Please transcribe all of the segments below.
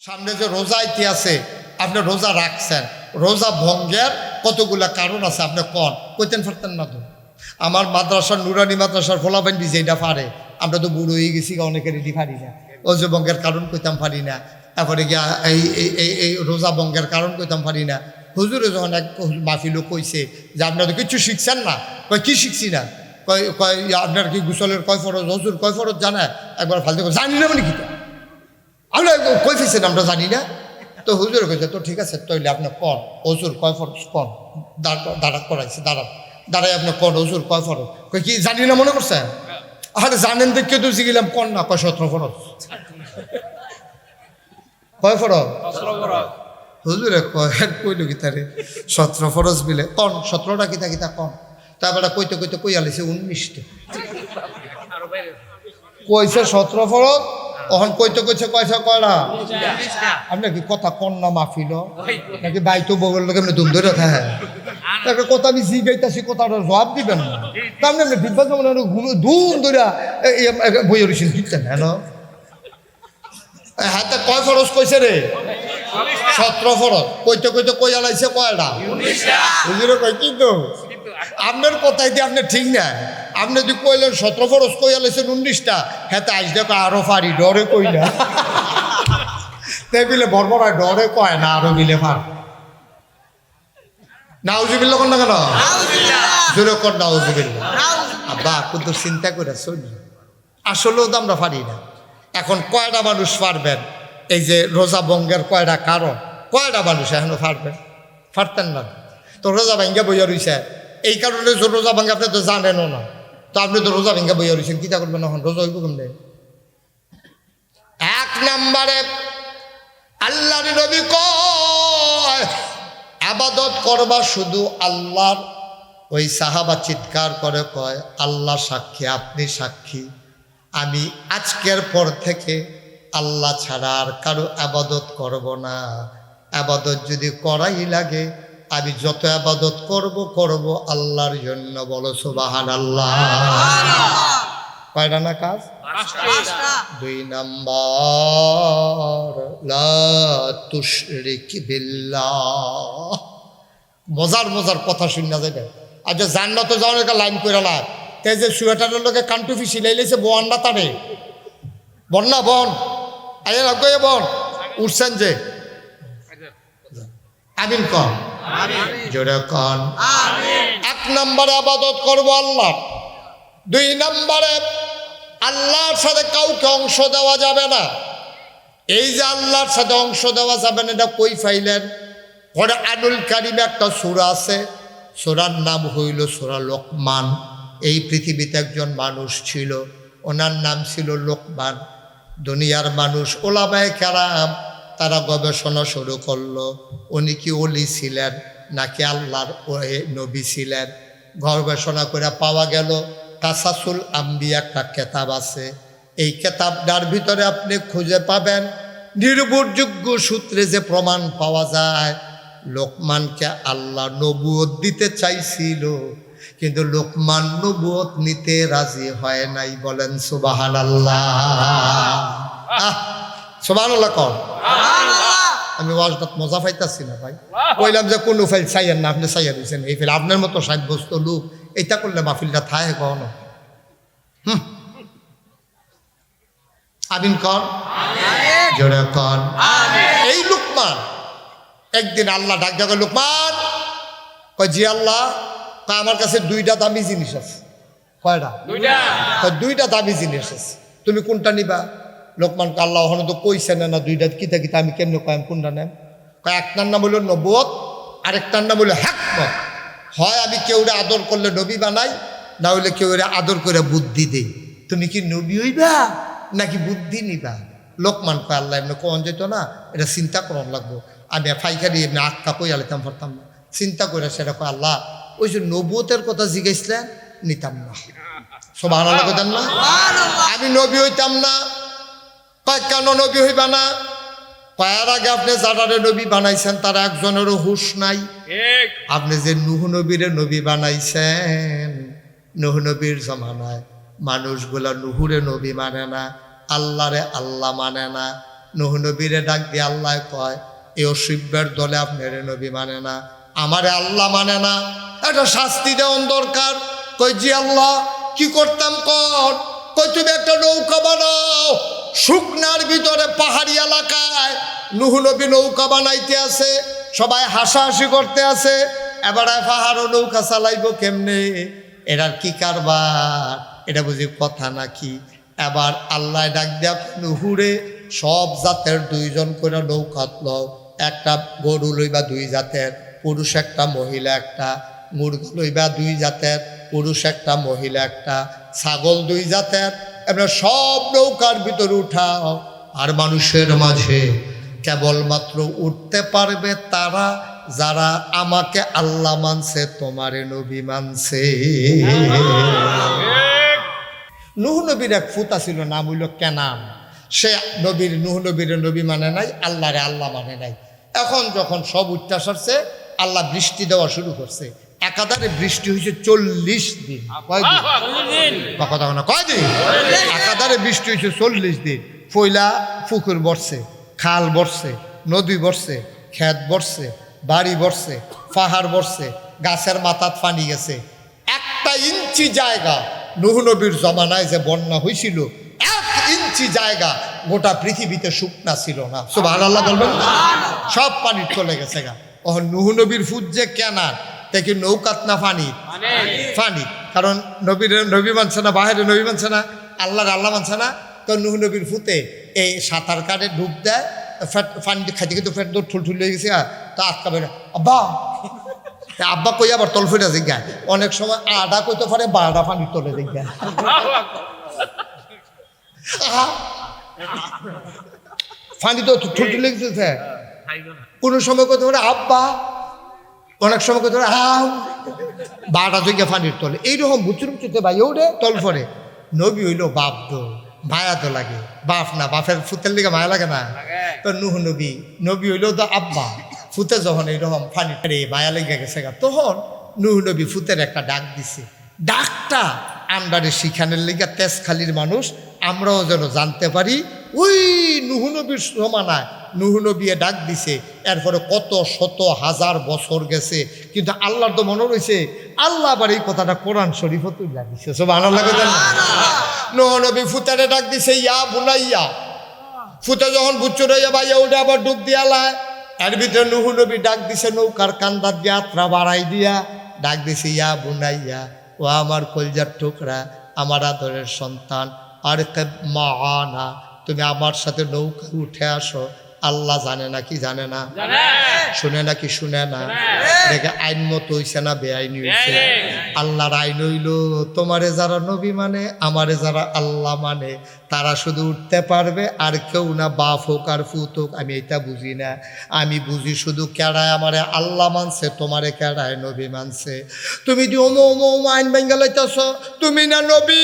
সামনে যে রোজা আইতে আছে, আপনি রোজা রাখছেন, রোজা ভঙ্গের কতগুলা কারণ আছে আপনি কইতেন পারতেন না তো। আমার মাদ্রাসার নুরানি মাদ্রাসার ফলাফাইন দিছে এটা পারে, আমরা তো বুড়ো হয়ে গেছি, অনেকের এটি পারি না। রোজা ভঙ্গের কারণ কইতাম পারি না, তারপরে গিয়া এই রোজা ভঙ্গের কারণ কইতাম পারি না। হুজুরে যখন এক মাহফিলও কইছে যে আপনারা তো কিছু শিখছেন না, কয় কি শিখছি না, কয় আপনার কি গোসলের কয় ফরজ, হুজুর কয় ফরজ জানা, একবার ফালতু জানি না মানে কি আমরা কই ফেছেন আমরা জানি না। তো হুজুর কইছে তো ঠিক আছে, তৈলে আপনি কন হুজুর কয় ফরজ কন, দাঁড়া করাইছে, দাঁড়াই আপনি কন হুজুর কয় ফরজ, কই কি জানি না মনে করছেন, আরে জানেন দেখে তো শিখিলাম, কন না, কয় 17 ফরজ। কয় ফরজ? হুজুরে কইল কি তারে 17 ফরজ বিলে কন, 17টা কিতা কিতা কন। তারপরে কইতে কইতে কই আলিছে 19টা, কইছে 17 ফরজ, তখন কইতে কইছে কয়টা কয়টা। আপনার কি কথা কন না মাহফিল নাকি বাইতো বগল লোক এমনি ধুম ধরে থাকে, একটা কথা আমি জিগাইতাছি কথাটা জবাব দিবেন না, তাহলে আপনি বিদ্যা যেমন ধুম ধরে বই রয়েছেন দিচ্ছেন হ্যাঁ হাতে কয় ফরজ কইছে রে 17 ফরজ, কইতে কইতে কই আলাইছে কয়টা, হুজুরে কয় কিন্তু আপনার কথাই দিয়ে আপনি ঠিক না, আপনি যদি কইলেন 17 ফরজ কই আলাইছেন 19টা, হেতে আজ দেখো আরো পারি ডরে কই না, তাই বিলে বড়বড়ায় ডরে কয় না, আরো বিলে পার নাউজুবিল্লাহ কোন না কেন জোরে কর নাউজুবিল্লাহ। আব্বা কিন্তু চিন্তা করে চলি, আসলেও তো আমরা পারি না। এখন কয়টা মানুষ পারবেন এই যে রোজা ভঙ্গের কয়টা কারণ, কয়টা মানুষ এখনো পারবেন? পারতেন না তো, রোজা ভাঙ্গা বইয়া রইছে, এই কারণে রোজা ভাঙ্গা আপনি তো জানেনও না, তো আপনি তো রোজা ভাঙ্গা বইয়া রইছেন, কিতা করবেন এখন, রোজা হইব কেমনে? এক নম্বরে আল্লাহর নবী কয় আবাদত করবা শুধু আল্লাহর। ওই সাহাবা চিৎকার করে কয় আল্লাহ সাক্ষী, আপনি সাক্ষী, আমি আজকের পর থেকে আল্লাহ ছাড়া আর কারো আবাদত করব না। আবাদত যদি করাই লাগে, আমি যত আবাদত করব আল্লাহর জন্য। বলো সুবহানাল্লাহ। কয়টা না কাজ? 2 নাম্বার লা তুশরিক বিল্লাহ। মজার মজার কথা শুনে যাবে। আচ্ছা জান্নাতে যাওয়ার একটা লাইন করে লাগ, তাই যে সোয়েটারের লোকে কান্টুফি সিলাই লেছে বোয়ান্ডা তারে বন না বন আগে লাগবে বন উঠছেন যে আমিন কন জোরে কন। 1 নম্বরে আবাদত করবো আল্লাহ। 2 নম্বরে আল্লাহর সাথে কাউকে অংশ দেওয়া যাবে না। এই যে আল্লাহর সাথে অংশ দেওয়া যাবে না, এটা কই পাইলেন? কোরআনুল কারীমে একটা সূরা আছে, সূরার নাম হইল সূরা লোকমান। এই পৃথিবীতে একজন মানুষ ছিল, ওনার নাম ছিল লোকমান। দুনিয়ার মানুষ ওলামায়ে কেরাম তারা গবেষণা শুরু করলো, উনি কি ওলি ছিলেন নাকি আল্লাহর নবী ছিলেন। গবেষণা করে পাওয়া গেল কাসাসুল আম্বিয়া একটা কেতাব আছে, এই কেতাবটার ভিতরে আপনি খুঁজে পাবেন নির্ভরযোগ্য সূত্রে যে প্রমাণ পাওয়া যায় লোকমানকে আল্লাহ নবুয়ত দিতে চাইছিল, কিন্তু লোকমান নবুয়ত নিতে রাজি হয় নাই। বলেন সুবহানাল্লাহ। সুবহানাল্লাহ কর। আমি ওয়াজটা মজা পাইতাছি না ভাই, কইলাম যে কোন ফাইল চাইয়েন না, আপনি চাইয়া দিয়েছেন এই ফেল। আপনার মতো সাব্যস্ত লোক এটা করলে মাহফিলটা থায় কখনো। আমিন কর জোরে কর। এই লোকমান একদিন আল্লাহ ডাক ডাক, লোকমান কয় জি আল্লাহ, কয় আমার কাছে 2টা দামি জিনিস আছে। কয়টা? 2টা দামি জিনিস আছে, তুমি কোনটা নিবা? লোকমানকে আল্লাহ ওখানে তো কইছে না 2টা কিতা কিতা, আমি কেমনে কয় কোনটা নেন? কয় একটার নাম হলো নবুয়ত, আরেকটার নাম হলো হিকমত। হয় আমি কেউরে আদর করলে নবী বানাই, না হইলে কেউরে আদর করে বুদ্ধি দেই। তুমি কি নবী হইবা নাকি বুদ্ধি নিবা? লোকমান কয় আল্লাহ এমনি কন যেত না, এটা চিন্তা করার লাগবো। আমি ফাইকারি এমনি আটকা কই আলিতাম পারতাম না, চিন্তা করে সেটা কয় আল্লাহ ওই যে নবুয়তের কথা জিজ্ঞাসলেন নিতাম না। সুবহানাল্লাহ কইতাম না, আমি নবী হইতাম না। কয় কেন নবী হইবা না? কয়ার আগে আপনি যারা নবী বানাইছেন তারা একজনেরও হুশ নাই। আপনি যে নূহ নবীরে নবী বানাইছেন, নূহ নবীর জমানায় মানুষগুলা নূহুরে নবী মানে না, আল্লাহরে আল্লাহ মানে না। নূহ নবীরে ডাক দিয়ে আল্লাহ কয় এই অসভ্যের দলে আপনার নবী মানে না, আমারে আল্লাহ মানে না, একটা শাস্তি দেওয়ার দরকার। কই জি আল্লাহ, কি করতাম কর? কই তুমি একটা নৌকা বানাও, শুকনার ভিতরে পাহাড়ি এলাকায় নূহ নবী নৌকা বানাইতে আছে, সবাই হাসাহাসি করতে আছে, এবার পাহাড়ও নৌকা চালাইবো কেমনে? এটার কি কারবার? এটা বুঝি কথা নাকি? এবার আল্লাহ ডাক দেয়া নুহুরে সব জাতের 2 জন করে নৌকাত লও, একটা গরু লইবা 2 জাতের, পুরুষ একটা মহিলা একটা, মুরগি লইবা 2 জাতের, পুরুষ একটা মহিলা একটা, ছাগল 2 জাতের, এবার সব নৌকার ভিতরে উঠাও। আর মানুষের মাঝে কেবলমাত্র উঠতে পারবে তারা যারা আমাকে আল্লাহ মানছে, তোমারে নবী মানছে। নূহ নবীর এক ফুতা ছিল, নাম হইল কেনান। সে নবীর নূহ নবীর নবী মানে নাই, আল্লাহরে আল্লাহ মানে নাই। এখন যখন সব উঠতে আসছে, আল্লাহ বৃষ্টি দেওয়া শুরু করছে। একাধারে বৃষ্টি হয়েছে 40 দিন। কয়দিন? কথা না, কয়দিন? একাধারে বৃষ্টি হয়েছে 40 দিন। পয়লা পুকুর বর্ষে, খাল বর্ষে, নদী বর্ষে, ক্ষেত বর্ষে, বাড়ি বর্ষে, পাহাড় বর্ষে, গাছের মাথাত পানি গেছে। 1 ইঞ্চি জায়গা নূহ নবীর জমানায় যে বন্যা হয়েছিল, 1 ইঞ্চি জায়গা গোটা পৃথিবীতে শুকনা ছিল না। সুবহানাল্লাহ বলবেন না? সব পানি চলে গেছে গা। ও নূহ নবীর ফুট যে কেনার দেখি নৌকাত না পানি পানি, কারণ নবীর নবী মানছে না, বাহিরে নবী মানছে না, আল্লাহর আল্লাহ মানছে না। তো নূহ নবীর ফুতে এই সাঁতার কাটে ডুব দেয়, পানি খাইতে কিন্তু ফেট দৌড় ঠুল হয়ে গেছে। তো আটকা বেরো আব্বা আব্বা কই আবার তল ফেটে জিজ্ঞায়। অনেক সময় আডা কইতে পারে 12টা পানির তলে জিজ্ঞায়। পানি তো ঠুল গেছে। কোনো সময় কইতে পারে আব্বা, অনেক সময় কইতে পারে হাও, 12টা জিজ্ঞা পানির তলে। এইরকম বুচুর বুচুতে ভাই ওরে তল ফরে। নবী হইল বাপ তো মায়া তো লাগে, বাপ না, বাপের ফুতের লিগে মায়া লাগে না? তো নূহ নবী নবী হইল তো আব্বা। ফুতে যখন এইরকম পানি টেরে মায়া লেগে গেছে গা, তখন নূহ নবী ফুতের একটা ডাক দিছে। ডাকটা আমরারে শিখানের লেগে তেজখালির মানুষ আমরাও যেন জানতে পারি। ওই নূহ নবীর জমানায় নূহ নবী ডাক দিছে, এরপরে কত শত হাজার বছর গেছে, কিন্তু আল্লাহর তো মনে রয়েছে। আল্লাহ আবার এই কথাটা কোরআন শরীফও তুলে দিছে। সুবহানাল্লাহ। নূহ নবী ফুতারে ডাক দিছে, ইয়া বুনাইয়া। ফুতে যখন বুচ্চুর হইয়া ভাইয়া ওটা আবার ডুব দিয়ালায়। এর ভিতরে নূহ নবী ডাক দিছে নৌকার কান্দার যাত্রা বাড়াই দিয়া ডাক দিছে, ইয়া বুনাইয়া, ও আমার কলজার টুকরা, আমার আদরের সন্তান, আর মানা, তুমি আমার সাথে নৌকা উঠে আসো। আল্লাহ জানে না কি জানে না? শুনে না কি শুনে না? দেখে আইন মতো হইছে না বেআইনি হইছে? আল্লাহর আইন হইল, তোমারে যারা নবী মানে, আমারে যারা আল্লাহ মানে, তারা শুধু উঠতে পারবে, আর কেউ না। বাপ হোক আর ফুত হোক, আমি এটা বুঝি না। আমি বুঝি শুধু কেড়ায় আমারে আল্লাহ মানছে, তোমারে কেড়ায় নবী মানছে। তুমি দি ওমো ওমো আইন ভেঙ্গে লইতেছ, তুমি না নবী।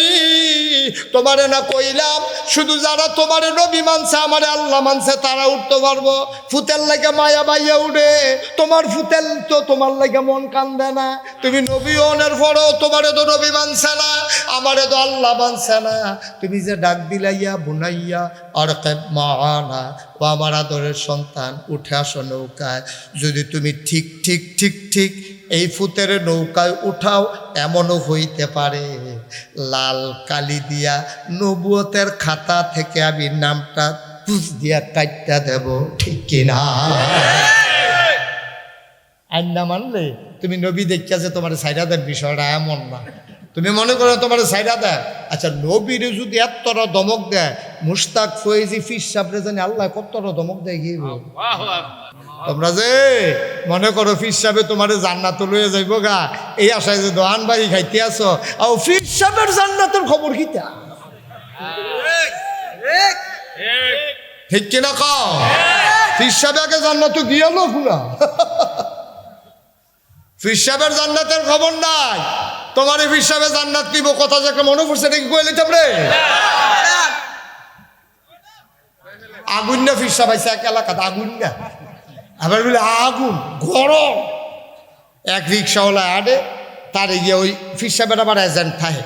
তোমারে না কইলাম শুধু যারা তোমারে নবী মানছে, আমারে আল্লাহ মানছে, তারা উঠতে পারবো। ফুতের লাগে মায়া বাইয়া উঠে, তোমার ফুতেল তো তোমার লাগে মন কান্দে না। তুমি নবী অনের পরও তোমারে তো নবী মানছে না, আমারে তো আল্লাহ মানছে না। তুমি যে ডাক দিলাইয়া বুনাইয়া আর মানা, ও আমার আদরের সন্তান, উঠে আসো নৌকায়। যদি তুমি ঠিক ঠিক ঠিক ঠিক এই ফুতের নৌকায় উঠাও, এমনও হইতে পারে লাল কালি দিয়া নবুয়তের খাতা থেকে আমি নামটা পুষ দিয়া কাটটা দেব, ঠিক কিনা? আইন না মানলে তুমি নবী দেখিয়া যে তোমার সাইডা দেন, বিষয়টা এমন না। তুমি মনে করো তোমার সাইডা দেয়। আচ্ছা, নবীরে যদি এতটা দমক দেয়, মুশতাক ফয়েজি ফিস সাবরে জানি আল্লাহ কতটা দমক দেয় গিয়ে। তোমরা যে মনে করো ফিস সাহেবে তোমারে জান্নাত লইয়া যাইব গা, এই আশায় যে দোহান বাড়ি খাইতে আসো, আর ফিস সাহেবের জান্নাতের খবর কিতা? ঠিক কিনা কও? ফিস সাহেব আগে জান্নাত গিয়াল পুরা, ফিস সাহেবের জান্নাতের খবর নাই। তোমার ফিস সাহেবে জান্নাত দিব কথা যে একটা মনে পড়ছে নাকি কইলে তোমরে? আগুন না ফিস সাহেব আইসা এক এলাকাতে আগুন না, আবার বলে আগুন গরম। এক রিক্সাওয়ালা আডে, তারে গিয়ে ওই ফিস সাহেবের আবার এজেন্ট থাকে,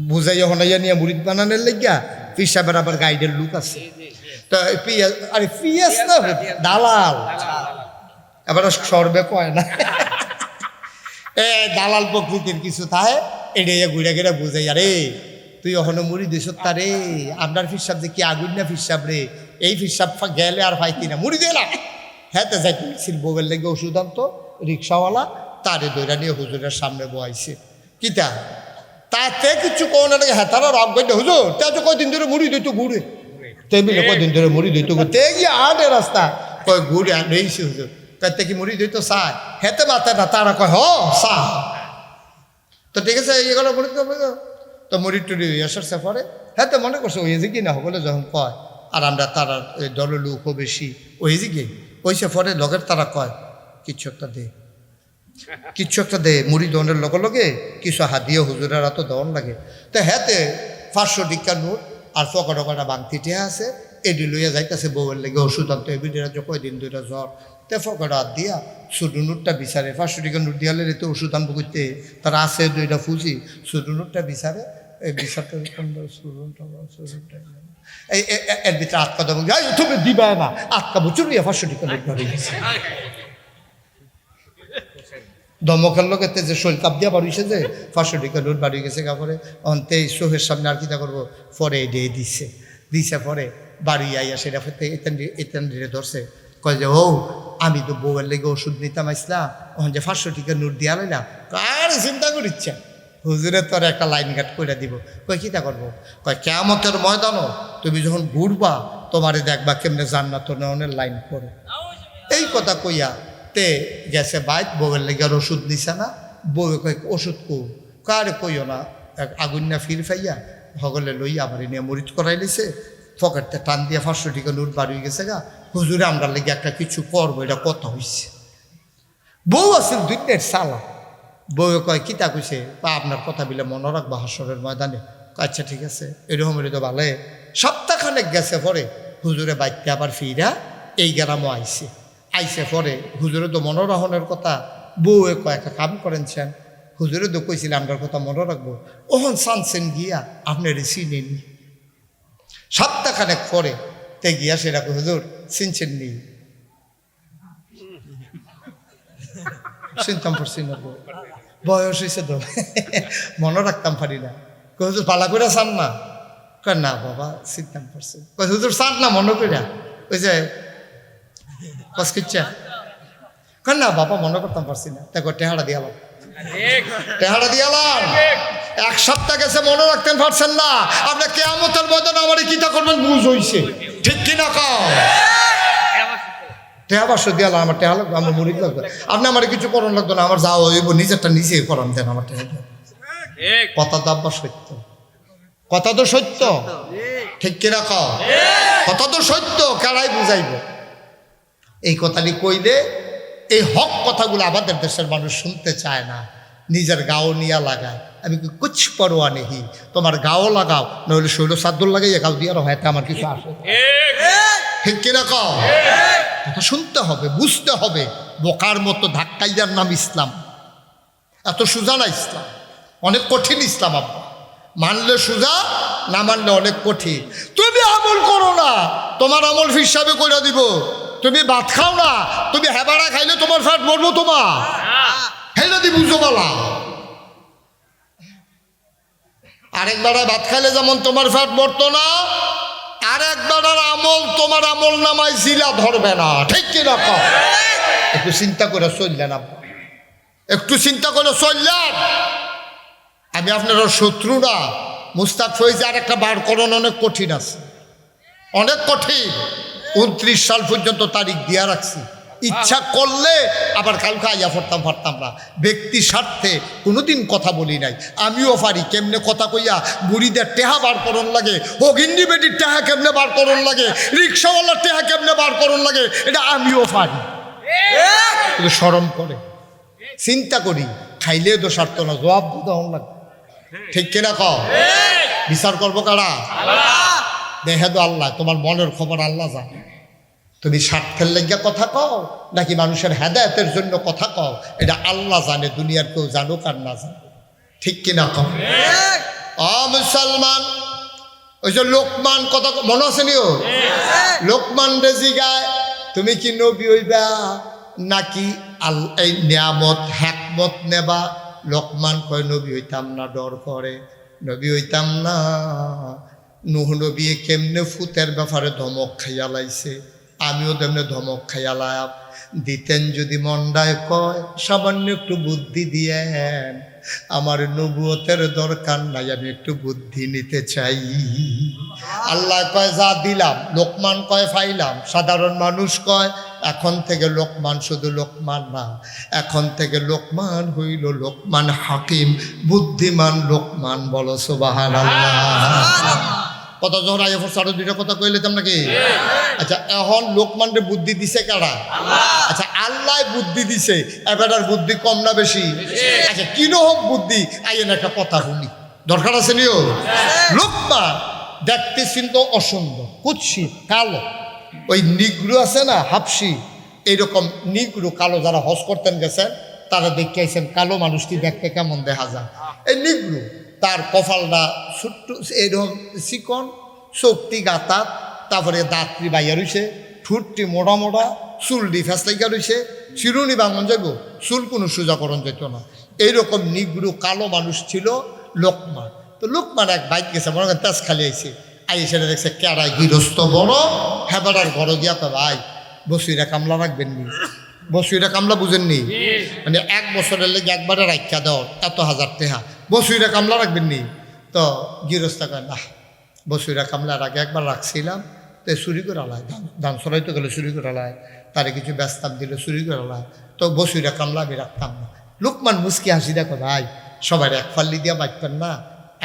বুঝাইয়া হনাইয়া নিয়ে মুরিদ বানানোর লেগিয়া। ফিস সাহেবের আবার গাইডের লুক আছে। তো পিয়াজ, আরে পিয়াজ না, দালাল। এবার সর্বে কয় না, এ দালাল প্রকৃতির কিছু তাহে এটা ঘুরে ঘুরে বুঝাই। আরে তুই ওখানে মুড়ি দিস তারে, আপনার ফিরসাব যে কি আগুন না ফিরসাব রে, এই ফিরসাব গেলে আর পাইতি না, মুড়ি দিলাম। হ্যাঁ তো যাইতেছিল বউয়ের লেগে ওষুধ আনতো রিক্সাওয়ালা, তারে দৈরা নিয়ে হুজুরের সামনে বয়াইছে। কিতা তাতে কিছু কোন হ্যাঁ তারা রব গেছে হুজুর, তা তো কয়দিন ধরে মুড়ি দিত ঘুরে, টেবিলে কয়দিন ধরে মুড়ি দিত তে গিয়ে আটে রাস্তা কয় ঘুরে আনছি হুজুর, কাতে কি মুড়ি দিত চায়, হেতে মাতে না, তারা কয় হ চা। তো ঠিক আছে এগুলো মুড়ি তো মুড়ি টুড়ি আসার পরে হ্যাঁ তো মনে করছে ওই যে কি না বলে যখন কয়, আর আমরা তারা দলের লোকও বেশি ওই যে কি ওইসে পরে লগের তারা কয় কিছু একটা দে, কিছু একটা দে, মুড়ি দনের লগে লগে কিছু হাদিয়ে হুজুরের তো দন লাগে। তো হ্যাঁতে 500 টিকা নোট আর ফকটা বাংতিটে আছে, এডি লইয়া যাইতেছে বউয়ের লেগে ওষুধ আনতো, এবিডিরা কয়দিন দুইটা জ্বর, তে ফকটা হাত দিয়া ছোটো নোটটা বিচারে, 500 টিকা নোট দিয়ালে রেতে ওষুধ আনবো করতে, তারা আছে দুইটা ফুজি, ছোটো নোটটা বিচারে, এই বিচারটা এই এর ভিতরে আটকা দেবো, তুমি দিবা না আটকা বছর 500 টিকা নোট ধরে গেছে। দমকের লোকেতে যে শৈল কাপ দিয়া বাড়িয়েছে যে 500 টিকা নোট বাড়িয়ে গেছে, কাপড়ে অন্তে চোখের সামনে আর কিতা করবো, পরে দিয়ে দিচ্ছে, দিছে পরে বাড়ি আইয়া সেটা এতেন ধরছে, কয় যে ও আমি তো বউয়ের লেগে ওষুধ নিতাম আসলাম, ওখান যে 500 টিকা নোট দিয়া লাইলাম, কার চিন্তা করিচ্ছে হুজুরে তোর একটা লাইন ঘাট করে দিব। কয় কিতা করবো, কয় কেয়ামতের ময়দানও তুমি যখন ঘুরবা তোমারে দেখবা কেমনে জান্নাত নেওয়ানের লাইন করে। এই কথা কইয়া তে গেছে বাইক, বউয়ের লেগে আর ওষুধ নিছে না, বউয়ে কয় ওষুধ কো, কারে কইও না, আগুন না ফির ফাইয়া হগলে লইয়া আমার নিয়ে মরিচ করাই লিছে, পকেটটা টান দিয়া 500 টিকা নোট বাড়িয়ে গেছে গা, হুজুরে আমরা লেগে একটা কিছু করবো, এটা কথা হইছে। বউ আছে দুইটার সালা, বউয়ে কয় কিতা কইছে, আপনার কথা বিলে মনে রাখবো হাসরের ময়দানে। আচ্ছা ঠিক আছে, এরকম হলে তো ভালো। সপ্তাহখানেক গেছে পরে হুজুরে বাইকতে আবার ফিরা এই গ্রামও আইছে, আইসে পরে হুজুরে তো মনোরহনের কথা, বউয়ে কয়েকটা কাম করেনছেন, হুজুরে তো কইছিল আপনার কথা মনে রাখবো, ওহন সানছেন গিয়া আপনার চিনেন। সপ্তাহখানেক পরে তে গিয়া সেটা হুজুর চিনছেন নি, চিনতাম পারছি না, বয়স হয়েছে তো মনে রাখতাম পারি না। হুজুর পালা করে চান না, কয় না বাবা চিনতাম পারছি, হুজুর চান না মনে কইরা, ওই যে কয় না বাবা মনে করতাম পারছি না, তাই টেহারা দিয়ালাম, টেহারা দিয়ালাম। 1 সপ্তাহ গেছে মনে রাখতেন পারছেন না, আপনি কিয়ামতের ময়দানে আমার কিতা করবেন বুঝ হইছে, ঠিক কিনা কও। টেহা 500 দিয়ালাম, আমার টেহা লাগবে, আমার মুড়ি লাগবে, আপনি আমার কিছু করণ লাগতো না, আমার যাওয়া হইব, নিজেরটা নিজে করান দেন, আমার টেহা। কথা তো আব্বা সত্য, কথা তো সত্য, ঠিক কিনা কও, কথা তো সত্য, কারাই বুঝাইব। এই কথাটি কইলে এই হক কথাগুলো আমাদের দেশের মানুষ শুনতে চায় না, নিজের গাও নিয়ে লাগায়। আমি কুছ পরোয়া নেই, তোমার গাও লাগাও, নইলে শৈল সাদ্দুল লাগাইয়া গাও দিয়ে হয়তো আমার কিছু আসে, ঠিক কিনা কও। কথা শুনতে হবে, বুঝতে হবে, বোকার মতো ধাক্কাইয়ার নাম ইসলাম, এত সোজা না ইসলাম, অনেক কঠিন ইসলাম আব্বা, মানলে সোজা, না মানলে অনেক কঠিন। তুমি আমল করো না, তোমার আমল হিসাবে করে দিব। তুমি ভাত খাও না, তুমি হেবাড়া খাইলে তোমার ফ্যাট মরবো, তোমার হেলে দি বুঝো বলা। আরেকবারে ভাত খাইলে যেমন তোমার ফ্যাট মরতো না, আরেকবারের আমল তোমার আমল নামায় জিলা ধরবে না, ঠিক কিনা কও। একটু চিন্তা করে চললেন আপনি, একটু চিন্তা করে চললেন। আমি আপনার শত্রু না, মুস্তাক ফৈজ আর একটা বার করণ অনেক কঠিন আছে, অনেক কঠিন। 29 সাল পর্যন্ত তারিখ দিয়া রাখছি, ইচ্ছা করলে আবার কালকে আইয়া পারতাম না। ব্যক্তি স্বার্থে কোনোদিন কথা বলি নাই, আমিও পারি কেমনে কথা কইয়া বুড়িদের টেহা বার করণ লাগে, অগিন্নি বেটির টেহা কেমনে বার করণ লাগে, রিক্সাওয়ালার টেহা কেমনে বার করণ লাগে, এটা আমিও পারি, কিন্তু শরম করে চিন্তা করি। খাইলে তো স্বার্থ না, জবাব দিতে লাগে, ঠিক কিনা কও। বিচার করবো কারা? দেখে তো আল্লাহ, তোমার মনের খবর আল্লাহ জানে। তুমি স্বার্থের লেগে কথা কও নাকি মানুষের হেদায়েতের জন্য কথা কও, এটা আল্লাহ জানে, দুনিয়ার কেউ জানুক আর না জানুক, ঠিক কিনা কও। মুসলমান, ওই যে লোকমান কথা মনে আছে নিও, লোকমান রেজি গায় তুমি কি নবী হইবা নাকি এই নিয়ামত হ্যাকমত নেবা? লোকমান কয় নবী হইতাম না, ডর করে নবী হইতাম না। নুহ নবী কেমনে ফুতের ব্যাপারে ধমক খাইয়া লাইছে, আমিও তেমনি ধমক খাইয়া লাম। দিতেন যদি মন্ডায় কয় সামান্য একটু বুদ্ধি দিয়েন, আমার নবুয়তের দরকার নাই, আমি একটু বুদ্ধি নিতে চাই। আল্লাহ কয় যা দিলাম, লোকমান কয় ফাইলাম। সাধারণ মানুষ কয় এখন থেকে লোকমান শুধু লোকমান না, এখন থেকে লোকমান হইল লোকমান হাকিম, বুদ্ধিমান লোকমান। বলো সুবহানাল্লাহ। কত জন আগে আরো দুইটা কথা কইলেতাম নাকি? আচ্ছা, এখন লোকমানরে বুদ্ধি দিছে কারা? আচ্ছা, আল্লাহ বুদ্ধি দিছে, এবার বুদ্ধি কম না বেশি? আচ্ছা, কিনো হোক বুদ্ধি, আইন একটা কথা শুনি, দরকার আছে নিও। লোকমান দেখতে কিন্তু অসুন্দর, কুৎসিত, কালো। ওই নিগ্রু আছে না, হাফসি, এইরকম নিগ্রু কালো যারা হজ করতেন গেছেন তারা দেখে আইছেন কালো মানুষটি দেখতে কেমন দেখা যায়। এই নিগ্রু, তার কপালটা ছোট্ট এরকম চিকন, চোখটি গাতা, তারপরে দাঁতটি বাইয়া রয়েছে, ঠুটটি মোটা মোটা, চুলটি ফেসলাইকা রয়েছে, চিরুনি বাঙন যাইব, চুল কোনো সোজাকরণ যেত না। এইরকম নিগ্রু কালো মানুষ ছিল লোকমান। তো লোকমান এক বাইক গেছে, মনে করেন তেজ খালি আইছে, সেটা দেখছে কেড়াই গৃহস্থ বড় হেবাটার ঘর গিয়া তো ভাই বসুইরা কামলা রাখবেন নি? বসুইরা কামলা বুঝেননি? মানে 1 বছরের লেগে একবারে রাখা দেওয়া এত হাজার টেহা, বসুইরা কামলা রাখবেন নি? তো গৃহস্থ কয় না, বসুইরা কামলার আগে একবার রাখছিলাম, তো চুরি করে আলায়, ধান সরাইতে গেলে চুরি করে আলায়, তারে কিছু ব্যস্তাম দিলে চুরি করে আলায়, তো বসুইরা কামলা আমি রাখতাম না। লোকমান মুস্কি হাসি দেখো ভাই, সবাই এক ফাল্লি দিয়া বাঁচতেন না,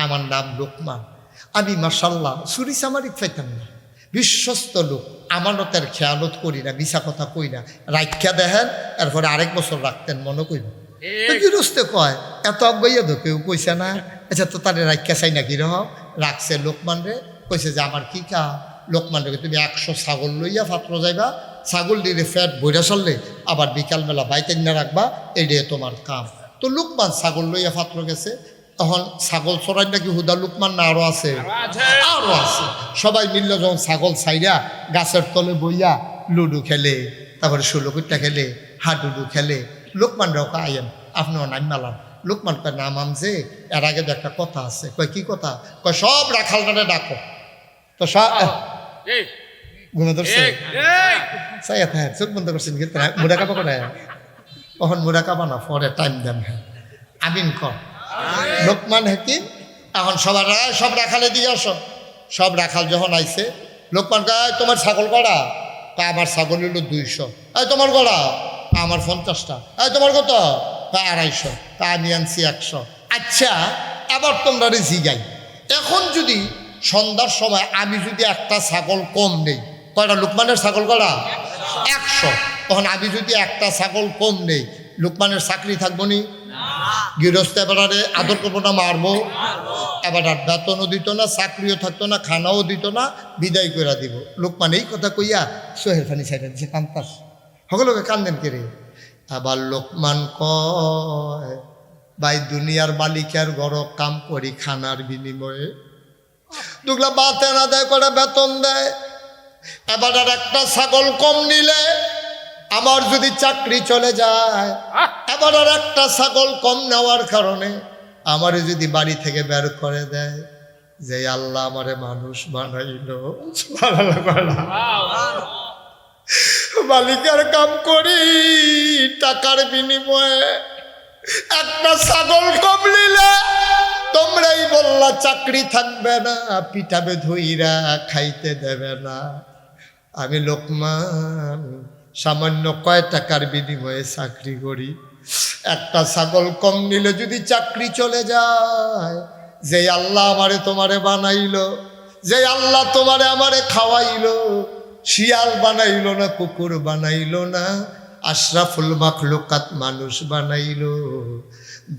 আমার নাম লোকমান, আমি মাশাল্লাহ চুরি চামারি পাইতাম না, বিশ্বস্ত লোক, আমানতের খেয়ালত করি না, মিশা কথা কই না, রাখা দেখেন, এরপরে আরেক বছর রাখতেন, মনে কইব। গৃহস্থে কয় এত আগাইয়া তো কেউ কইছে না। আচ্ছা, তো তারে রাখা চাই না কিরহ রাখছে লোকমান রে, কইছে যে আমার কি কা? লোকমান রে তুমি 100 ছাগল লইয়া পাত্র যাইবা, ছাগল দিয়ে ফ্যাট বইরা চললে আবার বিকালবেলা বাইতেন না রাখবা, এইটাই তোমার কাম। তো লোকমান ছাগল লইয়া পাত্র গেছে, তখন ছাগল চড়াই নাকি হুদা লোকমান না আরো আছে? আরো আছে। সবাই মিললে যখন ছাগল ছাইরা গাছের তলে বইয়া লুডু খেলে, তারপরে ষোলকুট্টা খেলে, হাডুডু খেলে, লোকমান রাও আইয়েন আপনার নাম মালাম। লোকমান কয় নাম আমছে, এর আগে তো একটা কথা আছে। কয় কি কথা? কয় সব রাখালটারে ডাকো। তো সব ঘুমে ধরছে, চাইয়া থাকে, চোখ বন্ধ করছেন কিন্তু মুড়া কাপা করে, তখন মুড়া কাপা না, পরে টাইম দেন। হ্যাঁ, আমিন কর। লোকমান হাকিম এখন সব রাখালে দিয়ে আসো। সব রাখাল যখন আইছে, লোকমান কয় তোমার ছাগল কড়া? তা আমার ছাগল হইল 200। তোমার কড়া? আমার 50টা। তোমার কত? তা 250। তা আমি আনছি 100। আচ্ছা, এবার তোমরা জিগাই, এখন যদি সন্ধ্যার সময় আমি যদি একটা ছাগল কম নেই, কয়টা? লোকমানের ছাগল কড়া? 100। তখন আমি যদি একটা ছাগল কম নেই, লোকমানের চাকরি থাকবো নি? গৃহস্থ এবারে আদর করবো না, মারবো? এবার আর বেতনও দিত না, চাকরিও থাকতো না, খানাও দিত না, বিদায় করে দিব। লোকমান এই কথা কইয়া সোহেল ফানি সাইডে দিছে, কান্তাস সকলকে কান্দেন কেড়ে। আবার লোকমান কয় ভাই দুনিয়ার মালিকের ঘর কাম করি খানার বিনিময়ে, দুগলা বাতে না দেয় করে বেতন দেয়। এবার আর একটা ছাগল কম নিলে আমার যদি চাকরি চলে যায়, এবার আর একটা ছাগল কম নেওয়ার কারণে আমারে যদি বাড়ি থেকে বের করে দেয়, যে আল্লাহ আমারে মানুষ বানাইল, মালিকের কাম করি টাকার বিনিময়ে একটা ছাগল কম নিলে তোমরাই বললা চাকরি থাকবে না, পিঠাবে ধুইরা খাইতে দেবে না। আমি লোকমান সামান্য কয় টাকার বিনিময়ে চাকরি করি, একটা ছাগল কম নিলে যদি চাকরি চলে যায়, যে আল্লাহ আমারে তোমারে বানাইলো, যে আল্লাহ তোমারে আমারে খাওয়াইলো, শিয়াল বানাইলো না, কুকুর বানাইলো না, আশরাফুল মাখলুকাত মানুষ বানাইলো।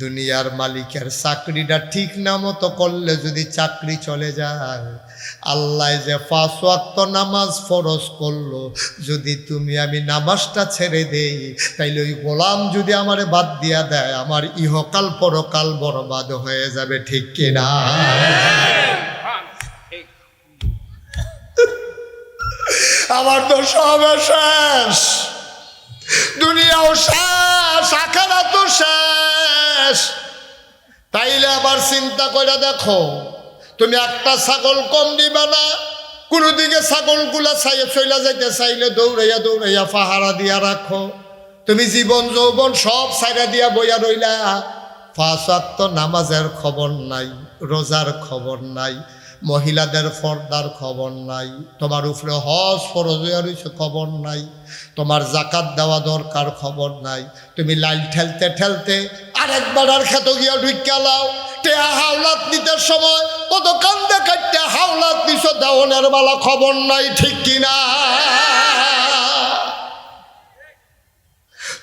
দুনিয়ার মালিকের চাকরিটা ঠিক না মতো করলে যদি চাকরি চলে যায়, আল্লাহ যে 5 ওয়াক্ত নামাজ ফরজ করলো, যদি তুমি আমি নামাজটা ছেড়ে দেই, তাইলে ওই গোলাম যদি আমারে বাদ দিয়া দেয়, আমার ইহকাল পরকাল বরবাদ হয়ে যাবে, ঠিক কিনা? আমার তো সব শেষ, দুনিয়াও শেষ, আখিরাতও শেষ। তাইলে আবার চিন্তা করে দেখো, তুমি একটা ছাগল কম দিবা না। কোনো দিকে ছাগলগুলা চইলা যাইতে চাইলে দৌড়াইয়া দৌড়াইয়া পাহারা দিয়া রাখো। তুমি জীবন যৌবন সব ছাইরা দিয়া বইয়া রইলা, 5 ওয়াক্ত নামাজের খবর নাই, রোজার খবর নাই, মহিলাদের পর্দার খবর নাই, তোমার উপরে হজ ফরজ হইয়া রইছে খবর নাই, তোমার জাকাত দেওয়া দরকার খবর নাই। তুমি লাইল ঠেলতে ঠেলতে আরেকবার আর খেত গিয়া ঢুকিয়া লাও, টেহা হাওলাত নিতে সময় কত কান্দে কাটতে হাওলাত নিছ, দেওয়ানের বেলা খবর নাই, ঠিক কিনা?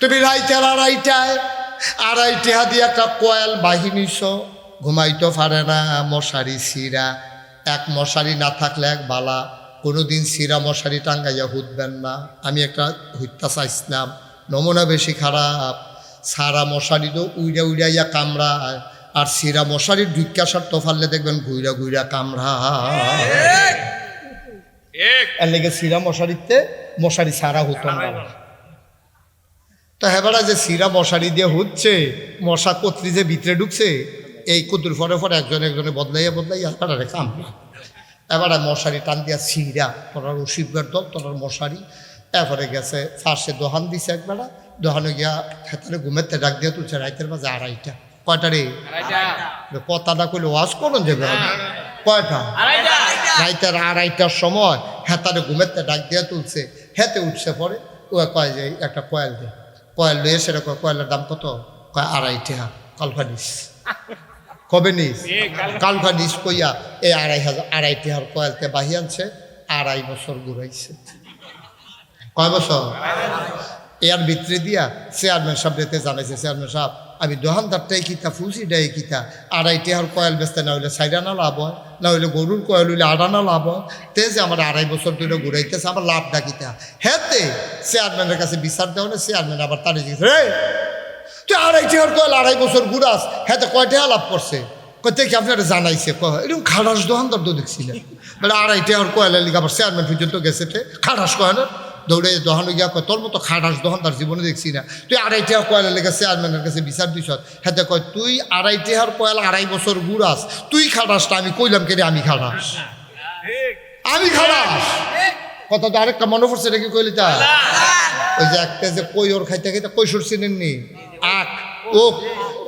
তুমি রাইতের আড়াইটা দিয়ে একটা কয়েল বাহিনীছ, ঘুমাইতে পারে না, মশারি ছিঁড়া। এক মশারি না থাকলে এক বালা, কোনোদিন ছিঁড়া মশারি টাঙ্গাইয়া হুদবেন না। আমি একটা হুইতা চাইছিলাম, নমুনা বেশি খারাপ। সারা মশারি তো উইড়া উইড়াইয়া কামড়ায়, আর ছিঁড়া মশারি ঢুকিয়া সারতে পারলে দেখবেন ঘুইরা ঘুইরা কামড়ায়। এর লেগে ছিঁড়া মশারিতে মশারি সারা হতো না। তো হেবারা যে সিরা মশারি দিয়ে হচ্ছে, মশা কত্রি যে ভিতরে ঢুকছে, এই কুতুর পরে পরে একজনে বদলাইয়া হেবারে কামড়া। এবারে মশারি টান দিয়া সিরা, তোরার রশিদগার দল, তোরার মশারি। এরপরে গেছে ফার্স্টে দোহান দিছে, একবেলা দোহানে গিয়া হেতারে ঘুমেতে ডাক দিয়ে তুলছে রাইতের মাঝে 2:30। কয়টা রে? কথাটা কইলে ওয়াজ করুন যাবে। কয়টা? রাইতের 2:30টার সময় হেতারে ঘুমেতে ডাক দিয়ে তুলছে। হেতে উঠছে পরে ও কয় যে একটা কয়েল দেয়। কয়েল লইয়ে সেটা কয়েলের দাম কত? কয় 2.5 টাকা। কালকা নিস, কবে নিস? কালকা নিস কইয়া এই 2.5 টাকার কয়েলতে বাহি আনছে। 2.5 বছর ঘুরাইছে। কয় বছর? এর ভিতরে দিয়া চেয়ারম্যান সাহেব রেতে জানাইছে, চেয়ারম্যান সাহেব আমি দোকানদারটাই কিতা ফুসিটাই কিতা 2.5 টাকার কয়েল বেচতে, না হইলে 4 আনা লাভ হয়, না হইলে গরুর কয়েল হইলে 8 আনা লাভ হয়। তে যে আমার 2.5 বছর ধরে ঘুরাইতেছে, আমার লাভটা কিতা? হেতে চেয়ারম্যানের কাছে বিচার দেওয়া না, চেয়ারম্যান আবার তারে জিজ্ঞেস, রে তুই 2.5 টাকার কয়েল 2.5 বছর ঘুরাস, হেতে কয় টাকা লাভ করছে? কত কি আপনারা জানাইছে? এরকম খারাস দোকানদার তো দেখছিলেন, বলে 2.5 টাকার কয়েলের লিগে আবার চেয়ারম্যান পর্যন্ত গেছে। খারাস কয় না, দৌড়ে দোহানো গিয়া কয় তোর মতো খাটাস দোকানদার জীবনে দেখছি না। তুই 2.5 টাকা কয়েলের লেগে চেয়ারম্যানের কাছে বিচার দিস। হেতে কয় তুই 2.5 টাকার কয়েল 2.5 বছর ঘুরাস, তুই খাটাসটা আমি কইলাম কে রে? আমি খাটাস, আমি খাটাস। কত তো আরেকটা মনে পড়ছে নাকি কইলি তা? ওই যে একটা যে কৈর খাইতে খাইতে, কৈশোর চিনেননি? আখ, ওক,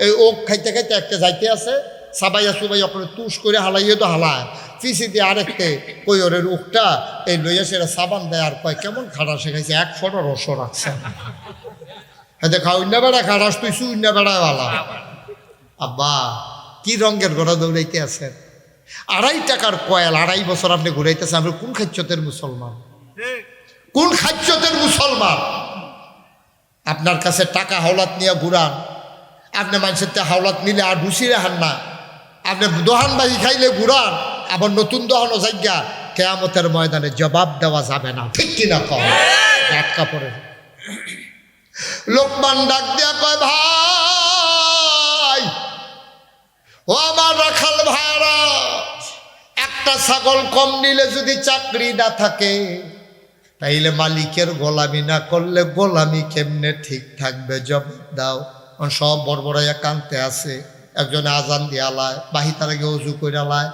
এই ওক খাইতে খাইতে একটা যাইতে আছে, সাবাইয়া সুবাইয়া করে তুষ করে হালাইয়ে তো হালায়, পিসি দিয়ে আরেকতে কৈরের উকটা এই লইয়া সেটা সাবান দেয়, আর কয় কেমন খাটা শেখাইছে, 1 ফোঁটা রস রাখছে। হ্যাঁ দেখা উন্না বেড়া খাটাস, তুই উন্না বেড়ায় বালা। আব্বা কি রঙের ঘোড়া দৌড়াইতে আছেন? 2.5 টাকার কয়েল 2.5 বছর আপনি ঘুরাইতেছেন। আপনি কোন খাচ্যতের মুসলমান? কোন খাচ্যতের মুসলমান? আপনার কাছে টাকা হাওলাত নিয়ে ঘুরান, আপনি মানুষের হাওলাত নিলে আর ঢুসি রাখান না। আপনি দোহানবাজি খাইলে ঘুরান, আবার নতুন দোহানো জায়গা, কেয়ামতের ময়দানে জবাব দেওয়া যাবে না, ঠিক কিনা? কম আটকা পড়ে। লোকমান ডাক দিয়া কয়, ভাই ও আমার রাখাল ভাইরা, একটা ছাগল কম নিলে যদি চাকরি না থাকে, তাইলে মালিকের গোলামি না করলে গোলামি কেমনে ঠিক থাকবে? জবাব দাও। সব বড়বড়াইয়া কানতে আছে। একজন আজান দিয়ালায়, বাহিতার আগে অজু কইরালায়।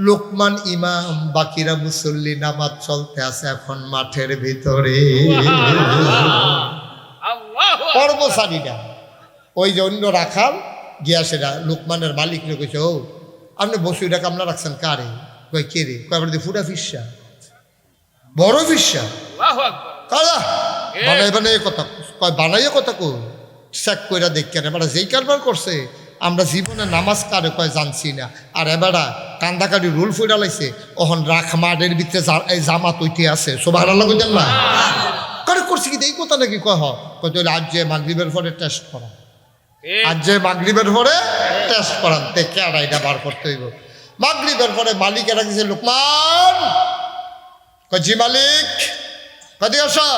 লোকমান ইমাম, বাকিরা মুসল্লি, নামাজ চলতে আছে এখন মাঠের ভিতরে। কর্মচারীরা ওই যে অন্য রাখাল গিয়া সেটা লোকমানের মালিক কইছে, ও আপনি বসুইটা কামলা রাখছেন কারে? কই কে রে? কয় আপনি ফুটা ফিসা, বড় ফিসা। বানাই কথা কয়, বানাইয়ে কথা কো চেক কইরা দেখেন। এবারে যেই কারবার করছে, আমরা জীবনে নামাজ কারে কয় জানছি না। আর এবারা কান্দাকারি রুল ফুটা লাইছে, ওহন রাখ মাঠের ভিতরে জামাত উঠে আছে। সুবহানাল্লাহ কইতেন না? কারে করছি কি এই কথা নাকি? কয় হয়তো আজ যে মাগরিবের পরে টেস্ট করা, আজ যে মাগরিবের পরে টেস্ট করান, তে কেডাইটা বার করতে হইব। মাগরিবের পরে মালিক এরা গেছে, লোকমান কয় জি মালিক। কদি আসো,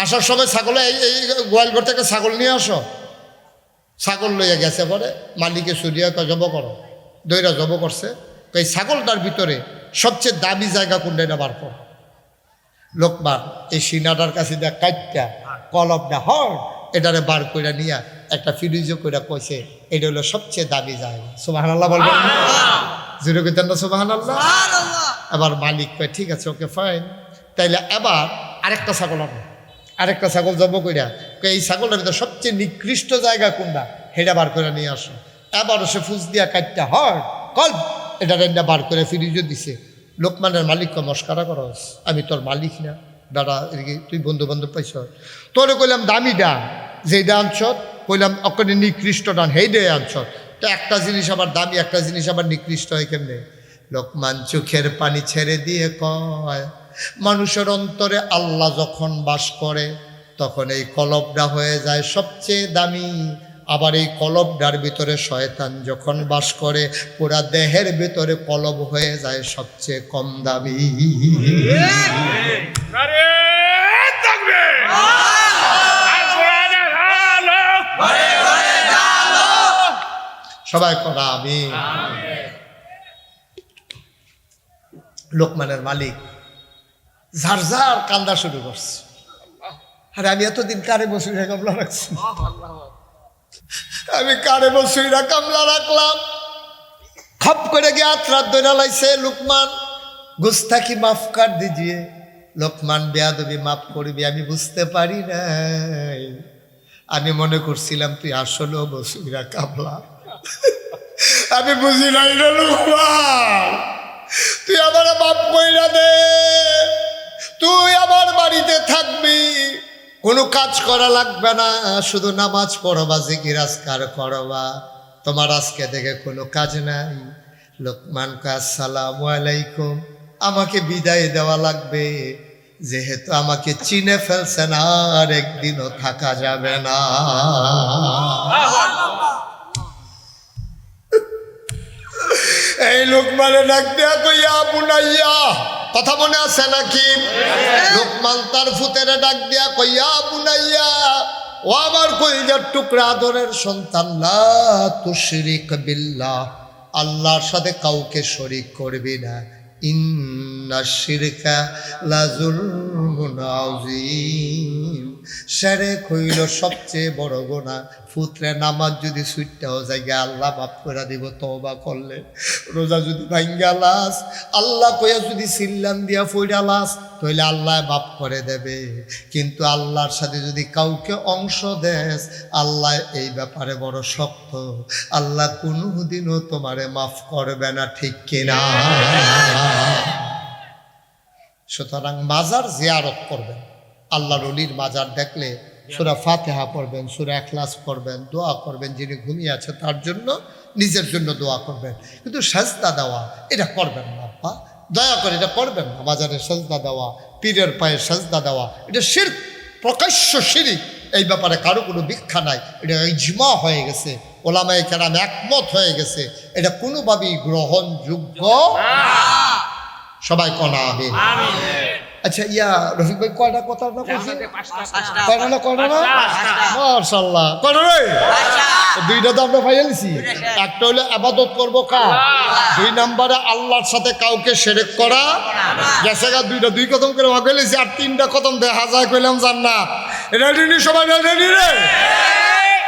আসার সময় ছাগলে এই গোয়াল ঘর থেকে ছাগল নিয়ে আসো। ছাগল লইয়া গেছে পরে মালিকে সরিয়া কয় জব করো। দইরা জব করছে। এই ছাগলটার ভিতরে সবচেয়ে দামি জায়গা কোনটা, এটা বার কর। লোকমান এই সিনাটার কাছে দেখ কাটটা কলমটা হর এটারে বার করে নিয়া একটা ফিরিজও করে কইছে এটা হলো সবচেয়ে দামি জায়গা। সুবহানাল্লাহ বলবেন না? জোরে কইতেন না সুবহানাল্লাহ? এবার মালিক কয় ঠিক আছে ওকে ফাইন, তাইলে এবার আরেকটা ছাগল আনো, আরেকটা ছাগল জন্ম কইরা এই ছাগলটার ভিতরে সবচেয়ে নিকৃষ্ট জায়গা কোনটা সেটা বার করে নিয়ে আসো। এবারও সে ফুস দিয়া কাটটা হর কল এটা রেন্ডা বার করে ফিরিজও দিছে। লোকমানের মালিককে মস্কারা করস, আমি তোর মালিক না দাদা, এদিকে তুই বন্ধু বান্ধব পাইছ, তোরে কইলাম দামি ডান যেটা আনছত, কইলাম অকনে নিকৃষ্ট ডান হেইডে আনছত, তো একটা জিনিস আবার দামি একটা জিনিস আবার নিকৃষ্ট হয় কেমনে? লোকমান চোখের পানি ছেড়ে দিয়ে কয় মানুষের অন্তরে আল্লাহ যখন বাস করে তখন এই কলবটা হয়ে যায় সবচেয়ে দামি, আবার এই কলবটার ভিতরে শয়তান যখন বাস করে পুরা দেহের ভিতরে কলব হয়ে যায় সবচেয়ে কম দামি। সবাই করা আমি। লোকমানের মালিক ঝার ঝার কান্দা শুরু করছে, আরে আমি এতদিন কারে বসুইরা কামলা রাখছি, আমি কারে বসুইরা কামলা রাখলাম। খপ করে গিয়ে আত্রাত দৈরা লাইছে লোকমান, গুস্তাখি মাফ কর দিজিয়ে। লোকমান বেয়াদবি মাফ করবি, আমি বুঝতে পারি নাই, আমি মনে করছিলাম তুই আসলেও বসুইরা কামলা, আমি বুঝি নাই রে লোকমান, তুই আমার মাফ কইরা দে, তুই আমার বাড়িতে থাকবি, কোনো কাজ করা লাগবে না, শুধু নামাজ পড়বা জিকির আজকার করবা, তোমার আজকে থেকে কোনো কাজ নাই। লোকমান কয় আসসালামু আলাইকুম, আমাকে বিদায় দেওয়া লাগবে, যেহেতু আমাকে চিনে ফেলছেন আর একদিনও থাকা যাবে না। এই লোকমানে ডাক দেয়া কইয়া বুনাইয়া, কথা মনে আছে নাকি? লোকমান তার ফুতেরে ডাক দিয়া কইয়া বুনাইয়া, ও আমার কইজার টুকরা আদরের সন্তান, লা তুশরিক বিল্লাহ, আল্লাহর সাথে কাউকে শরীক করবি না, ইন্নাশ শিরকা লাযুলমুন আযীম, শিরক হইল সবচেয়ে বড় গুনাহ। ফুতরে নামাজ যদি ছুটতেও জায়গা আল্লাহ মাফ করে দিব তওবা করলে, রোজা যদি ভাঙ্গা লাস আল্লাহ কইয়া যদি সিল্লান দিয়া ফইরা লাস তাহলে আল্লাহ মাফ করে দেবে, কিন্তু আল্লাহর সাথে যদি কাউকে অংশ দেস আল্লাহ এই ব্যাপারে বড় শক্ত, আল্লাহ কোনোদিনও তোমারে মাফ করবে না, ঠিক কিনা? সুতরাং মাজার জিয়ারত করবেন, আল্লাহর ওলির মাজার দেখলে সূরা ফাতিহা পড়বেন, সূরা ইখলাস পড়বেন, দোয়া করবেন, যিনি ঘুমিয়ে আছে তার জন্য, নিজের জন্য দোয়া করবেন, কিন্তু সাজদা দেওয়া এটা করবেন না আপা, দয়া করে এটা করবেন না। মাজারে সাজদা দেওয়া, পীরের পায়ে সাজদা দেওয়া এটা শিরক, প্রকাশ্য শিরক, এই ব্যাপারে কারো কোনো ব্যাখ্যা নাই, এটা ইজমা হয়ে গেছে, ওলামায়ে কেরাম একমত হয়ে গেছে, এটা কোনোভাবেই গ্রহণযোগ্য। সবাই কনা আমিন। আচ্ছা ইয়া রফিক ভাই কয়টা কথা না কইছে? কয়টা না মাশাআল্লাহ, কয়টা রে? দুইটা তো আমরা ফাইনালছি, একটা হলো ইবাদত করব কার, দুই নম্বরে আল্লাহর সাথে কাউকে শিরক করা গেছে গা, দুইটা দুই কদম করে ভাগাইছি, আর তিনটা কদম দেখা যায় কইলাম জান্নাত। রেডি নি সবাই, রেডি রে?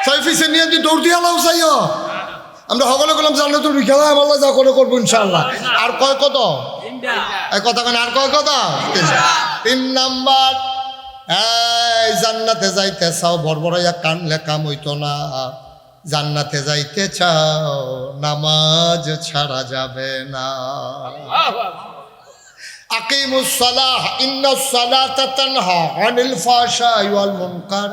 সাইফিসে নিয়ে দি দৌড় দিয়া লাও যাইও, আমরা সকলে বললাম জান্নাত তো খেলা আল্লাহ যা করে করবো ইনশাআল্লাহ। আর কয় কদম? এই কথা কেন, আর কয় কদম? তিন নাম্বার, এই জান্নাতে যাইতে চাও বড়বড়াইয়া কানলে কাম হইতো না, জান্নাতে যাইতে চাও নামাজ ছাড়া যাবে না। আকিমুস সালাহ ইন্নাস সালাতা তানহা আনিল ফাহশাই ওয়াল মুনকার,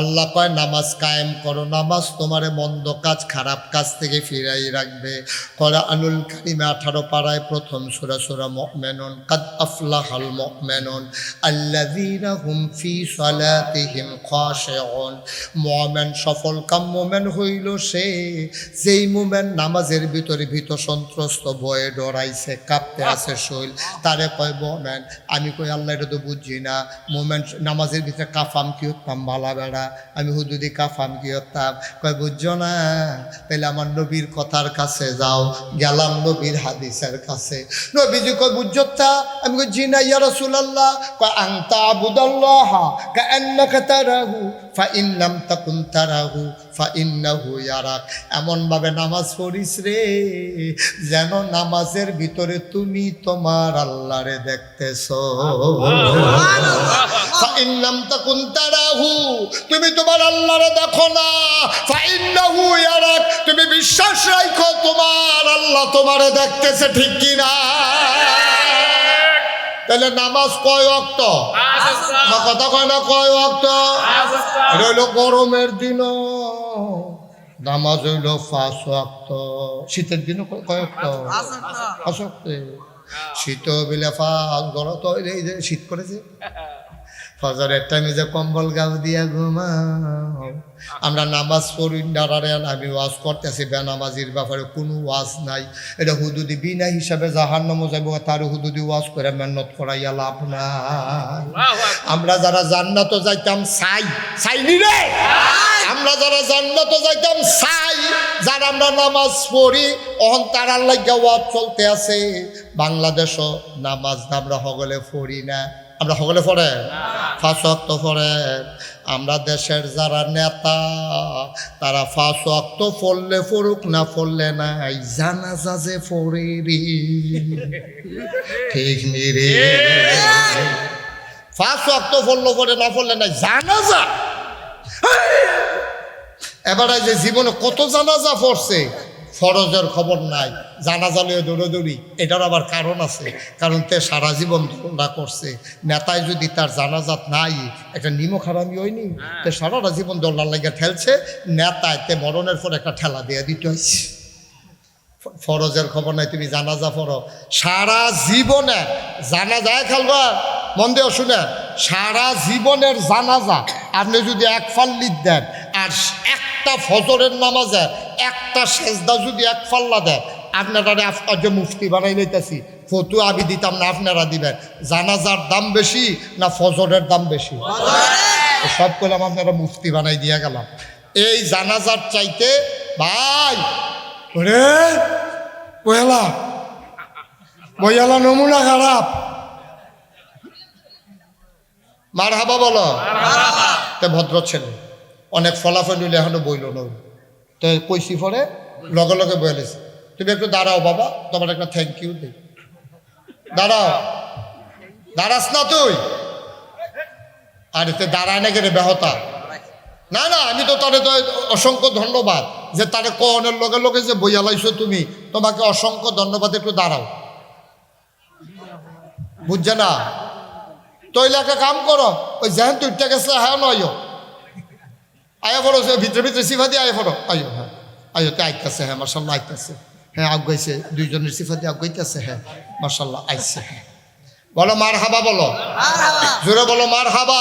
আল্লাহ কয় নামাজ কায়েম করো, নামাজ তোমারে মন্দ কাজ খারাপ কাজ থেকে ফিরাই রাখবে। কোরআনুল কারীমে 18 পারায় প্রথম সূরা সূরা মুমিনুন, কাদ আফলাহাল মুমিনুন আল্লাযীনা হুম ফি সালাতিহিম খাশিউন, মুমিন সফল কাম মুমিন হইল সে যেই মুমিন নামাজের ভিতরে ভীত সন্ত্রস্ত ভয়ে ডরাইছে, কাঁপতে আছে শরীর, তারে কয় মুমিন। আমি কই আল্লাহ এটা তো বুঝি না, মুমিন নামাজের ভিতরে কাফাম কি উত্তম ভালা বেড়া, আমি হুদুদি কাফাম কি হতাম, কয় বুঝছো না, তাহলে আমার নবীর কথার কাছে যাও। গেলাম নবীর হাদিসের কাছে। নবীজি কয় বুঝছো তা? আমি কই জি না ইয়া রাসূলুল্লাহ। কয় আনতা আবুদাল্লাহ কাআন্নাকা তারাহু ফাইন লাম তাকুন তারাহু ফাইন্নাহু ইয়ারাক। এমনভাবে নামাজ পড়িস রে যেন নামাজের ভিতরে তুমি তোমার আল্লাহরে দেখতেছো। ফাইন লাম তাকুন তারাহু, তুমি তোমার আল্লাহরে দেখো না, ফাইন্নাহু ইয়ারাক, তুমি বিশ্বাস রাখো তোমার আল্লাহ তোমারে দেখতেছে, ঠিক কি না? তাহলে নামাজ কয় ওয়াক্ত? আমার কথা কয় না, কয় ওয়াক্ত? এটা হইল গরমের দিন নামাজ হইল 5 ওয়াক্ত। শীতের দিন কয় ওয়াক্ত? 5 ওয়াক্ত। শীত বিলে 5 গরম তো এই যে শীত করেছে, ফজরের টাইমে যে কম্বল গাও দিয়া ঘুমাও। আমরা নামাজ পড়ি ডারারে, আমি ওয়াজ করতেছি বেনামাজির ব্যাপারে কোনো ওয়াজ নাই। এটা হুদুদি বিনা হিসাবে জাহান্নামে যাইব, তার হুদুদি ওয়াজ করে মেহনত করাইয়া লাভ নাই। আমরা যারা জান্নাতে যাইতাম চাইনি রে, আমরা যারা জান্নাতে যাইতাম চাই, যারা আমরা নামাজ পড়ি অহন তারার লাগিয়া ওয়াজ চলতে আছে। বাংলাদেশও নামাজ আমরা হগলে পড়ি না, আমরা সকলে পড়ে 5 ওয়াক্ত পড়ে। আমরা দেশের যারা নেতা তারা 5 ওয়াক্ত পড়লে পড়ুক, না পড়লে নাই, জানাজা যে পড়ে রে, ঠিক নি রে? 5 ওয়াক্ত পড়লো পড়ে, না পড়লে নাই, জানাজা। এবারে যে জীবনে কত জানাজা পড়ছে, ফরজের খবর নাই, জানাজা লিয়ে দৌড়াদৌড়ি। এটার আবার কারণ আছে, কারণ তে সারা জীবন দৌড়া করছে। নেতায় যদি তার জানাজাত নাই, একটা নিমক হারামি হয়নি, তে সারাটা জীবন দৌড়ার লাগে ঠেলছে। নেতায় তে মরণের পর একটা ঠেলা দিয়ে দিতে হয়েছে। ফরজের খবর নাই, তুমি জানাজা পড়ো। সারা জীবনে জানাজা খেলবা, মন দিয়ে শুনে, সারা জীবনের জানাজা আপনি যদি 1 ফাল্লি দেন, আর একটা ফজরের নামাজে একটা সেজদা যদি 1 ফাল্লা দেন, আপনারা আজ মুফতি বানাই লইতেছি, ফতু আমি দিতাম না, আপনারা দিবেন। জানাজার দাম বেশি না ফজরের দাম বেশি? সব করলাম, আপনারা মুফতি বানাই দিয়ে গেলাম। এই জানাজার চাইতে ভাই ওরে বইয়ালা নমুনা খারাপ। মার হাবা বলো। তে ভদ্র ছেলে, অনেক ফলাফল হইলে এখনো বইল না। তো কইসি পরে লগে লগে বলেছে, তুমি একটু দাঁড়াও বাবা, তোমার একটা থ্যাংক ইউ দিই। দাঁড়াও, দাঁড়াস না তুই? আর এতে দাঁড়ায় না গেলে বেহতা না। না, আমি তো তারে তো অসংখ্য ধন্যবাদ যে তারে কনের লগে লগে যে বইয়া লাইছো তুমি, তোমাকে অসংখ্য ধন্যবাদ, একটু দাঁড়াও। বুঝছে না? তৈলে একটা কাম করো, ওই যেহেন তুইটা গেছে হ্যাঁ নয় আয়া পড়ো, ভিতরে ভিতরে সিফা দিয়ে আয়া পড়ো। আয়ো, হ্যাঁ আয়ো, তে আইতেছে, হ্যাঁ মার্শাল্লাহ আইতেছে, হ্যাঁ আগাইছে, দুইজনের সিফা দিয়ে আগাইতেছে, হ্যাঁ মার্শাল্লাহ আইছে। হ্যাঁ বলো মার হাবা, বলো জোরে বলো মার হাবা।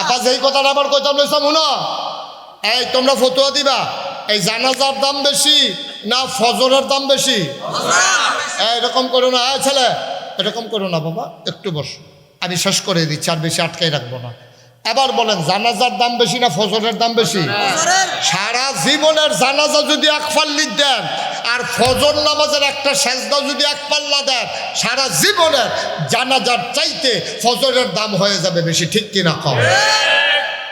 আপা যেই কথাটা আবার কইতাম লইছাম শুনো, এই তোমরা ফতুয়া দিবা, এই জানাজার দাম বেশি না ফজরের দাম বেশি? এরকম করো না ছেলে, এরকম করো না বাবা, একটু বসো, আমি শেষ করে দিচ্ছি, আর বেশি আটকাই রাখবো না। এবার বলেন জানাজার দাম বেশি না ফজরের দাম বেশি? সারা জীবনের জানাজা যদি 1 ফাল্লি দেন, আর ফজর নামাজের একটা সেজদা যদি 1 পাল্লা দেন, সারা জীবনের জানাজার চাইতে ফজরের দাম হয়ে যাবে বেশি, ঠিক কিনা কম?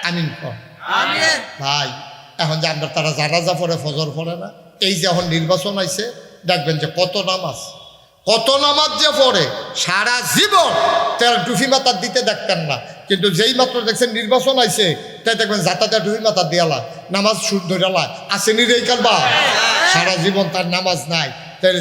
আমিন কম। ভাই এখন যে আমরা তারা জানাজা পড়ে ফজর পড়ে না, এই যে এখন নির্বাচন আইছে, দেখবেন যে কত নামাজ যে পড়ে সারা জীবন তার টুফি মাথার দিতে দেখতেন না, কিন্তু যেই মাত্র দেখছেন নির্বাচন আইছে, তাই দেখবেন যাতায়াত টুফি মাথার দিয়ালা, নামাজ সুর ধরালা, আসেনি রে কালবা, সারা জীবন তার নামাজ নাই। তাই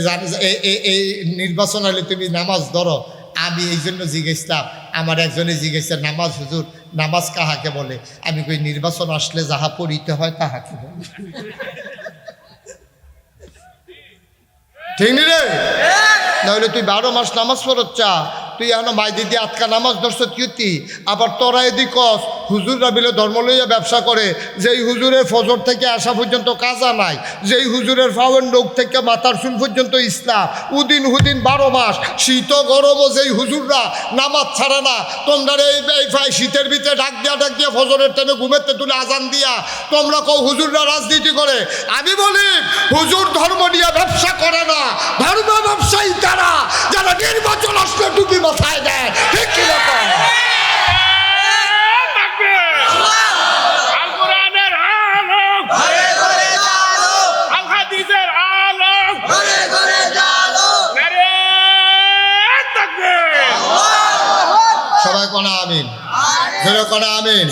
এই নির্বাচন আইলে তুমি নামাজ ধরো। আমি এই জন্য জিজ্ঞেসলাম, আমার একজনে জিজ্ঞেসে নামাজ হুজুর নামাজ কাহাকে বলে? আমি কই নির্বাচন আসলে যাহা পড়িতে হয় তাহাকে বলে। ঠিক নি রে? নাহলে তুই 12 মাস নামাজ পড়ছ, তুই এখন মাই দিদি আটকা নামাজ ধরছ, তুই আবার তোরা এদি কস হুজুররা বিলে ধর্ম লইয়া ব্যবসা করে, যেই হুজুরের ফজর থেকে আসা পর্যন্ত কাজা নাই, যেই হুজুরের ফাওয়ার নোক থেকে মাথার চুল পর্যন্ত ইসলাম, উদিন হুদিন 12 মাস শীত গরমও যেই হুজুররা নামাজ ছাড়ে না, তোমরা এই শীতের ভিতরে ডাক দিয়া ফজরের টাইমে ঘুমেতে তুলে আজান দিয়া তোমরা কও হুজুররা রাজনীতি করে। আমি বলি হুজুর ধর্ম নিয়ে ব্যবসা করে না, ধর্ম ব্যবসায়ী তারা যারা নির্বাচন আসলে টুপি মাথায় দেয়, ঠিক কিনা? সবাই কোনা আমিন, ধরে কোনা আমিন।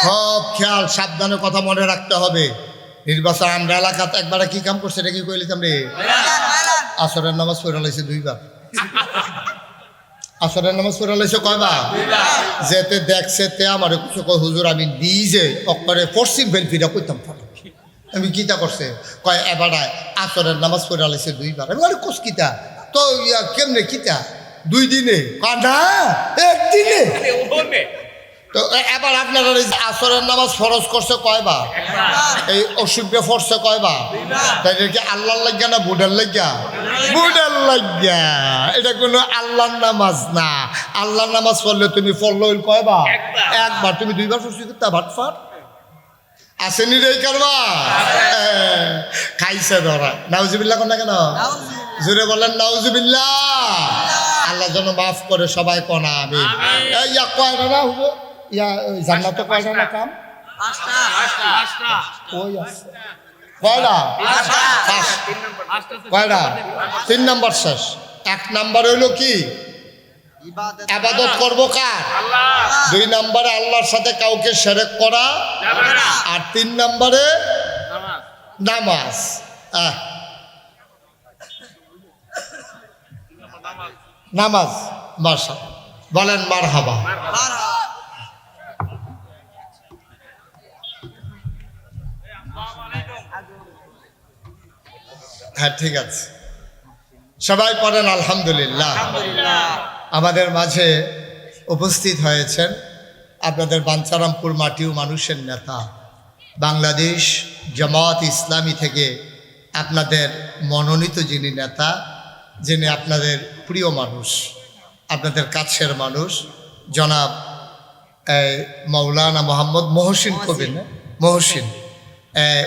সব খেয়াল সাবধানে কথা মনে রাখতে হবে। নির্বাচন আমরা এলাকাতে একবার কি কাম করছে এটা কি কইলিতাম রে, আসরের নামাজ পড়া লাইছে 2 বার। আসরের নামাজ পড়া লাইছে কয়বার? যেতে দেখছে তে আমার কিছু কয় হুজুর আমি নিজে অক্ষরে পশ্চিম বেলফিরা কইতাম। আমি কিতা করছে কয় এবারায় আসরের নামাজ পড়া লাইছে 2 বার। আমি কোস কিতা তো কেমনে কিতা 2 দিনে কাঁদা 1 দিনে। তো এবার আপনারা আসরের নামাজ ফরজ করছে কয়বার? এই অসুবিধা ফরছে কয়বার? তাই কি আল্লাহর লাগিয়া না বুডার লাগিয়া? বুডার লাগিয়া। এটা কোনো আল্লাহর নামাজ না। আল্লাহর নামাজ পড়লে তুমি পড়লো কয়বার? একবার। তুমি 2 বার পড়ছি তা ভাটফাট আসেনি রে কারবা খাইছে ধরা। নাউজুবিল্লাহ কোন না কেন? জোরে বলেন নাউজুবিল্লাহ। আল্লাহ যেন মাফ করে সবাই কোনা আমিন। এই কয়টা না হবো জান্নাতে কয়টা না কাম? ওই আছে কয়টা? কয়টা? 3 নম্বর শেষ। 1 নম্বর হইল কি? ইবাদত করবো কার? 2 নম্বরে আল্লাহর সাথে কাউকে শিরক করা, আর 3 নম্বরে নামাজ। নামাজ মাশা বলেন মারহাবা। হ্যাঁ ঠিক আছে, সবাই পড়েন আলহামদুলিল্লাহ। আমাদের মাঝে উপস্থিত হয়েছেন আপনাদের বাঞ্ছারামপুর মাটিও মানুষের নেতা, বাংলাদেশ জামাত ইসলামী থেকে আপনাদের মনোনীত যিনি নেতা, যিনি আপনাদের প্রিয় মানুষ, আপনাদের কাছের মানুষ, জনাব মাওলানা মোহাম্মদ মহসিন কবির, মহসিন,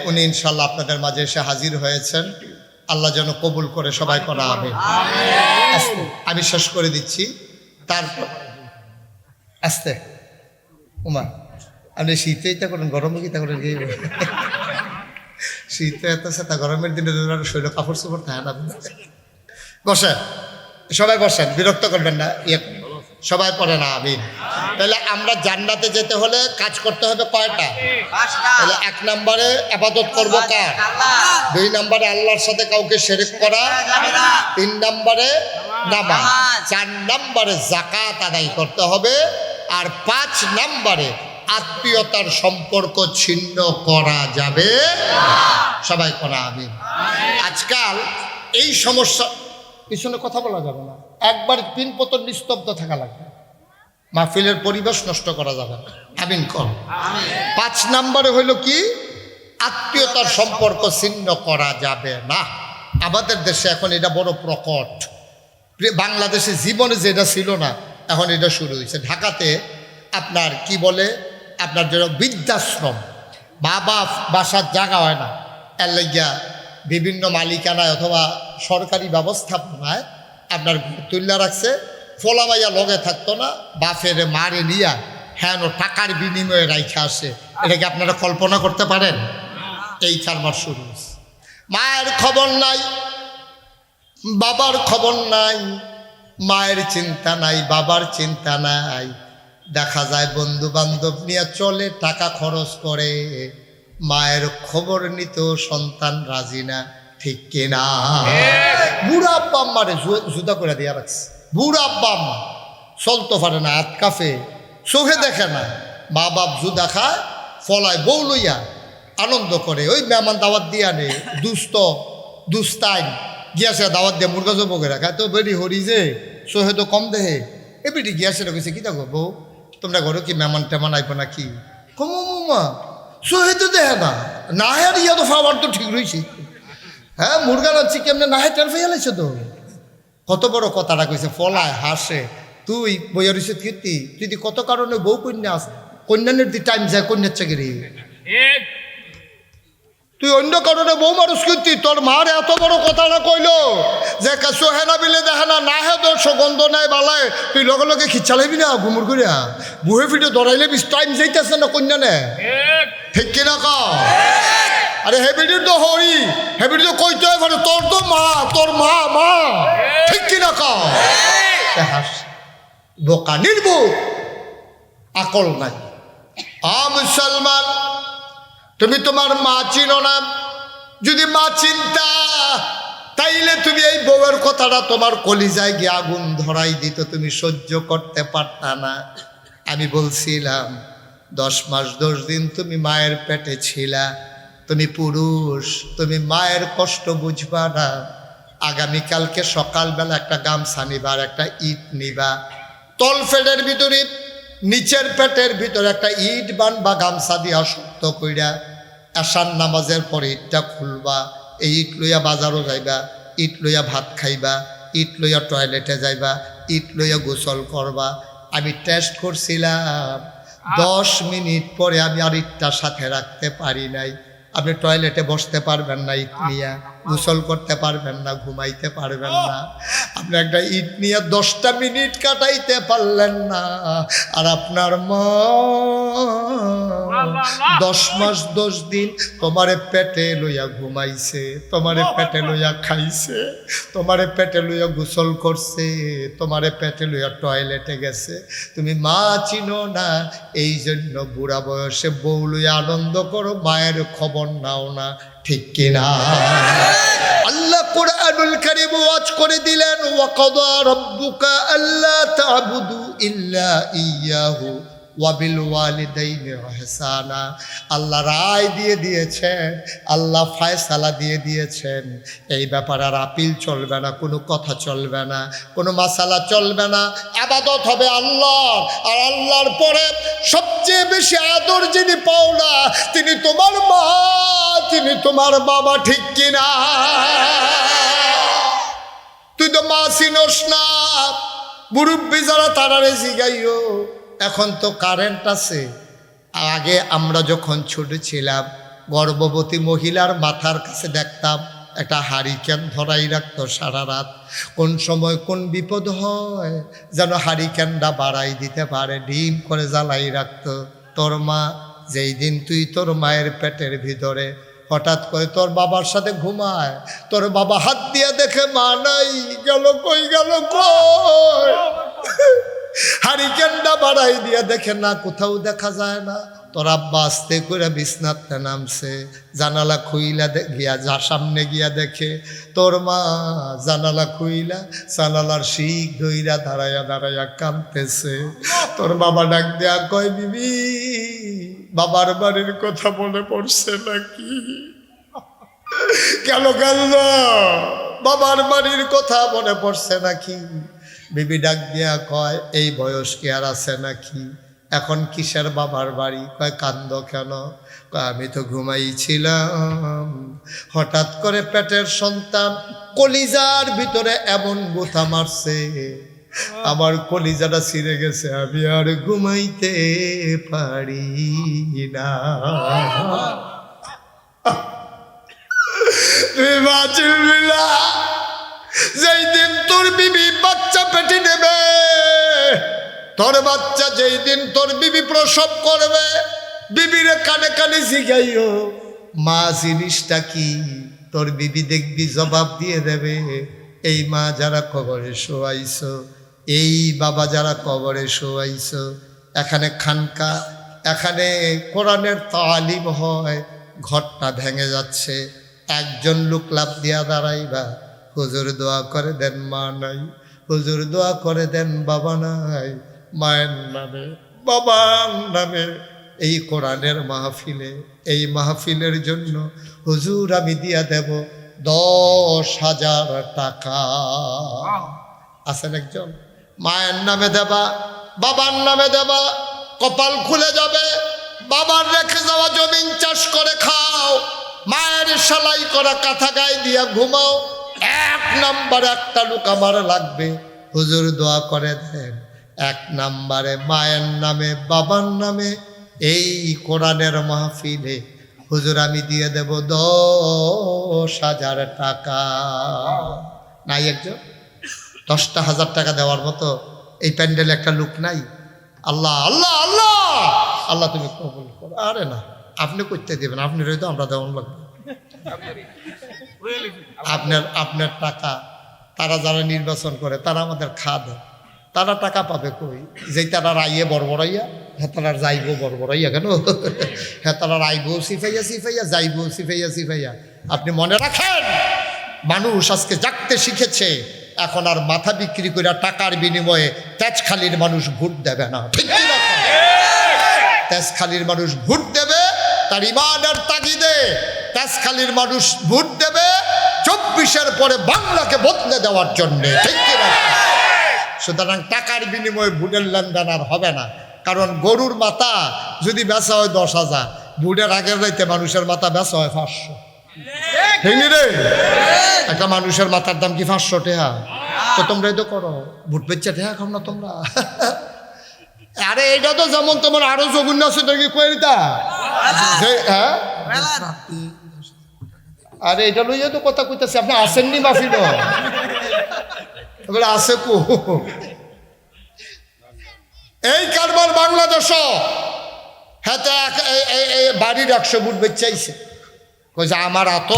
উনি ইনশাল্লাহ আপনাদের মাঝে এসে হাজির হয়েছেন। আল্লাহ যেন কবুল করে সবাই করা হবে। আমি শেষ করে দিচ্ছি। তারপর আস্তে উমা আপনি শীতে এটা করেন, গরমে কিতা করেন? শীতে এত সেটা, গরমের দিনে শৈল কাপড় চোপড় থাকে না। বসেন সবাই, বসেন, বিরক্ত করবেন না। সবাই পড়ে না আমিন। তাহলে আমরা জান্নাতে যেতে হলে কাজ করতে হবে কয়টা? তাহলে 1 নম্বরে ইবাদত করবো কার? 2 নম্বরে আল্লাহর সাথে কাউকে শিরক করা, 3 নম্বরে নামাজ, 4 নম্বরে যাকাত আদায় করতে হবে, আর 5 নম্বরে আত্মীয়তার সম্পর্ক ছিন্ন করা যাবে। সবাই করা আমিন। আজকাল এই সমস্যা পিছনে কথা বলা যাবে না, একবার 3 পতন নিস্তব্ধ থাকা লাগবে, মাহফিলের পরিবেশ নষ্ট করা যাবে না। আমিন কর। 5 নম্বরে হইল কি? আত্মীয়তার সম্পর্ক ছিন্ন করা যাবে না। আমাদের দেশে এখন এটা বড় প্রকট, বাংলাদেশে জীবনে যেটা ছিল না এখন এটা শুরু হয়েছে। ঢাকাতে আপনার কি বলে, আপনার জন্য বৃদ্ধাশ্রম, বাবা বাসার জায়গা হয় না, এর লাগিয়া বিভিন্ন মালিকানায় অথবা সরকারি ব্যবস্থাপনায় আপনার তুল্লা রাখছে। ফোলাবাইয়া লগে থাকতো না, বাফের মারে নিয়া হ্যাঁ টাকার বিনিময়ে রাইখা আসে। এটাকে আপনারা কল্পনা করতে পারেন? এই কারবার শুরু হয়েছে। মায়ের খবর নাই, বাবার খবর নাই, মায়ের চিন্তা নাই, বাবার চিন্তা নাই। দেখা যায় বন্ধু বান্ধব নিয়ে চলে, টাকা খরচ করে, মায়ের খবর নিত সন্তান রাজি না, ঠিক কিনা? বুড়া আব্বা আম্মারে জুতা করে দিয়া রাখছে। বুড়া আব্বা আম্মা চলতে পারে না, হাত কাফে, চোখে দেখে না, মা বাপ জুদা খায়, ফলায় বউ লইয়া আনন্দ করে। ওই মেহমান দাওয়াত দিয়া নে, দুস্তাইন গিয়াছে দাওয়াত দিয়ে মুরগা জব করে রাখায়, তো বেরি হরি যে সোহে তো কম দেহে, এ বেটি গিয়াছে রেখেছে কি দেখো বউ তোমরা ঘরে কি মেহমান টেমান আইব নাকি? কমা সোহে তো দেহে না হের ইয়া তো ফাওয়ার তো ঠিক রয়েছে। হ্যাঁ মুরগান আনছি কেমনে না হে টের ফেয়ে লাইছে তো। কত বড় কথাটা কইছে, ফলায় হাসে। তুই বইয়া রইছে কীর্তি, তুই কত কারণে বউ কন্যা আস, কন্যানের দি টাইম যায় কন্যার চাকরি। তুই অন্য কারণে বউ মানুষ কীর্তি, তোর মার এত বড় কথাটা কইলো যে সোহে না বিলে দেখে না হে তোর সুগন্ধ নাই বালায়, তুই লগে লগে খিচ্ছালাইবি না ঘুমুর করিয়া বুহে ফিটে ধরাইলে বিশ টাইম যাইতেছে না কন্যা নে, ঠিক কিনা ক? আরে হেবিডির তো হরি, হেবিডি তো কইতে পারে তোর তো মা, তোর মা মা, ঠিক কিনা ক? হাস বোকা নির্বুক, আকল নাই। মুসলমান, তুমি তোমার মা চিনো না? যদি মা চিন্তা তাইলে তুমি এই বউয়ের কথাটা তোমার কলিজায় গিয়ে আগুন ধরাই দিত, তুমি সহ্য করতে পারতা না। আমি বলছিলাম 10 মাস 10 দিন তুমি মায়ের পেটে ছিলা, তুমি পুরুষ, তুমি মায়ের কষ্ট বুঝবা না। আগামীকালকে সকালবেলা একটা গামছা নিবা আর একটা ইট নিবা, তলফেটের ভিতরে নিচের পেটের ভিতরে একটা ইট বানবা গামছা দিয়া শক্ত কইরা, আশার নামাজের পরে ইটটা খুলবা, এই ইট লইয়া বাজারও যাইবা, ইট লইয়া ভাত খাইবা, ইট লইয়া টয়লেটে যাইবা, ইট লইয়া গোসল করবা। আমি টেস্ট করছিলাম 10 মিনিট পরে আমি আর ইটটা সাথে রাখতে পারি নাই। আপনি টয়লেটে বসতে পারবেন না ইট নিয়া, গোসল করতে পারবেন না, ঘুমাইতে পারবেন না, আপনি একটা ইট নিয়ে 10টা মিনিট কাটাইতে পারলেন না। আর আপনার মা 10 মাস 10 দিন তোমারে পেটে লইয়া ঘুমাইছে, তোমারে পেটে লইয়া খাইছে, তোমারে পেটে লইয়া গোসল করছে, তোমারে পেটে লইয়া টয়লেটে গেছে। তুমি মা চিনো না, এই জন্য বুড়া বয়সে বউ লইয়া আনন্দ করো, মায়ের খবর নাও না, ঠিক কিনা? আল্লাহ কুরআনুল কারীম ওয়াজ করে দিলেন, ওয়াকাদা রাব্বুকা আল্লা তা'বুদু ইল্লা ইয়্যাহু ওয়া বিল ওয়ালিদাইনি ইহসানা। আল্লাহ রায় দিয়ে দিয়েছেন, আল্লাহ ফয়সালা দিয়ে দিয়েছেন, এই ব্যাপারে আর আপিল চলবে না, কোনো কথা চলবে না, কোনো মাসালা চলবে না। ইবাদত হবে আল্লাহর, আর আল্লাহর পরে সবচেয়ে বেশি আদর যিনি পাও না তিনি তোমার মা, তিনি তোমার বাবা, ঠিক কিনা? তুই তো মা চিনোস না, মুরব্বি যারা তারারে জিগাইও। এখন তো কারেন্ট আছে, আগে আমরা যখন ছোট ছিলাম গর্ভবতী মহিলার মাথার কাছে দেখতাম একটা হারিকেন ধরাই রাখতো সারা রাত। কোন সময় কোন বিপদ হয় যেন হারিকেনটা বাড়াই দিতে পারে, ডিম করে জ্বালাই রাখতো। তোর মা যেই দিন তুই তোর মায়ের পেটের ভিতরে হঠাৎ করে তোর বাবার সাথে ঘুমায়, তোর বাবা হাত দিয়া দেখে মা নাই, গেল কই, গেল কই, হারিকেনটা বাড়াই দিয়া দেখে না, কোথাও দেখা যায় না। তোর আব্বা আস্তে করে বিছনাতে নামছে, জানালা খুইলা গিয়া যা সামনে গিয়া দেখে তোর মা জানালা খুইলা জানালার শিক ধইরা দাঁড়াইয়া দাঁড়াইয়া কাঁদতেছে। তোর বাবা ডাক দেয়া কয়, বিবি বাবার বাড়ির কথা মনে পড়ছে নাকি? কেন কান্দ? বাবার বাড়ির কথা মনে পড়ছে নাকি? বিবি ডাক দিয়া কয়, এই বয়স কি আর আছে নাকি? এখন কিসের বাবার বাড়ি? কয় কান্দ কেন? কয় আমি তো ঘুমাইছিলাম, হঠাৎ করে পেটের সন্তান কলিজার ভিতরে এমন গোথা মারছে, আমার কলিজাটা ছিঁড়ে গেছে, আমি আর ঘুমাইতে পারি না। তুই বাঁচবি না, যেই দিন তোর বিবি বাচ্চা পেটে নেবে, তোর বাচ্চা যেই দিন তোর বিবি প্রসব করবে, বিবির কানে কানে জিগাইও মা জিনিসটা কি। তোর বিবি দেখবি জবাব দিয়ে দেবে, এই মা যারা কবরে শোয়াইছো, এই বাবা যারা কবরে শোয়াইছো, এখানে খানকা, এখানে কোরআনের তালিম হয়, ঘরটা ভেঙে যাচ্ছে, একজন লোক লাফ দিয়া দাঁড়াইবা, হুজুর দোয়া করে দেন মা নাই, হুজুর দোয়া করে দেন বাবা নাই, মায়ের নামে বাবার নামে এই কোরআনের মাহফিলে, এই মাহফিলের জন্য হুজুর আমি দিয়া দেব 10,000 টাকা। আছেন একজন? মায়ের নামে দেবা, বাবার নামে দেবা, কপাল খুলে যাবে। বাবার রেখে যাওয়া জমিন চাষ করে খাও, মায়ের সেলাই করা কাঁথা গায়ে দিয়া ঘুমাও। 1 নম্বরে একটা লোক আমার লাগবে, হুজুর দোয়া করে দেন। 1 নম্বরে মায়ের নামে বাবার নামে এই কোরআনের মাহফিলে হুজুর আমি দিয়ে দেব 10,000 টাকা। নাই একজন 10,000 টাকা দেওয়ার মতো এই প্যান্ডেলে একটা লোক নাই? আল্লাহ আল্লাহ আল্লাহ আল্লাহ তুমি কবুল করো। আরে না, আপনি করতে দেবেন, আপনি রইতো আমরা দেওয়ান লাগবে। আপনার টাকা তারা যারা নির্বাচন করে তারা আমাদের দেয়, তারা টাকা পাবে কই? যেই তারা রাইয়ে বড়বড়াইয়া, হ্যাঁ তারা যাইব বড়বড়াইয়া কেন? হ্যাঁ তারা রাইব সিফাইয়া যাইব সিফাইয়া। আপনি মনে রাখেন, মানুষ আজকে জাগতে শিখেছে, এখন আর মাথা বিক্রি করে টাকার বিনিময়ে তেজখালির মানুষ ভোট দেবে না। ঠিক কি না? তেজখালির মানুষ ভোট দেবে তার ইমানের তাগিদে। তেজখালির মানুষ ভোট দেবে 24-এর পরে বাংলাকে বদলে দেওয়ার জন্যে। ঠিক কি না? সুতরাং টাকার বিনিময়ে ভোটের লেনদেন আর হবে না। কারণ গরুর মাথা যদি বেচা হয় 10,000, ভোটের আগের রাইতে মানুষের মাথা বেচা হয় 500। ঠিক নি রে? একটা মানুষের মাথার দাম কি 500 টাকা? তো তোমরাই তো করো, ভোট পেচ্ছে টাকা খাও না তোমরা? আরে এটা তো যেমন তোমার আরো জগুন্য আছে, কি কইতা? হ্যাঁ, আরে এটা লইয়া তো কথা কইতাছি, আপনি আসেননি মাহফিল? এবারে আছে কো? এই কারবার বাংলাদেশ হ্যাঁ বাড়ির 100 বুট বেচাইছে, কইছে আমার এত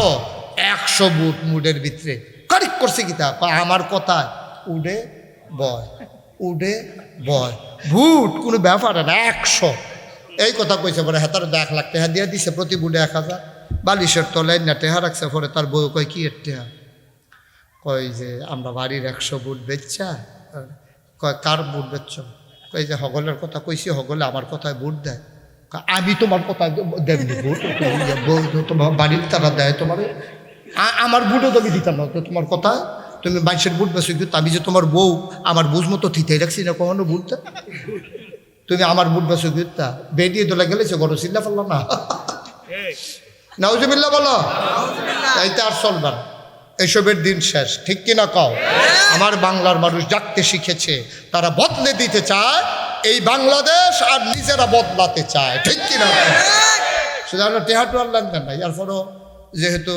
100 বুট মুডের ভিতরে কারিক করছে কিতা? আমার কথায় উডে বয় বুট কোনো ব্যাপার না, 100 এই কথা কইছে। পরে হ্যাঁ তার 1 লাখ টাকা দিয়ে দিছে, প্রতি বুটে 1,000। বালিশের তলায় না টেহা রাখছে। পরে তার বউ কয় কি এর টেহা? কয় যে আমরা বাড়ির 100 বুট বেচছা। কয় কার বুট বেচছ? কই যে হগলের কথা কইছি, হগলে আমার কথায় বুট দেয়। আমি তোমার কথায় দেবনি বুট, তোমার বাড়ির তারা দেয় তোমার, আমার বুটও তুমি দিতাম না তো তোমার কথায়। তুমি বাইশের বুট বেছো, কিন্তু আমি যে তোমার বউ আমার বুঝ মতো থিতেই রাখছি না কখনো বুটটা। তুমি আমার বুট বেছো গিতা বেরিয়ে দোলা গেলে সে গরু চিল্লা ফেললাম না। নাউজুবিল্লাহ বলো, এইটা আর চলবে না, এইসবের দিন শেষ। ঠিক কিনা কও? আমার বাংলার মানুষ জাগতে শিখেছে, তারা বদলে দিতে চায় এই বাংলাদেশ আর নিজেরা বদলাতে চায়। ঠিক কিনা? শুধু আমরা টেহাটু আর লাগবেন না, এরপরও যেহেতু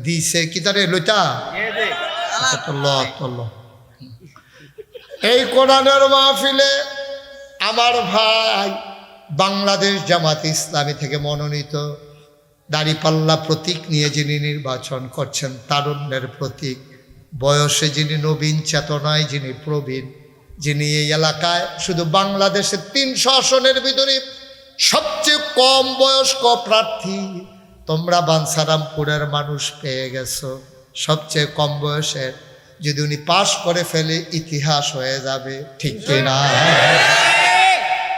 দিছে কি তারে লইতা এই কোরআনের মাহফিলে আমার ভাই বাংলাদেশ জামাত ইসলামী থেকে মনোনীত দাড়িপাল্লা প্রতীক নিয়ে যিনি নির্বাচন করছেন, তারুণ্যের প্রতীক, বয়সে যিনি নবীন, চেতনায় যিনি প্রবীণ, যিনি এই এলাকায় শুধু বাংলাদেশের 300 আসনের ভিতরে সবচেয়ে কম বয়স্ক প্রার্থী তোমরা বাঞ্ছারামপুরের মানুষ পেয়ে গেছো। সবচেয়ে কম বয়সের, যদি উনি পাশ করে ফেলে ইতিহাস হয়ে যাবে। ঠিক কিনা?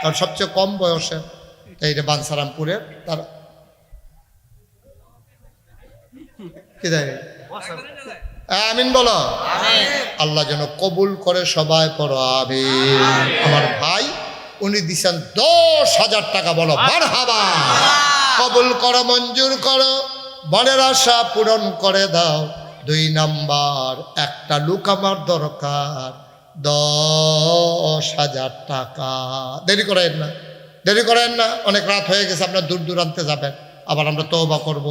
কারণ সবচেয়ে কম বয়সের এই যে বাঞ্ছারামপুরের তারা কি দেয়? আমিন বলো। আল্লাহ যেন কবুল করে, সবাই পড়ো আমিন। আমার ভাই উনি দিচ্ছেন 10,000 টাকা, বলো মারহাবা। কবুল করো, মঞ্জুর করো, মনের আশা পূরণ করে দাও। 2 নাম্বার, একটা লোক আমার দরকার, 10,000 টাকা। দেরি করেন না, অনেক রাত হয়ে গেছে, আপনার দূর দূরান্তে যাবেন, আবার আমরা তওবা করব,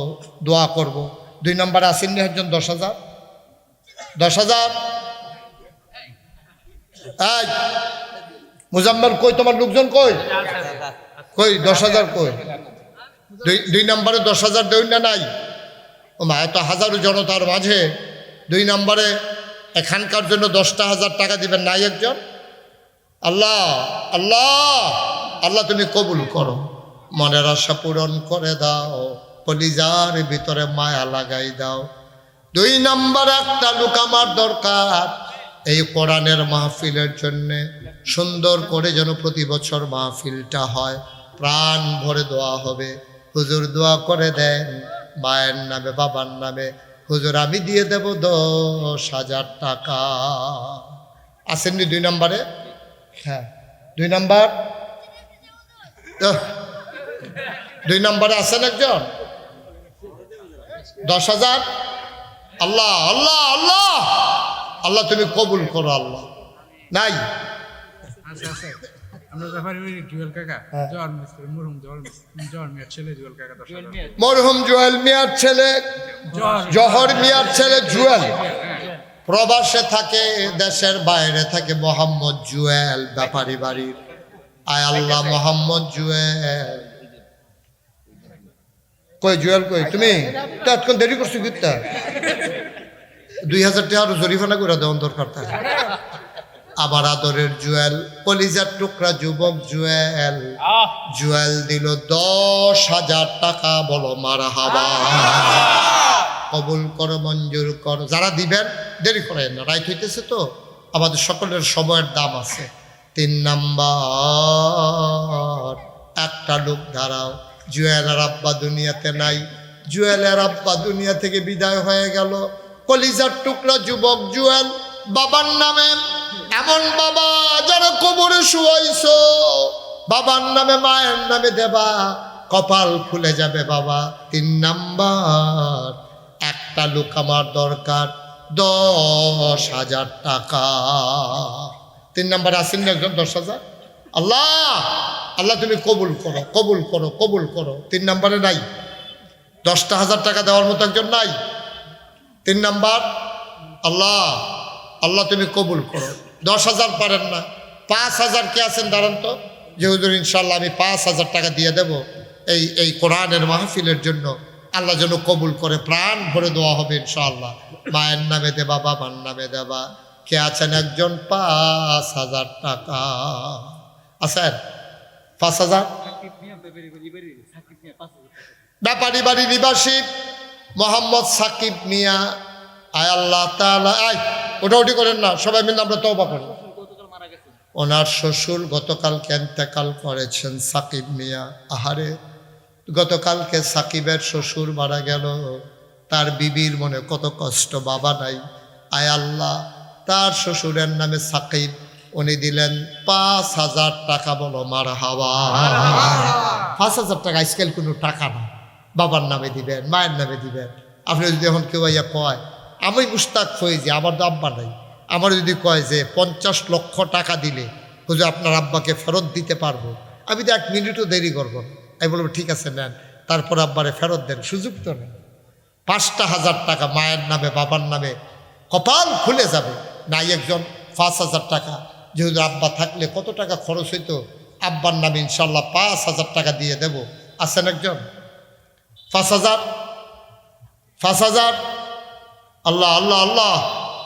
দোয়া করব। 2 নম্বরে আসেননি একজন 10,000? এই মুজাম্মেল কই? তোমার লোকজন কই? 10,000 কই? 2 নম্বরে 10,000 দেউন না নাই? ও মা, এত হাজারো জনতার মাঝে 2 নম্বরে এখানকার জন্য 10,000 টাকা দিবেন নাই একজন? আল্লাহ আল্লাহ আল্লাহ তুমি কবুল করো, মনের আশা পূরণ করে দাও, কলিজার ভিতরে মায়া লাগাই দাও। 2 নম্বর, একটা লোক আমার দরকার এই কোরআনের মাহফিলের জন্যে, সুন্দর করে যেন প্রতি বছর মাহফিলটা হয়, প্রাণ ভরে দোয়া হবে। হুজুর দোয়া করে দেন মায়ের নামে, বাবার নামে, হুজুর আমি দিয়ে দেব 10,000 টাকা। আসেননি 2 নম্বরে? হ্যাঁ 2 নম্বর 2 নম্বরে আছেন একজন 10,000। আল্লাহ আল্লাহ আল্লাহ আল্লাহ তুমি কবুল করো আল্লাহ। নাই মরহুম জুয়েল মিয়ার ছেলে, জহর মিয়ার ছেলে জুয়েল প্রবাসে থাকে, দেশের বাইরে থাকে। মোহাম্মদ জুয়েল ব্যাপারী বাড়ির। আয় আল্লাহ মোহাম্মদ জুয়েল কই? জুয়েল কই? তুমি তো এতক্ষণ দেরি করছো কিতা? 2,000 টাকা আরো জরিফানা করে দেওয়ার দরকার থাকে। আমার আদরের জুয়েল, কলিজার টুকরা যুবক জুয়েল, জুয়েল দিল 10,000 টাকা। বলো মারহাবা। কবুল করো, মঞ্জুর করো। যারা দিবেন দেরি করেন না, রাইট হইতেছে তো, আমাদের সকলের সময়ের দাম আছে। 3 নাম্বার, একটা লোক দাঁড়াও। জুয়েলের আব্বা দুনিয়াতে নাই, জুয়েলের আব্বা দুনিয়া থেকে বিদায় হয়ে গেল। কলিজার টুকরা যুবক জুয়েল, বাবার নামে এমন বাবা যারা কবরে শুয়াইছো, বাবার নামে মায়ের নামে দেবা, কপাল খুলে যাবে বাবা। 3 নাম্বার, একটা লোক আমার দরকার 10,000 টাকা। 3 নাম্বার আসেন না একজন 10,000? আল্লাহ আল্লাহ তুমি কবুল করো, কবুল করো, কবুল করো। 3 নাম্বারে নাই, 10,000 টাকা দেওয়ার মতো একজন নাই। 3 নাম্বার, আল্লাহ আল্লাহ তুমি কবুল করো। 10,000 পারেন না, 5,000 কে আছেন দাঁড়ান তো, যে হুজুর ইনশাল্লাহ আমি 5,000 টাকা দিয়ে দেব এই কোরআনের মাহফিলের জন্য। আল্লাহ যেন কবুল করে, প্রাণ ভরে দেওয়া হবে ইনশাআল্লাহ। মায়ের নামে দেবা, বাবার নামে দেবা। কে আছেন একজন? 5,000 টাকা আছেন? 5,000। ব্যাপারী বাড়ি নিবাসী মোহাম্মদ সাকিব মিয়া। আয় আল্লাহ তাআলা, আয় ওটাউটি করেন না, সবাই মিলে আমরা তওবা করি। ওনার শ্বশুর গতকালকে ইন্তেকাল করেছেন, সাকিব মিয়া। আহারে, গতকালকে সাকিবের শ্বশুর মারা গেল। তার বিবির মনে কত কষ্ট, বাবা নাই। আয় আল্লাহ, তার শ্বশুরের নামে সাকিব, উনি দিলেন 5,000 টাকা। বলো মারহাবা। 5,000 টাকা আজকাল কোনো টাকা না। বাবার নামে দিবেন, মায়ের নামে দিবেন। আপনি যদি এখন কেউ ইয়া কয়, আমি মুস্তাক হয়ে যে আমার তো আব্বা নাই, আমার যদি কয় যে 50 লক্ষ টাকা দিলে হুজুর আপনার আব্বাকে ফেরত দিতে পারবো, আমি তো 1 মিনিটও দেরি করবো না। আমি বলবো ঠিক আছে নেন, তারপর আব্বারে ফেরত দেন। সুযোগ তো নেই। 5,000 টাকা মায়ের নামে, বাবার নামে, কপাল খুলে যাবে। নাই একজন 5,000 টাকা, যেহেতু আব্বা থাকলে কত টাকা খরচ হইতো, আব্বার নামে ইনশাল্লাহ 5,000 টাকা দিয়ে দেব। আছেন একজন? 5,000। 5,000। আল্লাহ আল্লাহ আল্লাহ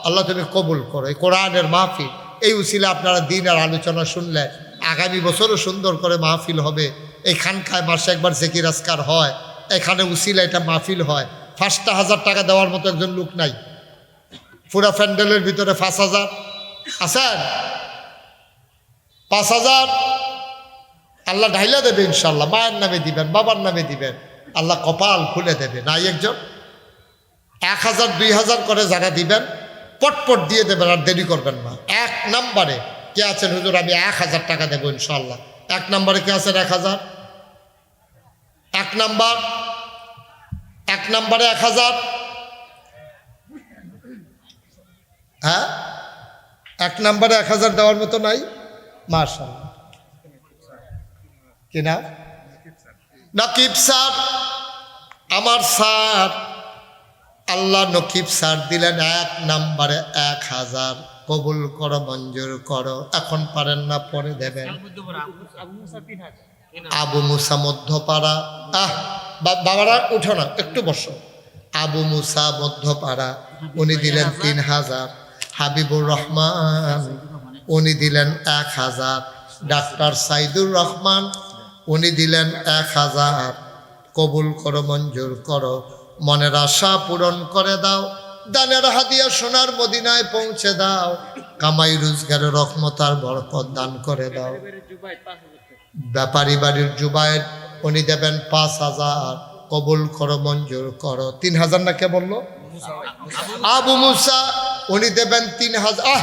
আল্লাহ তুমি কবুল করো। এই কোরআনের মাহফিল, এই উসিলে আপনারা দিন আর আলোচনা শুনলে আগামী বছরও সুন্দর করে মাহফিল হবে। এই খানকায় মাসে একবার জিকির আজকার হয়, এখানে উসিলা এটা মাহফিল হয়। 5,000 টাকা দেওয়ার মতো একজন লোক নাই পুরা প্যান্ডেলের ভিতরে। 5,000 আছেন? 5,000 আল্লাহ ঢাইলা দেবে ইনশাল্লাহ। মায়ের নামে দিবেন, বাবার নামে দিবেন, আল্লাহ কপাল খুলে দেবে। নাই একজন? 1,000 2,000 করে যারা দিবেন পটপট দিয়ে দেবেন, আর দেরি করবেন না। 1 নম্বরে কে আছেন? হুজুর আমি 1,000 টাকা দেবো ইনশাল্লাহ। 1 নম্বরে কে আছেন? 1,000। 1 নম্বর, 1 নম্বরে 1,000। হ্যাঁ, 1 নম্বরে 1,000 দেওয়ার মতো নাই? মাশাআল্লাহ। কি নাম? নকিব স্যার, আমার স্যার। আল্লাহ নকিব স্যার দিলেন 1 নম্বরে 1,000। কবুল করো, মঞ্জুর করো। এখন পারেন না, পরে দেবেন। আবু মুসা মধ্যপাড়া। বাবারা উঠো না, একটু বসো। আবু মুসা মধ্যপাড়া, উনি দিলেন 3,000। হাবিবুর রহমান, উনি দিলেন 1,000। ডাক্তার সাইদুর রহমান, উনি দিলেন 1,000। কবুল করো, মঞ্জুর করো। মনের আশা পূরণ করে দাও। দানের হাদিয়া সোনার মদিনায় পৌঁছে দাও। কামাই রোজগারের রহমত আর বরকত দান করে দাও। ব্যাপারী বাড়ির জুবায়ের, উনি দেবেন 5,000। কবুল করো, মঞ্জুর করো। 3,000 না কে বললো? আবু মুসা, উনি দেবেন 3,000।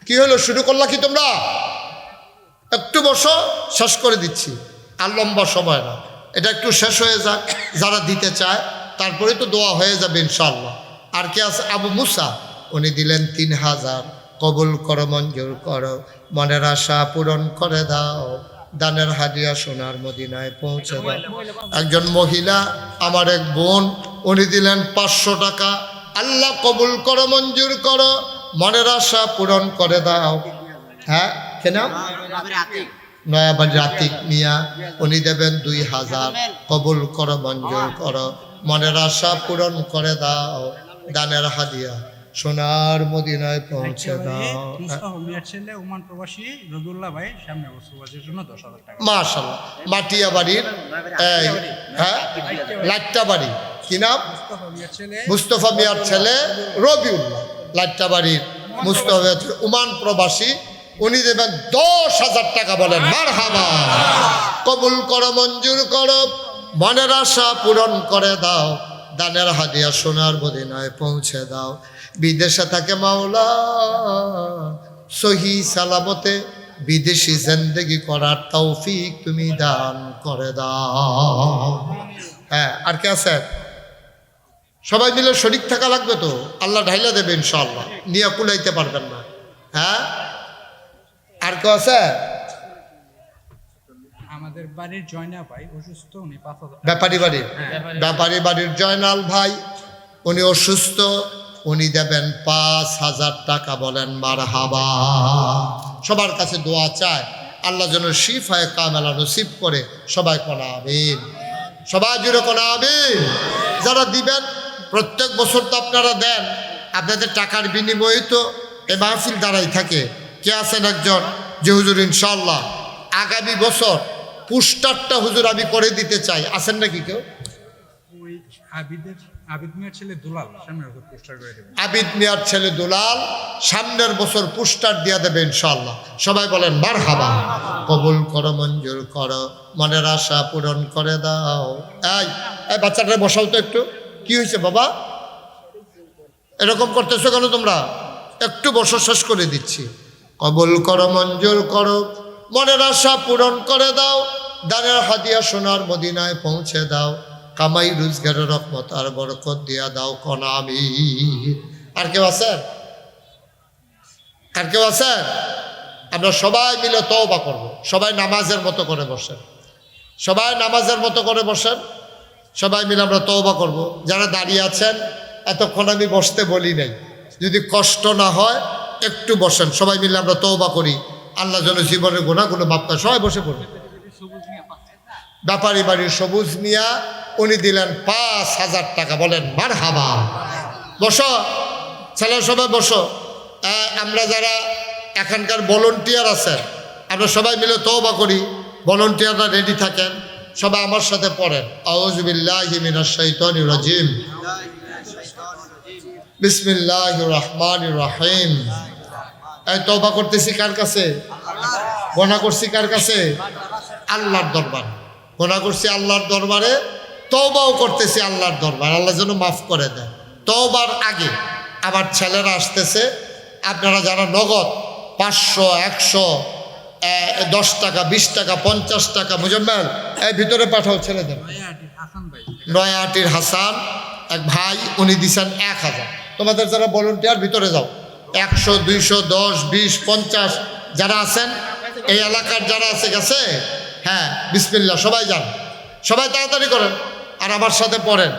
কি হলো, শুরু করলা কি তোমরা? একটু বসো, শেষ করে দিচ্ছি, আর লম্বা সময় না, এটা একটু শেষ হয়ে যাক, যারা দিতে চায় তারপরে তো দোয়া হয়ে যাবে ইনশাআল্লাহ। আর কে আছে? আবু মুসা, উনি দিলেন 3000। কবুল করো, মঞ্জুর করো, মনের আশা পূরণ করে দাও, দানের হাদিয়া সোনার মদিনায় পৌঁছে দাও। একজন মহিলা, আমার এক বোন, উনি দিলেন 500 টাকা। আল্লাহ কবুল করো, মঞ্জুর করো, মনের আশা পূরণ করে দাও। হ্যাঁ, কেন? নয়াবাড়ির আতিক মিয়া, উনি দেবেন 2000। কবুল করো, মঞ্জুর করো, মনের আশা পূরণ করে দাও, দানের হাদিয়া সোনার মদিনায় পৌঁছে দাও। মাশাআল্লাহ। মাটিয়া বাড়ির হ্যাঁ লাট্টা বাড়ি, কি নাম? মুস্তফা মিয়ার ছেলে রবিউল্লাহ। লাট্টা বাড়ির মুস্তফা ওমান প্রবাসী, উনি দেবেন 10,000 টাকা। বলেন মারহাবা। কবুল করো, মঞ্জুর করো, মনের আশা পূরণ করে দাও, দানের হাদিয়া সোনার মদিনায় পৌঁছে দাও। বিদেশে থাকে মাওলা, সহি সালামতে বিদেশি জিন্দেগি করার তৌফিক তুমি দান করে দাও। হ্যাঁ, আর কে আছে? সবাই মিলে শরীক থাকা লাগবে তো, আল্লাহ ঢাইলা দেবে ইনশাআল্লাহ, নিয়ে কুলাইতে পারবেন না। হ্যাঁ, আর কেউ আছে? আমাদের বাড়ির জয়না ভাই অসুস্থ, উনি 5000। ব্যাপারী বাড়ির ব্যাপারী বাড়ির জয়নাল ভাই, উনি অসুস্থ, উনি দেবেন 5000 টাকা। বলেন মারহাবা। সবার কাছে দোয়া চায়, আল্লাহ যেন শিফায়ে কামেলা নসিব করে। সবাই কোনা আমিন, সবাই জুড়ে কোনা আমিন। যারা দিবেন, প্রত্যেক বছর তো আপনারা দেন, আপনাদের টাকার বিনিময়ে তো এই মাহফিল দাঁড়াই থাকে। কে আছেন একজন যে হুজুর ইনশাআল্লাহ আগামী বছর পুস্টারটা হুজুর আমি করে দিতে চাই? আছেন নাকি কেউ? ওই আবিদ মিয়ার ছেলে দুলাল সামনের বছর পোস্টার করে দেবে। আবিদ মিয়ার ছেলে দুলাল সামনের বছর পোস্টার দিয়ে দেবে ইনশাআল্লাহ। সবাই বলেন মারহাবা। কবুল করো, মঞ্জুর করো, মনের আশা পূরণ করে দাও। এই বাচ্চাটা বসাও তো একটু। কি হয়েছে বাবা, এরকম করতেছো কেন তোমরা? একটু বসো, শেষ করে দিচ্ছি। কবুল করো, মঞ্জুর করো, মনের আশা পূরণ করে দাও, দানের হাদিয়া সোনার মদিনায় পৌঁছে দাও, কামাই রোজগারের রহমত আর বরকত দিয়া দাও। কোনা আমিন। আর কেউ আছেন? আর কেউ আছেন? আমরা সবাই মিলে তওবা করব। সবাই নামাজের মতো করে বসেন, সবাই নামাজের মতো করে বসেন, সবাই মিলে আমরা তওবা করব। যারা দাঁড়িয়ে আছেন, এতক্ষণ আমি বসতে বলি নাই, যদি কষ্ট না হয় একটু বসেন। সবাই মিলে আমরা তওবা করি, আল্লাহ যেন জীবনের গুনাহগুলো মাফ করে। সবাই বসে পড়ুন। ব্যাপারী বাড়ির সবুজ মিয়া, উনি দিলেন 5000 টাকা। বলেন মারহাবা। বসো ছেলে, সবাই বসো। আমরা যারা এখানকার ভলান্টিয়ার আছেন, আমরা সবাই মিলে তওবা করি। ভলান্টিয়াররা রেডি থাকেন, সবাই আমার সাথে পড়েন। আউযু বিল্লাহি মিনাশ শাইতানির রাজিম, বিসমিল্লাহির রহমানির রহিম। এই তওবা করতেছি কার কাছে? গুনাহ করছি কার কাছে? আল্লাহর দরবারে। গুনাহ করছি আল্লাহর দরবারে, তওবাও করতেছি আল্লাহর দরবারে, আল্লাহ যেন মাফ করে দেন। তওবার আগে আমার ছেলেরা আসতেছে, আপনারা যারা নগদ 500, 100, 10 টাকা, 20 টাকা, 50 টাকা, মুজাম্মেল এই ভিতরে পাঠাও ছেলেদের। নয়াহাটির হাসান এক ভাই, উনি দিছেন 1000। তোমাদের যারা ভলান্টিয়ার ভিতরে যাও, 100, 200, 10, 20, 50 যারা আছেন এই এলাকার যারা আছে গেছে। হ্যাঁ, বিসমিল্লাহ, সবাই যান, সবাই তাড়াতাড়ি করেন আর আমার সাথে পড়েন।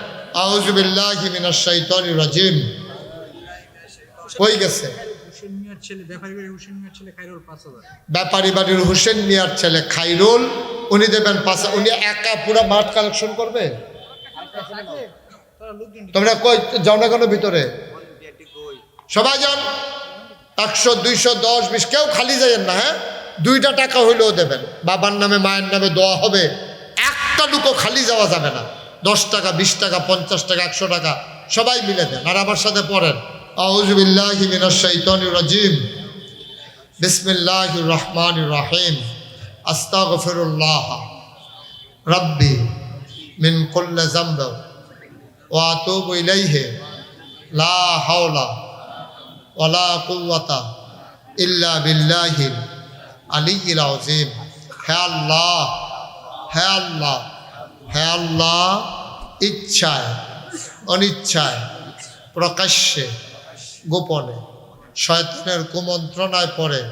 আউযু বিল্লাহি মিনাশ শাইতানির রাজিম। হয়ে গেছে। ব্যাপারী বাড়ির হোসেন মিয়ার ছেলে খাইরুল, উনি দেবেন 5। উনি একা পুরো মাঠ কালেকশন করবে। তোমরা কই যাও না কেন ভিতরে? সবাই যান। 100, 200, 10, 20 কেউ খালি যাইয়েন না। হ্যাঁ, 2টা টাকা হইলেও দেবেন। বাবার নামে মায়ের নামে দোয়া হবে, একটা লুকো খালি যাওয়া যাবে না। 10 টাকা, 20 টাকা, 50 টাকা, 100 টাকা সবাই মিলে দেন আর আমার সাথে পড়েন। আউযু বিল্লাহি মিনাশ শাইতানির রাজিম, বিসমিল্লাহির রহমানির রহিম। আস্তাগফিরুল্লাহ রাব্বি মিন কুল্লি যামব ওয়া আতুবু ইলাইহি লা হাওলা ওয়ালা কুওয়াতা ইল্লা বিল্লাহিল আলিয়্যিল আযীম। হে আল্লাহ, হে আল্লাহ, হে আল্লাহ, ইচ্ছায় অনিচ্ছায় প্রকাশ্যে গোপনে শয়তানের কুমন্ত্রণায় পড়ে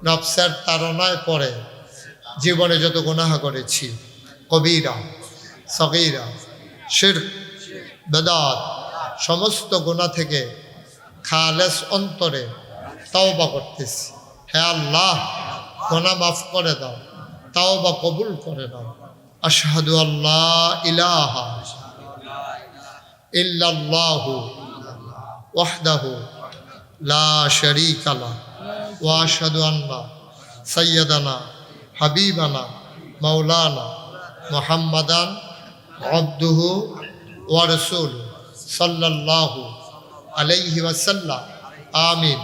নফসের তাড়নায় পড়ে জীবনে যত গুনাহ করেছি, কবিরা সগীরা শিরক বেদাত সমস্ত গুনাহ থেকে খালেস অন্তরে তাওবা করতেছি। হে আল্লাহ, গুনাহ মাফ করে দাও, তাওবা কবুল করে দাও। আশহাদু আল্লাহ ইলাহা ইল্লাল্লাহু ওয়াহদাহু লা শারীকা লাহু ওয়া আশহাদু আন্না সাইয়্যিদানা হাবিবানা মাওলানা মুহাম্মাদান আবদুহু ওয়া রাসূলুহু সাল্লাল্লাহু আলাইহি ওয়াসাল্লাম। আমিন,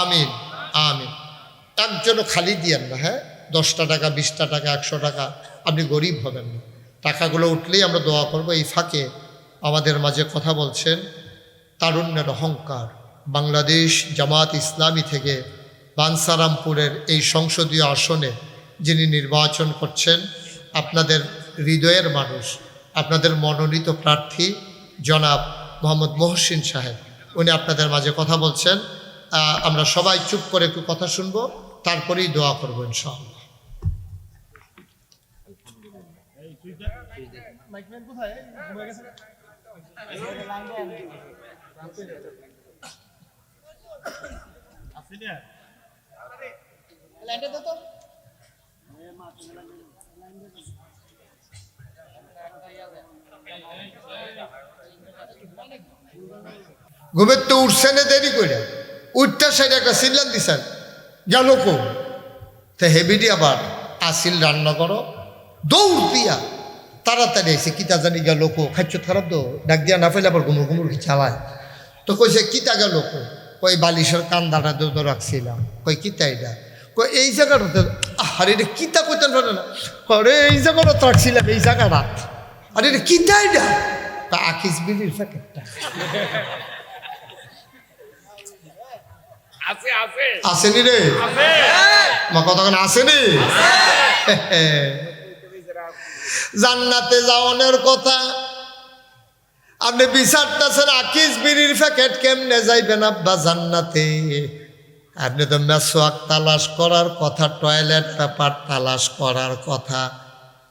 আমিন, আমিন। একজনও খালি দিয়েন না, হ্যাঁ? 10টা টাকা, 20টা টাকা, 100 টাকা, আপনি গরিব হবেন না। টাকাগুলো উঠলেই আমরা দোয়া করব। এই ফাঁকে আমাদের মাঝে কথা বলছেন তারুণ্যের অহংকার, বাংলাদেশ জামাত ইসলামী থেকে বাঞ্ছারামপুরের এই সংসদীয় আসনে যিনি নির্বাচন করছেন, আপনাদের হৃদয়ের মানুষ, আপনাদের মনোনীত প্রার্থী জনাব মোহাম্মদ মহসিন সাহেব, উনি আপনাদের মাঝে কথা বলছেন। আমরা সবাই চুপ করে একটু কথা শুনবো, তারপরেই দোয়া করবো ইনশাআল্লাহ। ঘুমের তো উঠছেন দেরি করে, উঠটা সাইড একটা সিল্লান দিছেন, গেল কো তো হেবিডি আবার আসিল রান্না করো, দৌড় দিয়া তাড়াতাড়ি এসে কিতা জানি গেল কো, খাচ্ছ খারাপ তো ডাক দিয়া না ফেলে আবার ঘুমুর ঘুমুর কি চালায়। তো কইছে কিতা গেল কো, কই বালিশের কান্দাটা তো রাখছিলাম, কই কিতা এটা, কই এই জায়গাটাতে, আরে এটা কিতা কইতেন পারে না, আরে এই জায়গাটা তো রাখছিলাম, এই জায়গাটা, আরে এটা কিতা এটা, আকিস বিলির প্যাকেটটা আসেনি রে, মা কতক্ষণ আসেনি। জান্নাতে যাওয়ানোর কথা আপনি বিচারতেছেন, আকিস বিড়ির প্যাকেট কেমনে যাইবেন আব্বা জান্নাতে? আপনি তো মেসওয়াক তালাশ করার কথা, টয়লেট পেপার তালাশ করার কথা,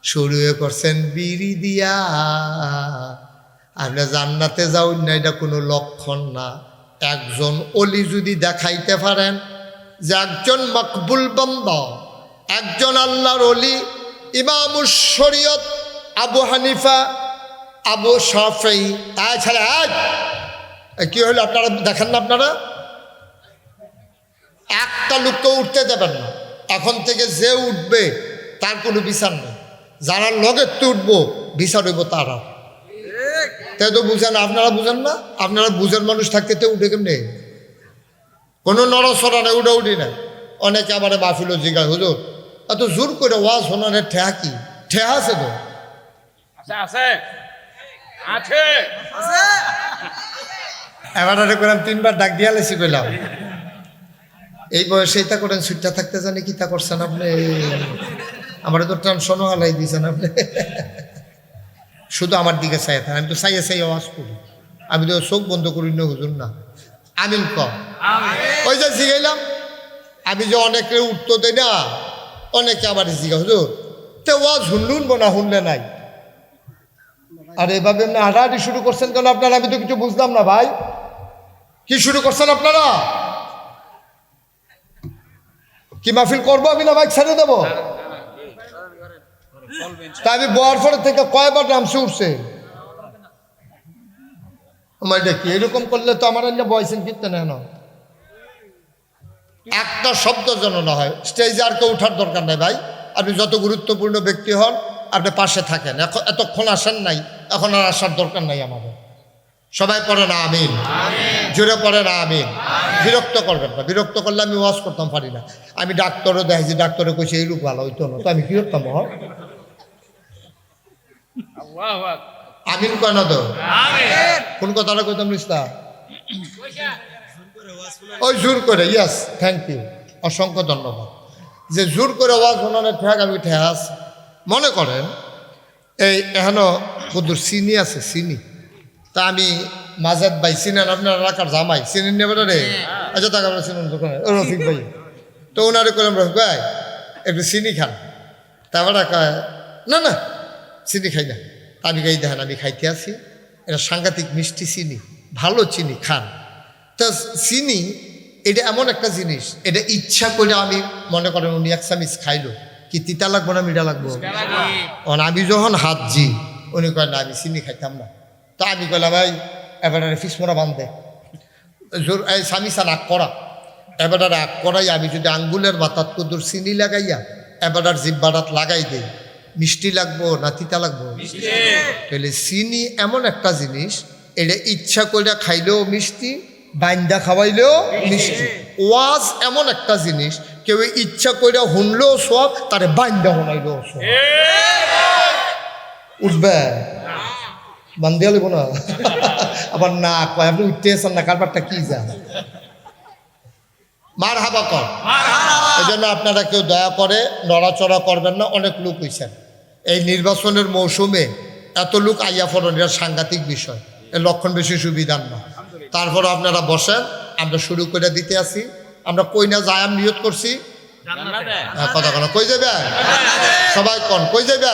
শুরু করছেন বিড়ি দিয়া। আপনি জান্নাতে যাওন না, এটা কোনো লক্ষণ না। একজন অলি যদি দেখাইতে পারেন যে একজন মকবুল বান্দা, একজন আল্লাহর অলি, ইমামুস শরীয়ত আবু হানিফা, আবু শাফেঈ, ছাড়া কি হলো আপনারা দেখেন না? আপনারা একটা লোককে উঠতে দেবেন না। এখন থেকে যে উঠবে তার কোনো বিচার নেই, যারা লগে তো উঠবো বিচার হইব তারা। তাই তো বুঝেন, আপনারা বুঝেন না? আপনারা বুঝেন মানুষ থাকতে তো উঠে কেমনে, কোনো নড়াচড়া নেই, উঠে উঠি নাই। অনেকে আবার মাহফিল জিজ্ঞাসা, হুজুর এত জোর করে ওয়াজ শোনানের ঠেহা কি? ঠেহা আছে তো, এবার করলাম 3বার ডাক দিয়া লেছি কইলাম, এই বয়সে এটা করেন, সুইটটা থাকতে জানি কি তা করছেন আপনি? আমার তো টেনশনও হালাই দিয়েছেন আপনি। শুধু আমার দিকে চাই থাকেন, আমি তো চাইয়ে চাই আওয়াজ করি, আমি তো চোখ বন্ধ করি না হুজুর না। আমিন কম ওই যে জিগাইলাম, আমি যে অনেকে উঠতে দেয় না, অনেকে আবার জিগা, হুজুর তো ওয়াজ শুনলুন না, শুনলে নাই। আর এভাবে এমনি হাঁটাহাঁটি শুরু করছেন কেন আপনারা? আমি তো কিছু বুঝলাম না ভাই, কি শুরু করছেন আপনারা? কি মাহফিল করবো আমি, না বাইক ছেড়ে দেবো? তা আমি বয়ার পরে থেকে কয়বার নামছে উঠছে আমার, এটা কি এরকম করলে তো আমার বয়সেন কিনতে নেন, একটা শব্দ যেন না হয়। স্টেজে আর কেউ উঠার দরকার নাই ভাই, আপনি যত গুরুত্বপূর্ণ ব্যক্তি হন আপনি পাশে থাকেন। এতক্ষণ আসেন নাই, এখন আর আসার দরকার নাই আমাদের। সবাই পড়ে না আমিন, জোরে পড়ে না আমিন। বিরক্ত করবেন না, বিরক্ত করলে আমি ওয়াজ করতাম পারি না। আমি ডাক্তারও দেখেছি, ডাক্তারে কইছে এই লোক ভালো হইতো না, তো আমি কি করতাম? আমিন কয় না তো, কোন কথাটা কইতাম লিস্তা ওই জোর করে। ইয়াস, থ্যাংক ইউ। অসংখ্য ধন্যবাদ। যে জোর করে ওয়াজ শোনানোর ঠেক আমি ঠেক আছে। মনে করেন এই এখনো কদুর চিনি আছে, চিনি তা আমি মাজাদ ভাই চিনেন, আপনার এলাকার জামাই চিনেন নেবে রে? আচ্ছা তাকে আমরা চিনুন দোকানে ও রফিক ভাই, তো ওনারে করলাম রফিক ভাই একটু চিনি খান। তারপরে কয় না না চিনি খাই না। আমি গাই দেখেন আমি খাইতে আছি, এটা সাংঘাতিক মিষ্টি চিনি, ভালো চিনি খান। তা চিনি এটা এমন একটা জিনিস, এটা ইচ্ছা করে আমি মনে করেন উনি এক চামিচ খাইলো, কি তিতা লাগবো না মিঠা লাগবো? আমি যখন হাতজি উনি কয় না আমি চিনি খাইতাম না। তা আমি কইলাম ভাই এবারে ফিসমোরা বান্ধে জোর এই সামিসা নাক করা, এবারে আগ করাই আমি যদি আঙ্গুলের মাথার কদুর চিনি লাগাইয়া এবার জিব্বাটাত লাগাই দেই, মিষ্টি লাগবো না তিতা লাগবো? তাহলে চিনি এমন একটা জিনিস, এটা ইচ্ছা করে খাইলেও মিষ্টি, বাইন্দা খাওয়াইলেও মিষ্টি। ওয়াজ এমন একটা জিনিস, কেউ ইচ্ছা করে শুনলেও সব, তারে বাইন্দা শোনাইলেও সব। উঠবে বান্ধিয়া লিব না আবার না কয় আপনি উঠতে আছেন না, কারবারটা কি যায় মার হাবা কর। এই জন্য আপনারা কেউ দয়া করে নড়াচড়া করবেন না। অনেক লোক হয়েছেন এই নির্বাচনের মৌসুমে, এত লোক আইয়া ফোরন, এটা সাংঘাতিক বিষয়, এর লক্ষণ বেশি সুবিধার না। তারপর আপনারা বসেন, আমরা শুরু করে দিতে আসি। আমরা কই না যাই আমি নিয়ত করছি, কথা কথা কই যাবে সবাই কন কই যাবে?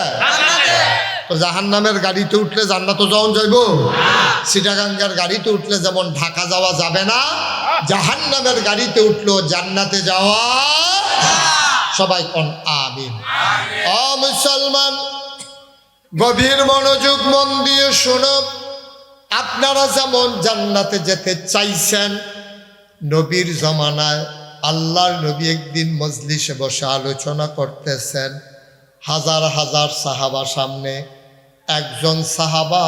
তো জাহান্নামের গাড়িতে উঠলে জান্নাতও যাওয়া যাইব, চিটাগাঙ্গের গাড়িতে উঠলে যেমন ঢাকা যাওয়া যাবে না, জাহান্নামের গাড়িতে উঠলো জান্নাতে যাওয়া। সবাই কন আমিন। ও মুসলমান, গভীর মনোযোগ মন দিয়ে শুনো। আপনারা যেমন জান্নাতে যেতে চাইছেন, নবীর জমানায় আল্লাহর নবী একদিন মজলিসে বসে আলোচনা করতেছেন, হাজার হাজার সাহাবা সামনে। একজন সাহাবা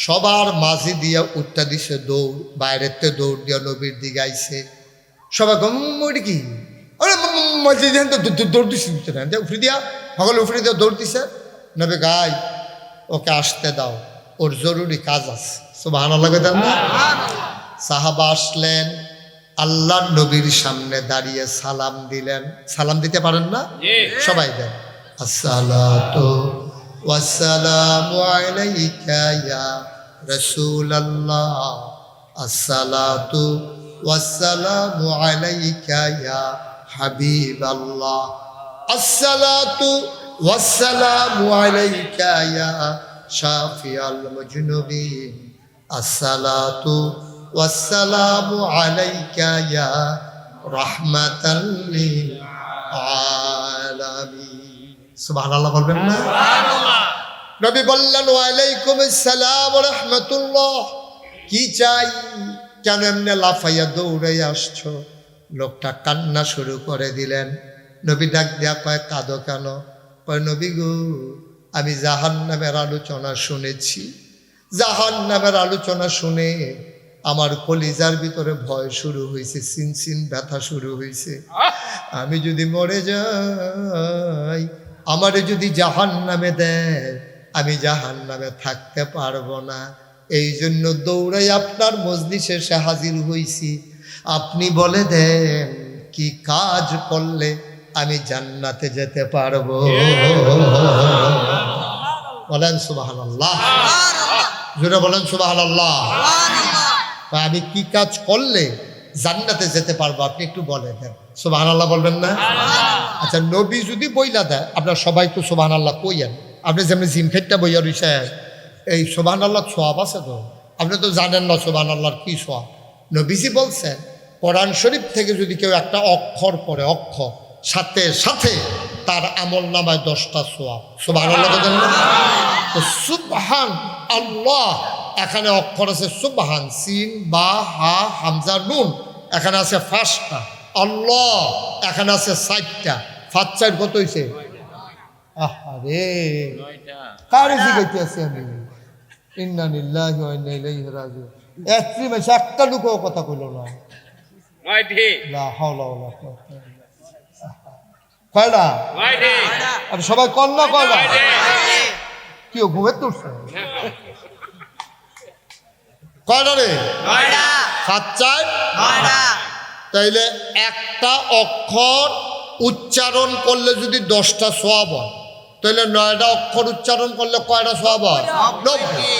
সবার মাঝে দিয়ে উঠতে দিছে দৌড়, বাইরেতে দৌড় দিয়ে নবীর দিকে আইছে। সবাই ওইটা কি দৌড় দিচ্ছে উফরি দিয়া, সকলে উফরি দিয়া দৌড় দিছে। নবী গাই ওকে আসতে দাও, ওর জরুরি কাজ আছে। সুবহানাল্লাহ দেন না? সাহাবা আসলেন, আল্লাহর নবীর সামনে দাঁড়িয়ে সালাম দিলেন। সালাম দিতে পারেন না? সবাই দেন। আসসালাতু ওয়াসসালামু আলাইকা ইয়া রাসূলুল্লাহ, আসসালাতু ওয়াসসালামু আলাইকা ইয়া হাবিবাল্লাহ, আসসালাতু ওয়াসসালামু আলাইকা ইয়া শাফিয়াল মুজনুবিন, আসসালাতু ওয়াসসালামু আলাইকা ইয়া রাহমাতাল লিল আলামিন। সুবহানাল্লাহ বলবেন না? নবী বললেন ওয়া আলাইকুমুস সালাম ওয়া রাহমাতুল্লাহ। কি চাই? কেন এমনি লাফাইয়া দৌড়ে আসছো? লোকটা কান্না শুরু করে দিলেন। নবী ডাক দিয়া কয় কাঁদো কেন? কয় নবী গো, আমি জাহান্নামের আলোচনা শুনেছি। জাহান্নামের আলোচনা শুনে আমার কলিজার ভিতরে ভয় শুরু হয়েছে, সিনসিন ব্যথা শুরু হয়েছে। আমি যদি মরে যাই, আমারে যদি জাহান্নামে দেয়, আমি জাহান্নামে থাকতে পারবো না। এই জন্য দৌড়াই আপনার মজলিসে এসে হাজির হইছি। আপনি বলে দেন কি কাজ করলে আমি জান্নাতে যেতে পারবো? বলেন সুবহানাল্লাহ, জোরে বলেন সুবহানাল্লাহ। আমি কি কাজ করলে জান্নাতে যেতে পারবো আপনি একটু বলে দেন। সুবহানাল্লাহ বলবেন না? আচ্ছা, নবী যদি বইলা দেয়, আপনার সবাই তো সুবহানাল্লাহ কইয়েন। আপনি যেমনি জিম খেটটা বইয়া রইছে, এই সুবহানাল্লাহ সওয়াব আছে তো? আপনি তো জানেন না সুবহানাল্লাহর কি সওয়াব। নবীজি বলছেন, কোরআন শরীফ থেকে যদি কেউ একটা অক্ষর পড়ে, অক্ষর সাথে সাথে তার আমল নামায় 10টা সওয়াব। সুবহানাল্লাহ বলেন না? তো সুবহান আল্লাহ, এখানে অক্ষর আছে সুবহান, সিন বা হা হামজা নুন, এখানে আছে 5টা। আল্লাহ এখানে আছে 4টা। 5 4 কত হয়েছে? আরে কারে জিগাইতে আছি আমি? ইন্না লিল্লাহি ওয়া ইন্না ইলাইহি রাজিউন। একটি মাসে একটা লোকও কথা কইল না। লা হাওলা ওয়ালা কুওয়াতা ইল্লা বিল্লাহ। কয়টা? আরে সবাই কল না কয়টা? কি ঘুমের তুলছে? কয়টা রে? 5 4 9টা। তাইলে একটা অক্ষর উচ্চারণ করলে যদি 10টা সওয়াব হয়, তাহলে 9টা অক্ষর উচ্চারণ করলে কয়টা সওয়াব হয়? 90।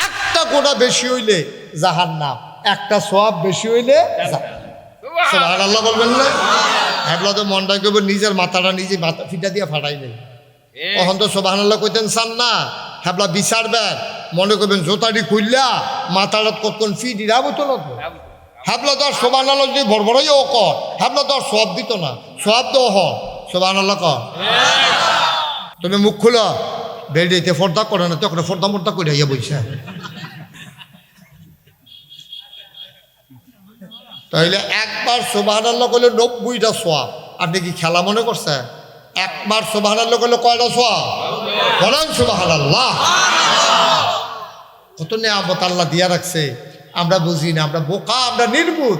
একটা গোনা বেশি হইলে জাহান্নাম, একটা সওয়াব বেশি হইলে সুবহানাল্লাহ বলবেন না? একলা তো মনটা কেবল নিজের মাথাটা নিজে মাথা ফিটা দিয়ে ফাটাই নেই। তখন তো সুবহানাল্লাহ কইতেন চান না, হ্যাবলা বিচারবেন মনে করবেন জোতাটি খুললা মাথাটা কতক্ষণ ফিট ইরাবো তো না তো। হ্যাবলা তো আর সুবহানাল্লাহ যদি ভরভরাই ও কর, হ্যাবলা তো আর সওয়াব দিত না, সওয়াব তো হ সুবহানাল্লাহ কর। তুমি মুখ খুলো, বেডিতে ফর্দা করে না, তখন ফর্দা মর্দা করে ইয়ে বইছে। তাইলে একবার সুবহানাল্লাহ করলে 90টা সওয়াব। আপনি কি খেলা মনে করছেন? একবার সুবহানাল্লাহ করলে কয়টা সওয়াব? বলেন সুবহানাল্লাহ। কত নিয়ামত আল্লাহ দিয়া রাখছে, আমরা বুঝি না, আমরা বোকা, আমরা নির্বুধ।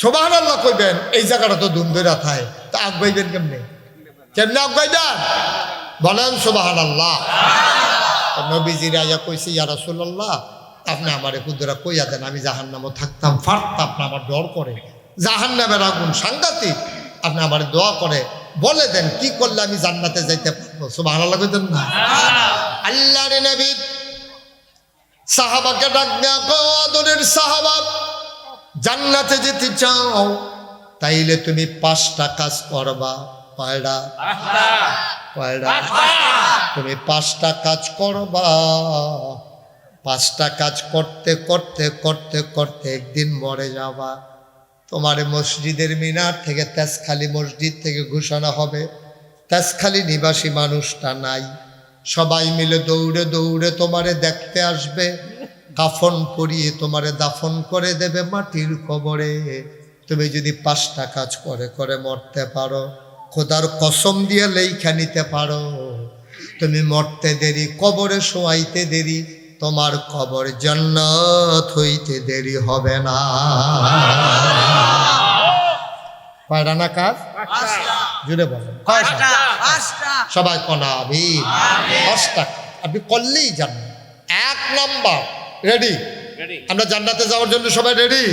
সুবহানাল্লাহ কইবেন এই জায়গাটা তো ধুম ধরে থায়, তা আগাইবেন কেমনে? কেমনে আগাইবেন? বলেন সুবহানাল্লাহ। নবীজি রাজা কইছে, ইয়া রাসূলুল্লাহ আপনি আমারে কুদরা কইয়া দেন, আমি জাহান্নামে থাকতাম ফারতাম না, আমার ডর করে, জাহান্নামের আগুন সাংঘাতিক, আপনি আমারে দোয়া করে বলে দেন কি করলে আমি জান্নাতে যাইতে পারবো। সুবহানাল্লাহ কইতেন না? আল্লাহর নবী সাহাবাকে ডাক দেয়া, আদরের সাহাবা, জান্নাতে যেতে চাও তাইলে তুমি 5টা কাজ করবা। কয়টা? কয়টা? তুমি 5টা কাজ করবা। 5টা কাজ করতে করতে করতে করতে একদিন মরে যাবা। তোমার মসজিদের মিনার থেকে তেজখালী মসজিদ থেকে ঘোষণা হবে, তেজখালী নিবাসী মানুষটা নাই। সবাই মিলে দৌড়ে দৌড়ে তোমারে দেখতে আসবে, কাফন পরিয়ে তোমারে দাফন করে দেবে মাটির কবরে। তুমি যদি 5টা কাজ করে করে মরতে পারো, খোদার কসম দিয়ে লেখা নিতে পারো, তুমি মরতে দেরি, কবরে শোয়াইতে দেরি, তোমার কবর জান্নাত হইতে দেরি হবে না। কয়টা না কাজ? জুড়ে বলেন কয়টা? সবাই কনা আবি 5টা আপনি করলেই জান্নাত। 1 নাম্বার রেডি? আমরা জান্নাতে যাওয়ার জন্য সবাই রেডি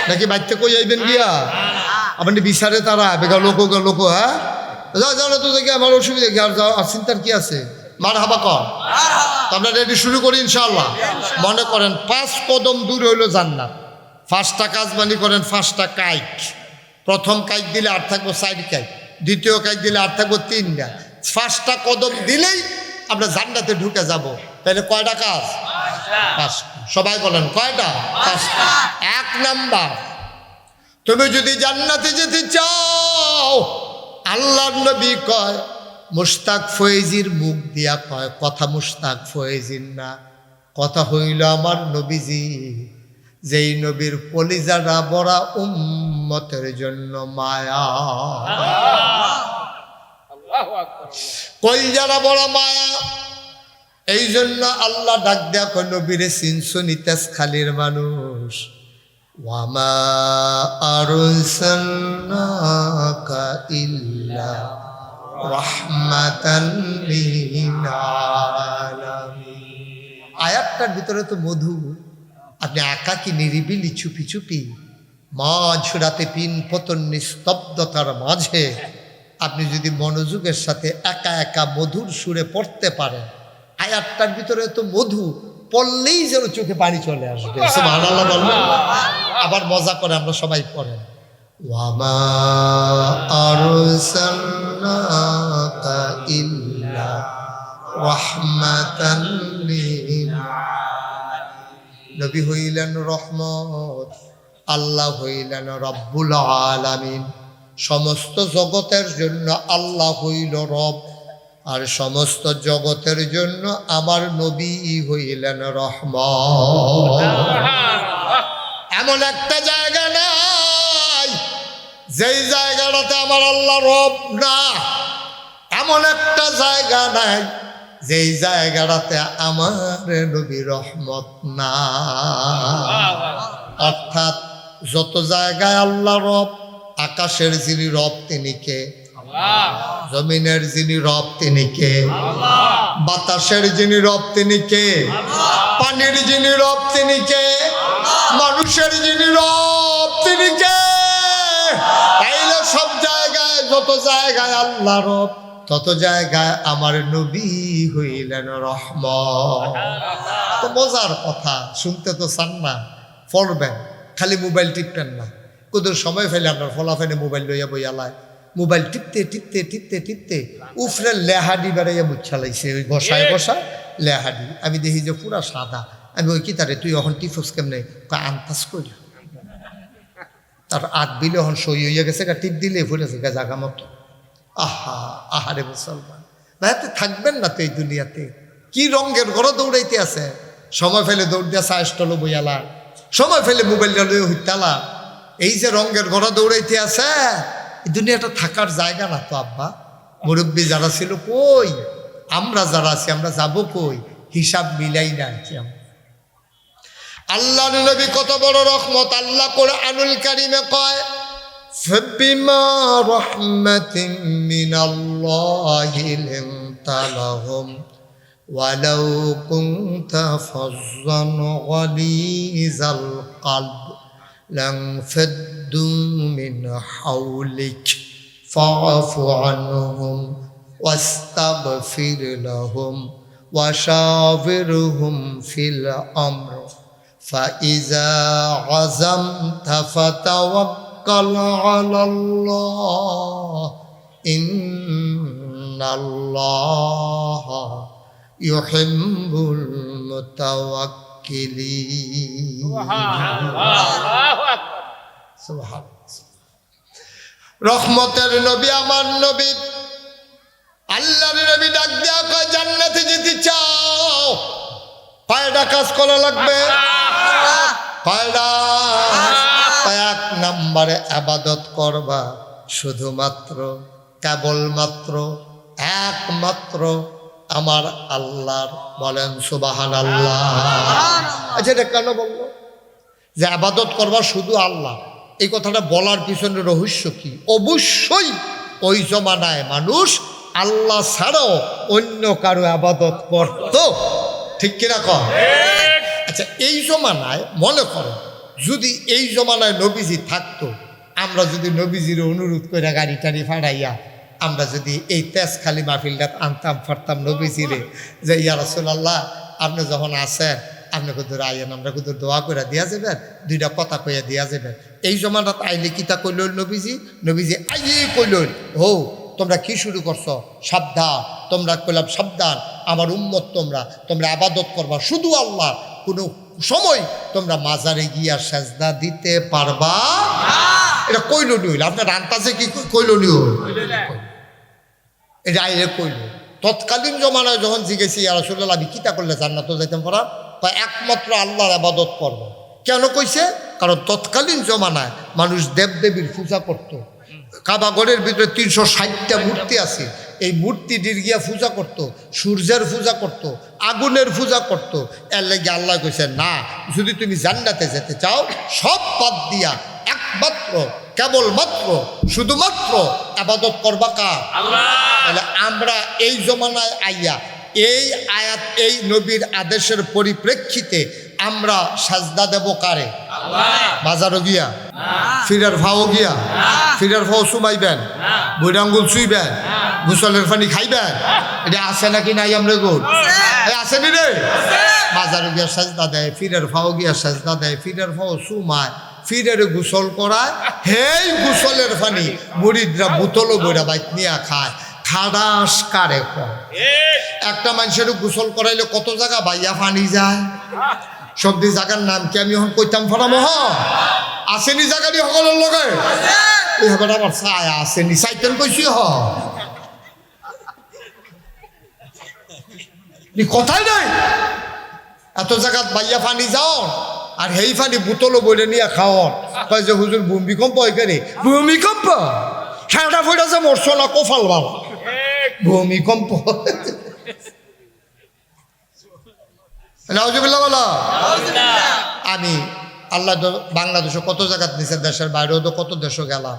নাকি? বাইতে কই আইবেন গিয়া আপনি বিচারে তারা বেগা লোক লোক, হ্যাঁ যাও যাও তো দেখি আমার অসুবিধা কি, আর যাও, আর চিন্তার কি আছে? মার হাবা কর। তো আমরা রেডি শুরু করি ইনশাআল্লাহ। মনে করেন 5 কদম দূর হইলো জান্নাত। 5টা কাজ মানে করেন 5টা কাইক। প্রথম কাইক দিলে আর থাকবো 4 কাইক, দ্বিতীয় কাইক দিলে আর থাকবো 3টা। 5টা কদম দিলেই আমরা জান্নাতে ঢুকে যাব। তাহলে কয়টা কাজ? 5টা। সবাই বলেন কয়টা? 5টা। 1 নাম্বার, তুমি যদি জান্নাতে যেতে চাও, আল্লাহর নবী কয়, মুশতাক ফয়েজির মুখ দিয়া কয় কথা, মুশতাক ফয়েজির না, কথা হইল আমার নবীজি, যেই নবীর কলিজাটা বড়া উম্মতের জন্য মায়া, কলিজাটা বড় মায়া। এই জন্য আল্লাহ ডাক দেয়া কয়, নবীরে চিনছনি তেজখালীর মানুষ, ওয়ামা আরসালনাকা ইল্লা রাহমাতাল লিল আলামিন। আয়াতটার ভিতরে তো মধু। আপনি একাকী নিরিবিলি চুপি চুপি মাঝ রাতে পিন পতন নিস্তব্ধতার মাঝে আপনি যদি মনোযোগের সাথে একা একা মধুর সুরে পড়তে পারেন, আয়াতটার ভিতরে তো মধু, পড়লেই যেন চোখে পানি চলে আসবে। সুবহানাল্লাহ বলবেন। আবার মজা করে আমরা সবাই পড়েন, ওয়ামা আরসালনাকা ইল্লা রাহমাতাল লিল আলামিন। নবী হইলেন রহমত, আল্লাহ হইলেন রব্বুল আলামিন। সমস্ত জগতের জন্য আল্লাহ হইল রব, আর সমস্ত জগতের জন্য আমার নবী হইলেন রহমত। এমন একটা জায়গা নাই যেই জায়গাটাতে আমার আল্লাহ রব না, এমন একটা জায়গা নাই যেই জায়গাটাতে আমার নবী রহমত না। অর্থাৎ যত জায়গায় আল্লাহ রব, আকাশের যিনি রব তিনি কে? জমিনের যিনি রব তিনি কে? বাতাসের যিনি রব তিনি কে? পানির যিনি রব তিনি কে? মানুষের যিনি রব তিনি কে? তাইলে সব জায়গায় যত জায়গায় আল্লাহ রব, তত জায়গায় আমার নবী হইলেন রহমত। তো মজার কথা, শুনতে তো চান না, পড়বেন, খালি মোবাইল টিপবেন না। কোথাও সময় ফেলে আপনার ফলাফেনে মোবাইল লইয়া বইয়ালায়, মোবাইল টিপতে টিপতে টিপতে টিপতে উফরে লেহাডি বেড়াইয়া মুচ্ছা লাগছে, ওই ঘষায় ঘষায় লেহাডি। আমি দেখি যে পুরা সাদা। আমি ওই কি তারে তুই এখন টিফস কেমনে আন্তাজ করি, তার আট বিলে এখন সই হইয়া গেছে, টিপ দিলে ফুটেছে গা জাগা মতো। আহা আহারে মুসলমান, ভাইতে থাকবেন না তো এই দুনিয়াতে। কি রঙের ঘরে দৌড়াইতে আছে, সময় ফেলে দৌড় দিয়া চাষটলো বইয়ালা, সময় ফেলে মোবাইলটা লইয়া হইতালা। এই যে রঙের ঘরে দৌড়াইতে আছে, এই দুনিয়াটা থাকার জায়গা না তো আব্বা। মুরব্বী যারা ছিল কই, আমরা যারা আছি আমরা যাবো কই, হিসাব মিলাই না আছি আমরা। আল্লাহ নবী কত বড় রহমত, আল্লাহ কোরআনুল কারীমে কয় ফাবিমা রাহমাতিন মিনাল্লাহি লিনতা লাহুম ওয়ালাউ কুনতা ফাজ্জান গালিজাল কলব লানফাদ্দু মিন হাওলিক ফাআফু আনহুম ওয়াস্তাগফির লাহুম ওয়াশাবিরহুম ফিল আমর فإذا عزمت فتوكل على الله إن الله يحب المتوكلين سبحان রহমতের নবী আমার নবী, আল্লাহর নবী ডাক দেয়া কয় জান্নাতে যেতে চাও, কয়টা কাজ করা লাগবে? কয়টা? এক নম্বরে আবাদত করবা শুধুমাত্র, কেবলমাত্র, একমাত্র আমার আল্লাহর। বলেন সুবহানাল্লাহ। আচ্ছা এটা কেন বললো যে আবাদত করবা শুধু আল্লাহ? এই কথাটা বলার পিছনে রহস্য কি? অবশ্যই ওই জমানায় মানুষ আল্লাহ ছাড়াও অন্য কারো আবাদত করত, ঠিক কিনা কর? আচ্ছা এই জমানায় মনে করো যদি এই জমানায় নবীজি থাকতো, আমরা যদি নবীজির অনুরোধ করে গাড়ি টাড়ি ফাড়াইয়া আমরা যদি এই তেজখালি মাহফিলটা আনতাম ফারতাম নবীজিরে, যে ইয়া রাসূলুল্লাহ আপনি যখন আসেন আপনি কুদুর আইয়েন, আমরা কুদুর দোয়া করে দিয়া যাবেন, দুইটা কথা কইয়া দিয়া যাবেন। এই জমানাত আইলে কিতা কইল নবীজি? নবীজি আইয়ে কইল হো তোমরা কি শুরু করছো, সাবধান। তোমরা কইলাম সাবধান, আমার উম্মত তোমরা আবাদত করবা শুধু আল্লাহ, কোনো সময় তোমরা মাজারে গিয়া সেজদা দিতে পারবা না। এটা কইল নিল, আপনার আন্তাজে কি কইল নিল? এটা আইলে কইল। তৎকালীন জমানায় যখন জিজ্ঞেসি ইয়া রাসূলুল্লাহ আমি কিতা করলে জান্নাত যাইতাম পারা, তাই একমাত্র আল্লাহর আবাদত করবো। কেন কইছে? কারণ তৎকালীন জমানায় মানুষ দেবদেবীর পূজা করতো। কাবাগরের ভিতরে 360টা মূর্তি আছে, এই মূর্তিটির গিয়া পূজা করত, সূর্যের পূজা করত, আগুনের পূজা করত। এর লাগে আল্লাহ কইছে না, যদি তুমি জান্নাতে যেতে চাও সব বাদ দিয়া একমাত্র কেবলমাত্র শুধুমাত্র আবাদত করবা কার? আল্লাহ। তাহলে আমরা এই জমানায় আইয়া এই আয়াত এই নবীর আদেশের পরিপ্রেক্ষিতে আমরা সাজদা দেব কারে? বাজারও গিয়া, ফিরার ফাও গিয়া, ফিরার ফাও চুমাইবেন, বৈরাঙ্গুল চুইবেন, গোসলের পানি খাইবেন, এটা আছে নাকি নাই? আমরা গোল আসেনি রে। বাজারও গিয়া সাজদা দেয়, ফিরার ফাও গিয়া সাজদা দেয়, ফিরার ফাও চুমায়, ফিরের গোসল করায়, হেই গোসলের পানি মুরিদরা বোতলও বইরা বাইক নিয়ে খায়। খাদাস কারে কয়? একটা মানুষের গোসল করাইলে কত জায়গা বাইয়া পানি যায়, সবদি জায়গার নাম কি আমি এখন কইতাম ফরাম? আসেনি জায়গাটি সকলের লগে এবার আমার ছায়া আসেনি সাইকেল কইছি কথাই নাই। এত জায়গাত বাইয়া পানি যাও আর হেই পানি বোতলও বইলে নিয়ে খাওয়ান, কয় যে হুজুর ভূমিকম্প হয় কেন? ভূমিকম্প খেয়াটা ফেটা যে মরছ না কোফাল বাবা, ভূমিকম্প। আমি আল্লাহ বাংলাদেশে কত জায়গাত নিচে, দেশের বাইরেও তো কত দেশও গেলাম।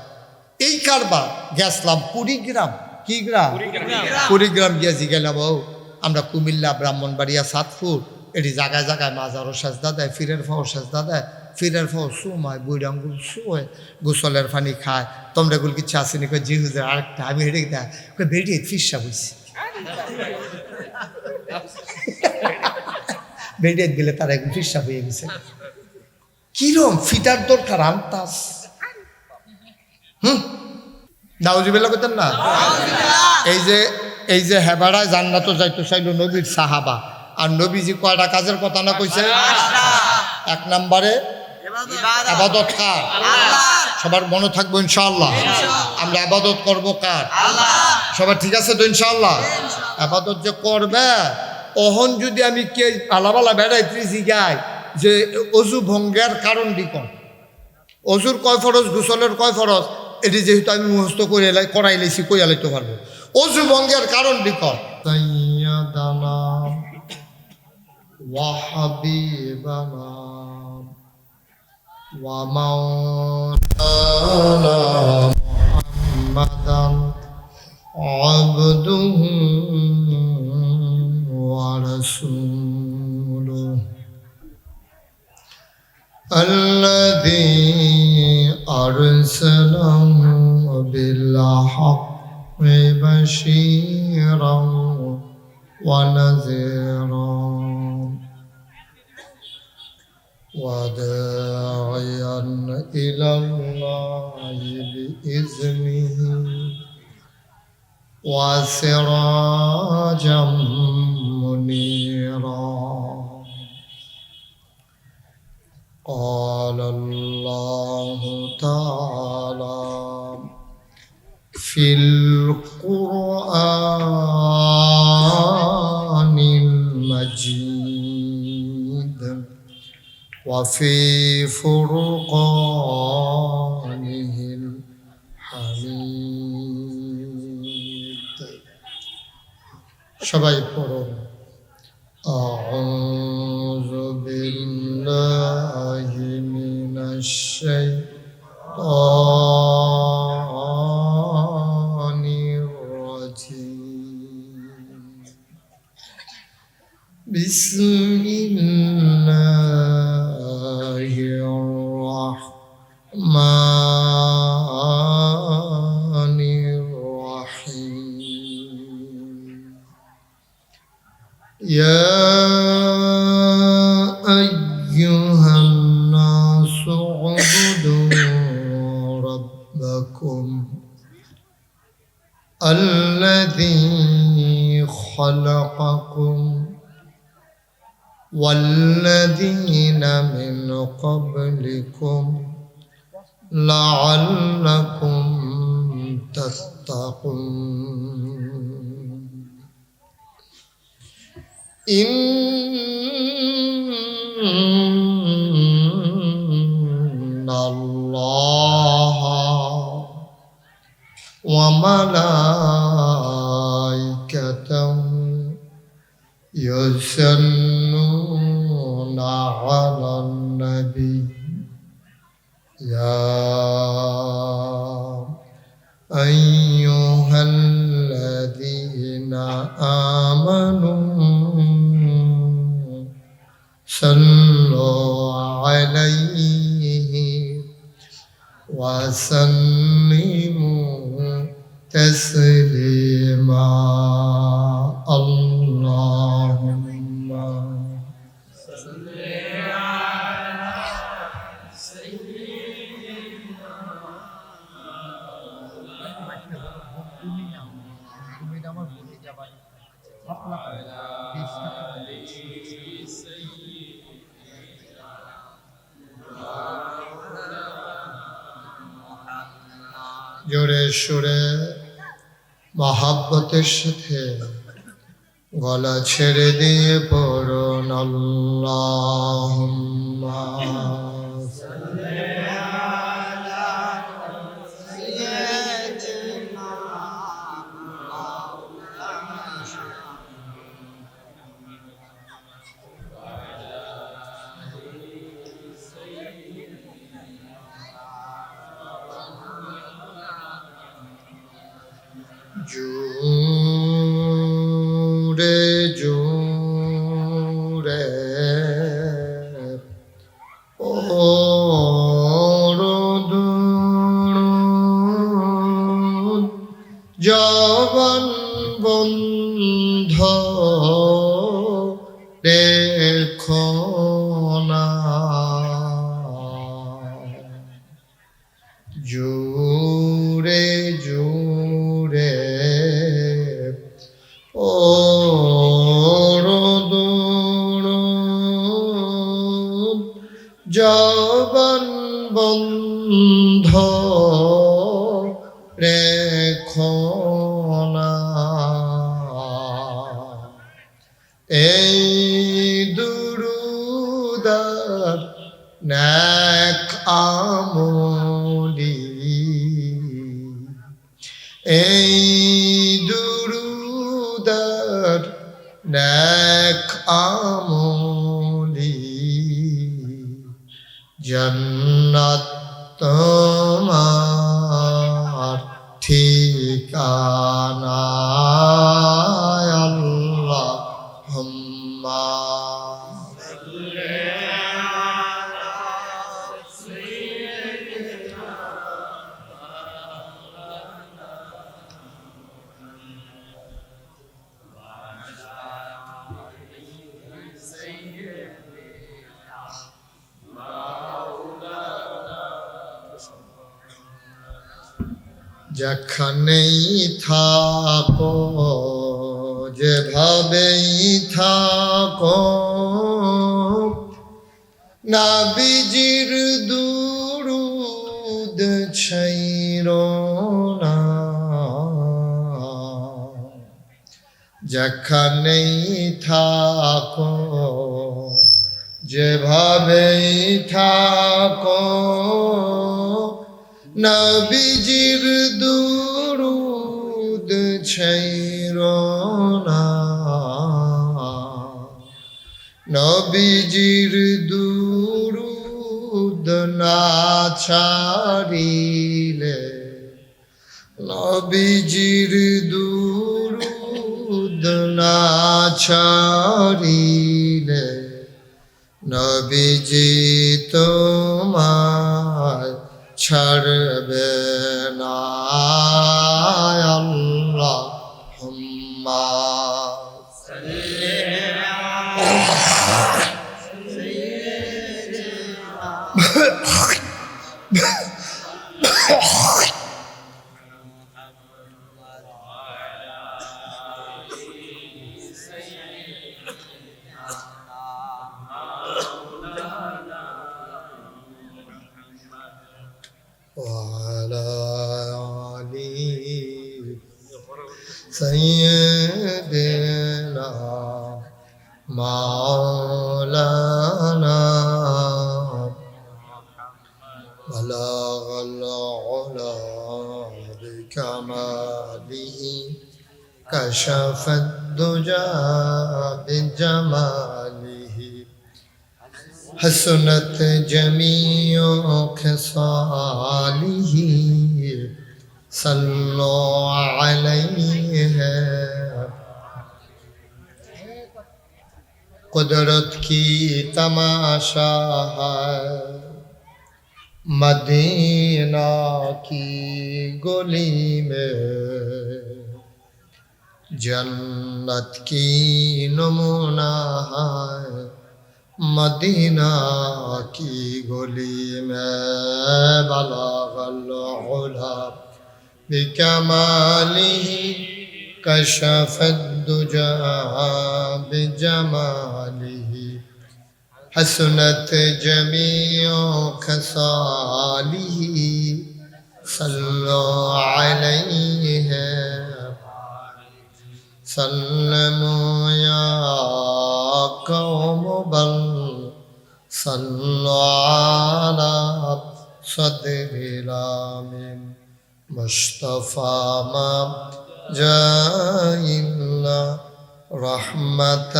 এই কারবার গেছলাম কুড়িগ্রাম, কি গ্রাম? কুড়িগ্রাম গিয়েছি গেলাম। ও আমরা কুমিল্লা, ব্রাহ্মণবাড়িয়া, সাতপুর, এটি জায়গায় জায়গায় মাজারও সেজদা দেয়, ফিরের ফাও সেজদা দেয়। ফিরার ফল সুমায় বুড়ি আঙ্গুল শুয়ে গোসলের পানি খায় তোমরা এগুলো কিছু আসেনি কই জি হুজুর আরেকটা আমি হেঁটে দেয় বেরিয়ে ফিসা বুঝছি বেরিয়ে গেলে তারা একটু ফিসা হয়ে গেছে কিরম ফিটার দরকার আনতাস নাউজুবিল্লাহ করতেন না এই যে হেবাড়ায় জান্নাত যাইতে চাইল নবীর সাহাবা আর নবীজি কয়টা কাজের কথা না কইছে 1 নম্বরে আবাদত কার সবার মনে থাকবো ইনশাআল্লাহ আমরা আবাদত করব কার সবার ঠিক আছে তো ইনশাআল্লাহ আবাদত যে করবে ওহন যদি আমি কে আলাবালা বেড়াইতেছি গাই যে অজু ভঙ্গের কারণ দিকন অজুর কয় ফরজ গোসলের কয় ফরজ এটি যেহেতু আমি মুখস্থ করে করাই লেছি কইয়া লাইতে পারবো অজু ভঙ্গের কারণ দিকন সাইয়্যিদানা ওয়া হাবিবানা ওয়া মাওলানা মুহাম্মাদান আবদুহু ওয়া রাসূলুহু الذي أرسله بالحق بشيرا ونذيرا وداعيا إلى الله بإذنه وسراجا منيرا قال الله تعالى في القرآن المجيد وفي فرقانه الحميد সবাই পড়ুন أعوذ بالله من الشيطان الرجيم بسم الله الرحمن الرحيم يا أيها الناس اعبدوا ربكم الذي خلقكم والذين من قبلكم لعلكم تتقون إن الله وملائكته يصلون على النبي يا أيها الذين آمنوا صلوا عليه وسلموا تسليما اللهم صل على سيدنا জোরে সুরে মহাব্বতের সাথে গলা ছেড়ে দিয়ে পড়ুন আল্লাহুম্মা সাল্লি আলা সাইয়্যিদিনা জোরে জোরে ও জবান বন্ধ রেখো না, জুড়ে জুড়ে ওরদুরুদ, জবান বন্ধ রেখো না, এই দুরুদ আর নেক আমলি, এই দুরুদ আর নেক আমলি, জান্নাত তোমার ঠিকানা, আল্লাহুম্মা যেখানেই থাকো, যেভাবেই থাকো, নবীজির দুরুদ ছাইরো না, যেখানেই থাকো, যেভাবেই থাকো, নবীজির দুরুদ ছাইরো না, নবীজির দুরুদ না ছাড়িলে, নবীজির দুরুদ না ছাড়িলে, নবীজি তোমায় ছাড়বে না, আল্লাহুম্মা وعلى آل سيدنا مولانا بلغ العلا بكماله كشف الدجى بجماله حسنت جميع خصاله صلوا عليه قدرت کی تماشا ہے مدینہ کی گلی میں جنت کی نمونہ ہے مدینہ کی گلی میں بلغ العلا بکمالہ کشف الدجى بجمالہ حسنت جميع خصاله صلوا عليه سلموا يا قوم بل صلوا على صدر الامين مصطفى ما جاء إلا رحمة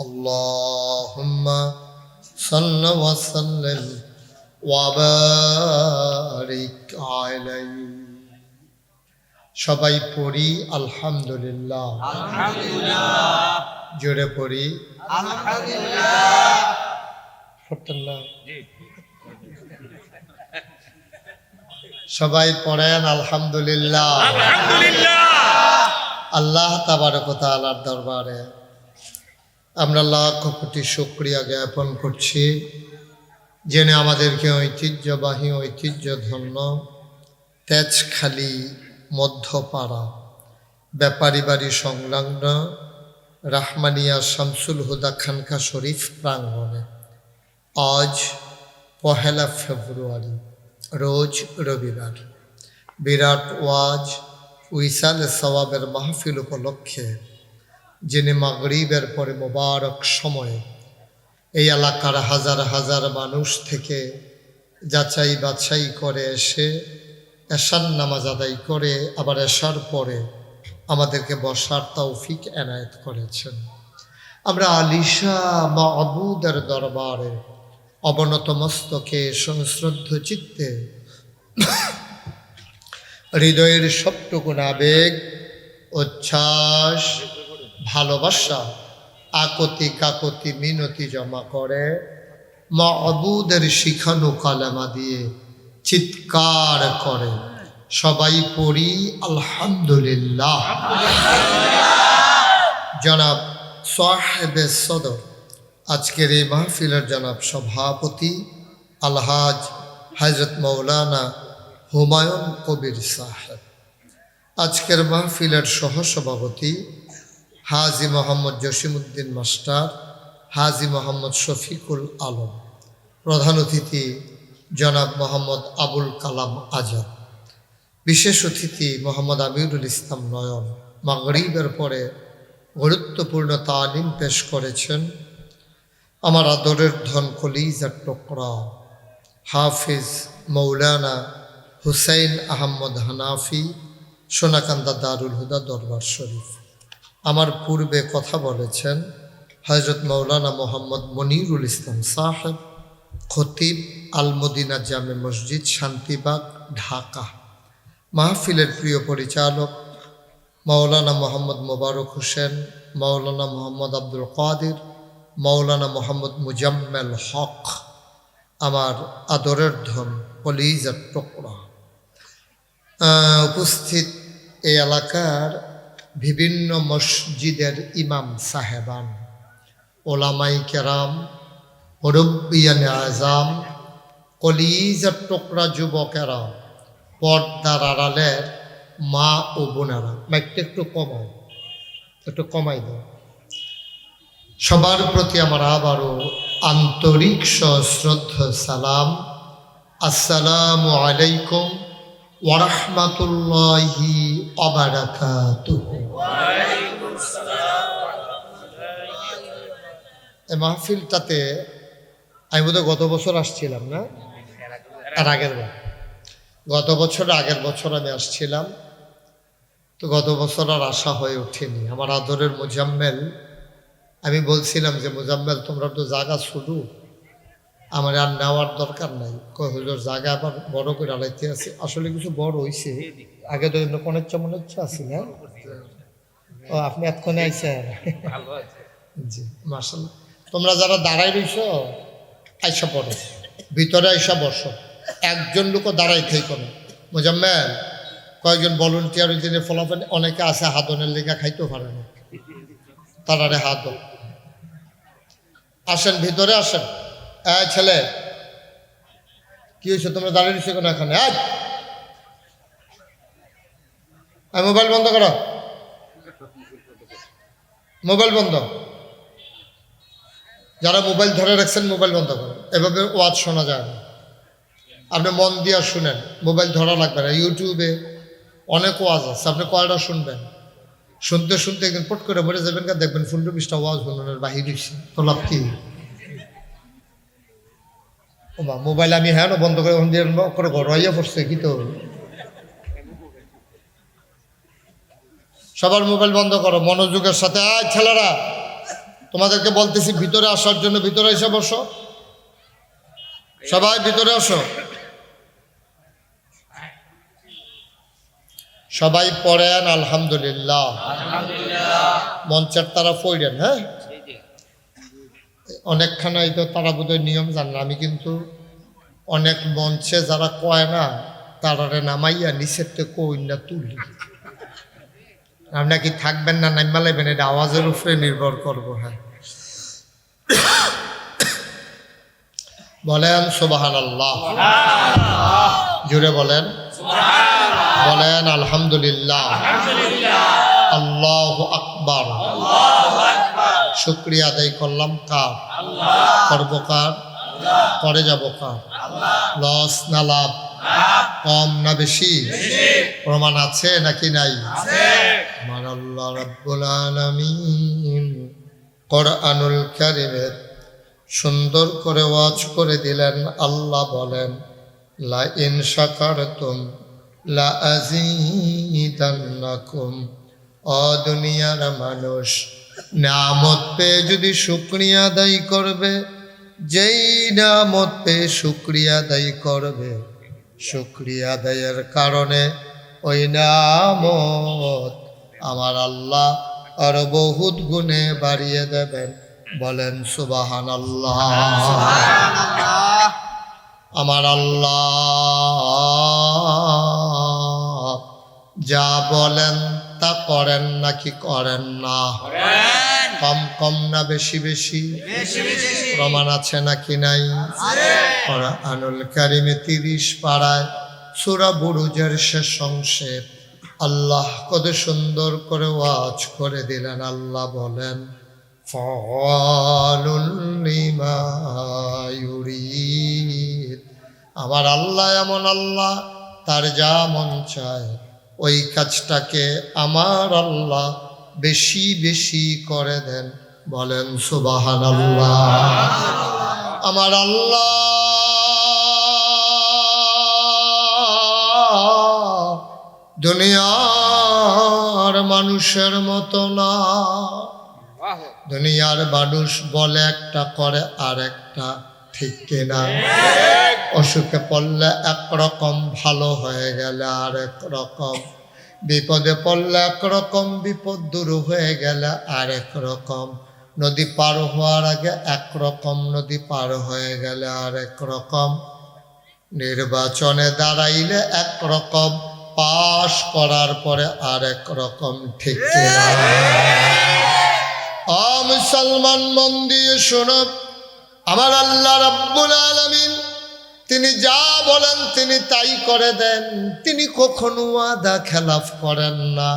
اللهم صل وسلم وبارك عليه সবাই পড়ি আলহামদুলিল্লাহ, আলহামদুলিল্লাহ, জোরে পড়ি আলহামদুলিল্লাহ। পড়তেন না? সবাই পড়েন আলহামদুলিল্লাহ। আল্লাহ তাবারক ওয়া তাআলার দরবারে আমরা লাখ কোটি শুকরিয়া জ্ঞাপন করছি, জেনে আমাদেরকে ঐতিহ্যবাহী ঐতিহ্যধন্য তেজখালী মধ্যপাড়া ব্যাপারী বাড়ি সংলগ্ন রাহমানিয়া শামসুল হুদা খানকা শরীফ প্রাঙ্গণে আজ 1 ফেব্রুয়ারি রোজ রবিবার বিরাট ওয়াজ উইসাল সওয়াবের মাহফিল উপলক্ষে যিনি মাগরিবের পরে মোবারক সময়ে এই এলাকার হাজার হাজার মানুষ থেকে যাচাই বাছাই করে এসে এশার নামাজ আদায় করে আবার এশার পরে আমাদেরকে বসার তৌফিক এনায়েত করেছেন, আমরা আলিশা মাবুদের দরবারে অবনত মস্তকে সংশ্রদ্ধ চিত্তে হৃদয়ের সবটুকু আবেগ, উচ্ছ্বাস, ভালোবাসা, আকতি কাকতি মিনতি জমা করে মাবুদের শিখানো কালেমা দিয়ে চিৎকার করে সবাই পড়ি আলহামদুলিল্লাহ। জনাব সাহেবে সদর আজকের এই মাহফিলের জনাব সভাপতি আলহাজ হযরত মৌলানা হুমায়ুন কবির সাহেব, আজকের মাহফিলের সহসভাপতি হাজী মোহাম্মদ জসিমউদ্দিন মাস্টার, হাজী মোহাম্মদ শফিকুল আলম, প্রধান অতিথি জনাব মোহাম্মদ আবুল কালাম আজাদ, বিশেষ অতিথি মোহাম্মদ আমিরুল ইসলাম নয়ন। মাগরিবের পরে গুরুত্বপূর্ণ তালিম পেশ করেছেন আমার আদরের ধন কলিজার টুকরা হাফিজ মৌলানা হুসাইন আহমদ হানাফি, সোনাকান্দা দারুল হুদা দরবার শরীফ। আমার পূর্বে কথা বলেছেন হযরত মৌলানা মোহাম্মদ মনিরুল ইসলাম সাহেব, খতিব আল মদিনা জামে মসজিদ, শান্তিবাগ, ঢাকা। মাহফিলের প্রিয় পরিচালক মৌলানা মোহাম্মদ মোবারক হোসেন, মৌলানা মোহাম্মদ আব্দুল কাদির, মৌলানা মোহাম্মদ মুজাম্মেল হক, আমার আদরের ধন কলিজার টুকরা। উপস্থিত এই এলাকার বিভিন্ন মসজিদের ইমাম সাহেবান, ওলামাই কেরাম, মুরব্বিয়ানে আজাম, কলিজার টুকরা যুবকেরা, পর্দার আড়ালের মা ও বোনেরা, মাইকটা একটু কমাই দাও। সবার প্রতি আমার আবারও আন্তরিক সশ্রদ্ধ সালাম। আসসালামু আলাইকুম ওয়া রাহমাতুল্লাহি ওয়া বারাকাতুহু। এই মাহফিলটাতে আমি বোধহয় গত বছর আসছিলাম না, আর আগের বার, গত বছর আগের বছর আমি আসছিলাম, তো গত বছর আর আসা হয়ে ওঠেনি। আমার আদরের মুজাম্মেল, আমি বলছিলাম যে মুজাম্মেল তোমরা তো জায়গা শুধু আমার আর নেওয়ার দরকার নাই, কয় হুজুর জায়গা আবার বড় করে আলাইতে আছে। আসলে কিছু বড় হয়েছে, আগে তো অনেক মনে হচ্ছে আসি না। ও আপনি এতক্ষণে আইসেন, জি মাশাআল্লাহ। তোমরা যারা দাঁড়াই রইছ আইসা পড়ো, ভিতরে আইসা বসো, একজন লোকও দাঁড়াই থেকো না। মুজাম্মেল কয়েকজন ভলান্টিয়ার ওই দিনে ফলাফল অনেকে আছে হাতনের লেখা খাইতেও পারে না, তারারে হাত আসেন, ভিতরে আসেন। ছেলে কি হয়েছে, তোমরা দাঁড়িয়ে দিচ্ছ কেন এখানে? মোবাইল বন্ধ করো, মোবাইল বন্ধ। যারা মোবাইল ধরে রাখছেন মোবাইল বন্ধ করো, এভাবে ওয়াজ শোনা যায় না। আপনি মন দিয়া শুনেন, মোবাইল ধরা লাগবে না। ইউটিউবে অনেক ওয়াজ আছে, আপনি কয়টা শুনবেন, শুনতে শুনতে একদিন পট করে মরে যাবেন, দেখবেন 15-20টা ওয়াজ শুনুনের বাহির হয়েছে, তো লাভ কি? মোবাইল আমি হ্যাঁ বন্ধ করে ঘর হইয়া পড়ছে কি? তো সবার মোবাইল বন্ধ করো মনোযোগের সাথে। ছেলেরা তোমাদেরকে বলতেছি ভিতরে আসার জন্য, ভিতরে এসে বসো, সবাই ভিতরে আসো। সবাই পড়েন আলহামদুলিল্লাহ। মঞ্চের তারা পড়েন, হ্যাঁ অনেকখানাই তো তারা বোধহয় নিয়ম জান না। আমি কিন্তু অনেক মঞ্চে যারা কয় না তারারে নামাইয়া নিচেরতে কইনা তুলি। আপনার কি থাকবেন না নাইমা লাইবেন এটা আওয়াজের উপরে নির্ভর করবো। হ্যাঁ বলেন সুবহানাল্লাহ, জুড়ে বলেন, বলেন আলহামদুলিল্লাহ, আল্লাহু আকবার। শুকরিয়া আদায় করলাম কার? করব কার? করে যাব কার? লস না লাভ? কম না বেশি? প্রমাণ আছে নাকি নাই? আমার আল্লাহ রাব্বুল আলামিন কোরআনুল কারীমের সুন্দর করে ওয়াজ করে দিলেন। আল্লাহ বলেন লা ইন শাকারতুম লা আযীদান্নাকুম। ও দুনিয়ার মানুষ, নিয়ামত পেয়ে যদি শুকরিয়া আদায় করবে, যেই নিয়ামত পেয়ে শুকরিয়া আদায় করবে, শুকরিয়া আদায়ের কারণে ওই নিয়ামত আমার আল্লাহ আরো বহুত গুণে বাড়িয়ে দেবেন। বলেন সুবহানাল্লাহ। আমার আল্লাহ যা বলেন তা করেন নাকি করেন না? কম কম না বেশি বেশি? প্রমাণ আছে নাকি নাই? কোরআনুল কারীমে 30 পারায় সূরা বুরুজের শেষ অংশে আল্লাহ কত সুন্দর করে ওয়াজ করে দিলেন। আল্লাহ বলেন ফাআলুল লিমা ইউরিদ। আমার আল্লাহ এমন আল্লাহ, তার যা মন চায় ওই কাজটাকে আমার আল্লাহ বেশি বেশি করে দেন। বলেন সুবহানাল্লাহ। আমার আল্লাহ দুনিয়ার মানুষের মতো না। দুনিয়ার মানুষ বলে একটা করে আর একটা, ঠিক কিনা? অসুখে পড়লে একরকম, ভালো হয়ে গেলে আর এক রকম, বিপদে পড়লে একরকম, বিপদ দূর হয়ে গেলে আর এক রকম, নদী পার হওয়ার আগে একরকম, নদী পার হয়ে গেলে আর এক রকম, নির্বাচনে দাঁড়াইলে একরকম, পাশ করার পরে আর এক রকম, ঠিক কিনা? মুসলমান মন দিয়ে শোনো, আমার আল্লাহ রাব্বুল আলামিন তিনি যা বলেন তিনি তাই করে দেন। তিনি কখনো ওয়াদা খেলাফ করেন না।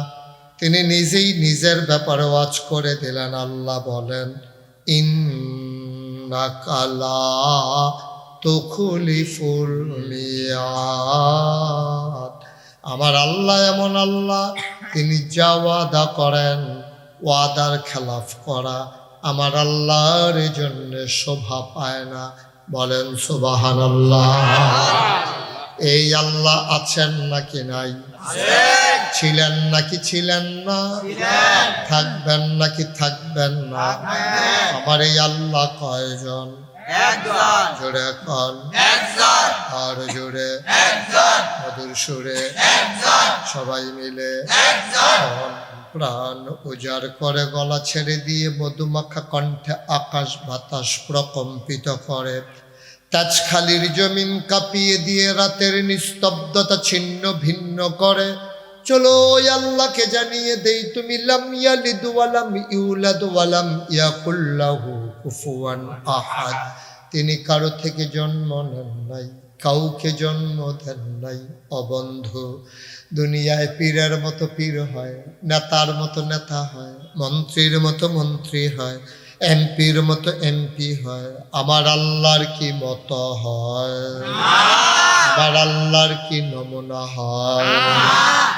তিনি নিজেই নিজের ব্যাপারে ওয়াজ করে দিলেন। আল্লাহ বলেন ইন্নাকা লা তুখলিফুল মিয়াদ। আমার আল্লাহ এমন আল্লাহ, তিনি যা ওয়াদা করেন, ওয়াদার খেলাফ করা আমার আল্লাহর জন্য শোভা পায় না। বলেন সুবহানাল্লাহ। এই আল্লাহ আছেন নাকি নাই? ছিলেন নাকি ছিলেন না? থাকবেন নাকি থাকবেন না? আমার এই আল্লাহ কয়জন? জোরে কন, আর জোরে, মধুর সুরে সবাই মিলে প্রাণ উজাড় করে গলা ছেড়ে দিয়ে মধুমাখা কণ্ঠে আকাশ বাতাস প্রকম্পিত করে, তাজখালির জমিন কাঁপিয়ে দিয়ে রাতের নিস্তব্ধতা ছিন্ন ভিন্ন করে। চলো ওই আল্লাহকে জানিয়ে দেই, তুমি লাম ইয়ালিদ ওয়ালাম ইউলাদ ওয়ালাম ইয়াকুল লাহু কুফুয়ান আহাদ। তিনি কারো থেকে জন্ম নেন নাই, কাউকে জন্ম দেন নাই। অবন্ধু, দুনিয়ায় পীরের মতো পীর হয়, নেতার মতো নেতা হয়, মন্ত্রীর মতো মন্ত্রী হয়, এমপির মতো এমপি হয়। আমার আল্লাহর কি মতো হয়? আমার আল্লাহর কি নমুনা হয়?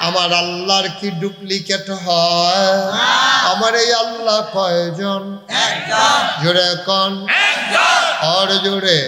আমার আল্লাহর কি ডুপ্লিকেট হয়? আমার এই আল্লাহ কয়জন? জোরে কন, আর জোরে।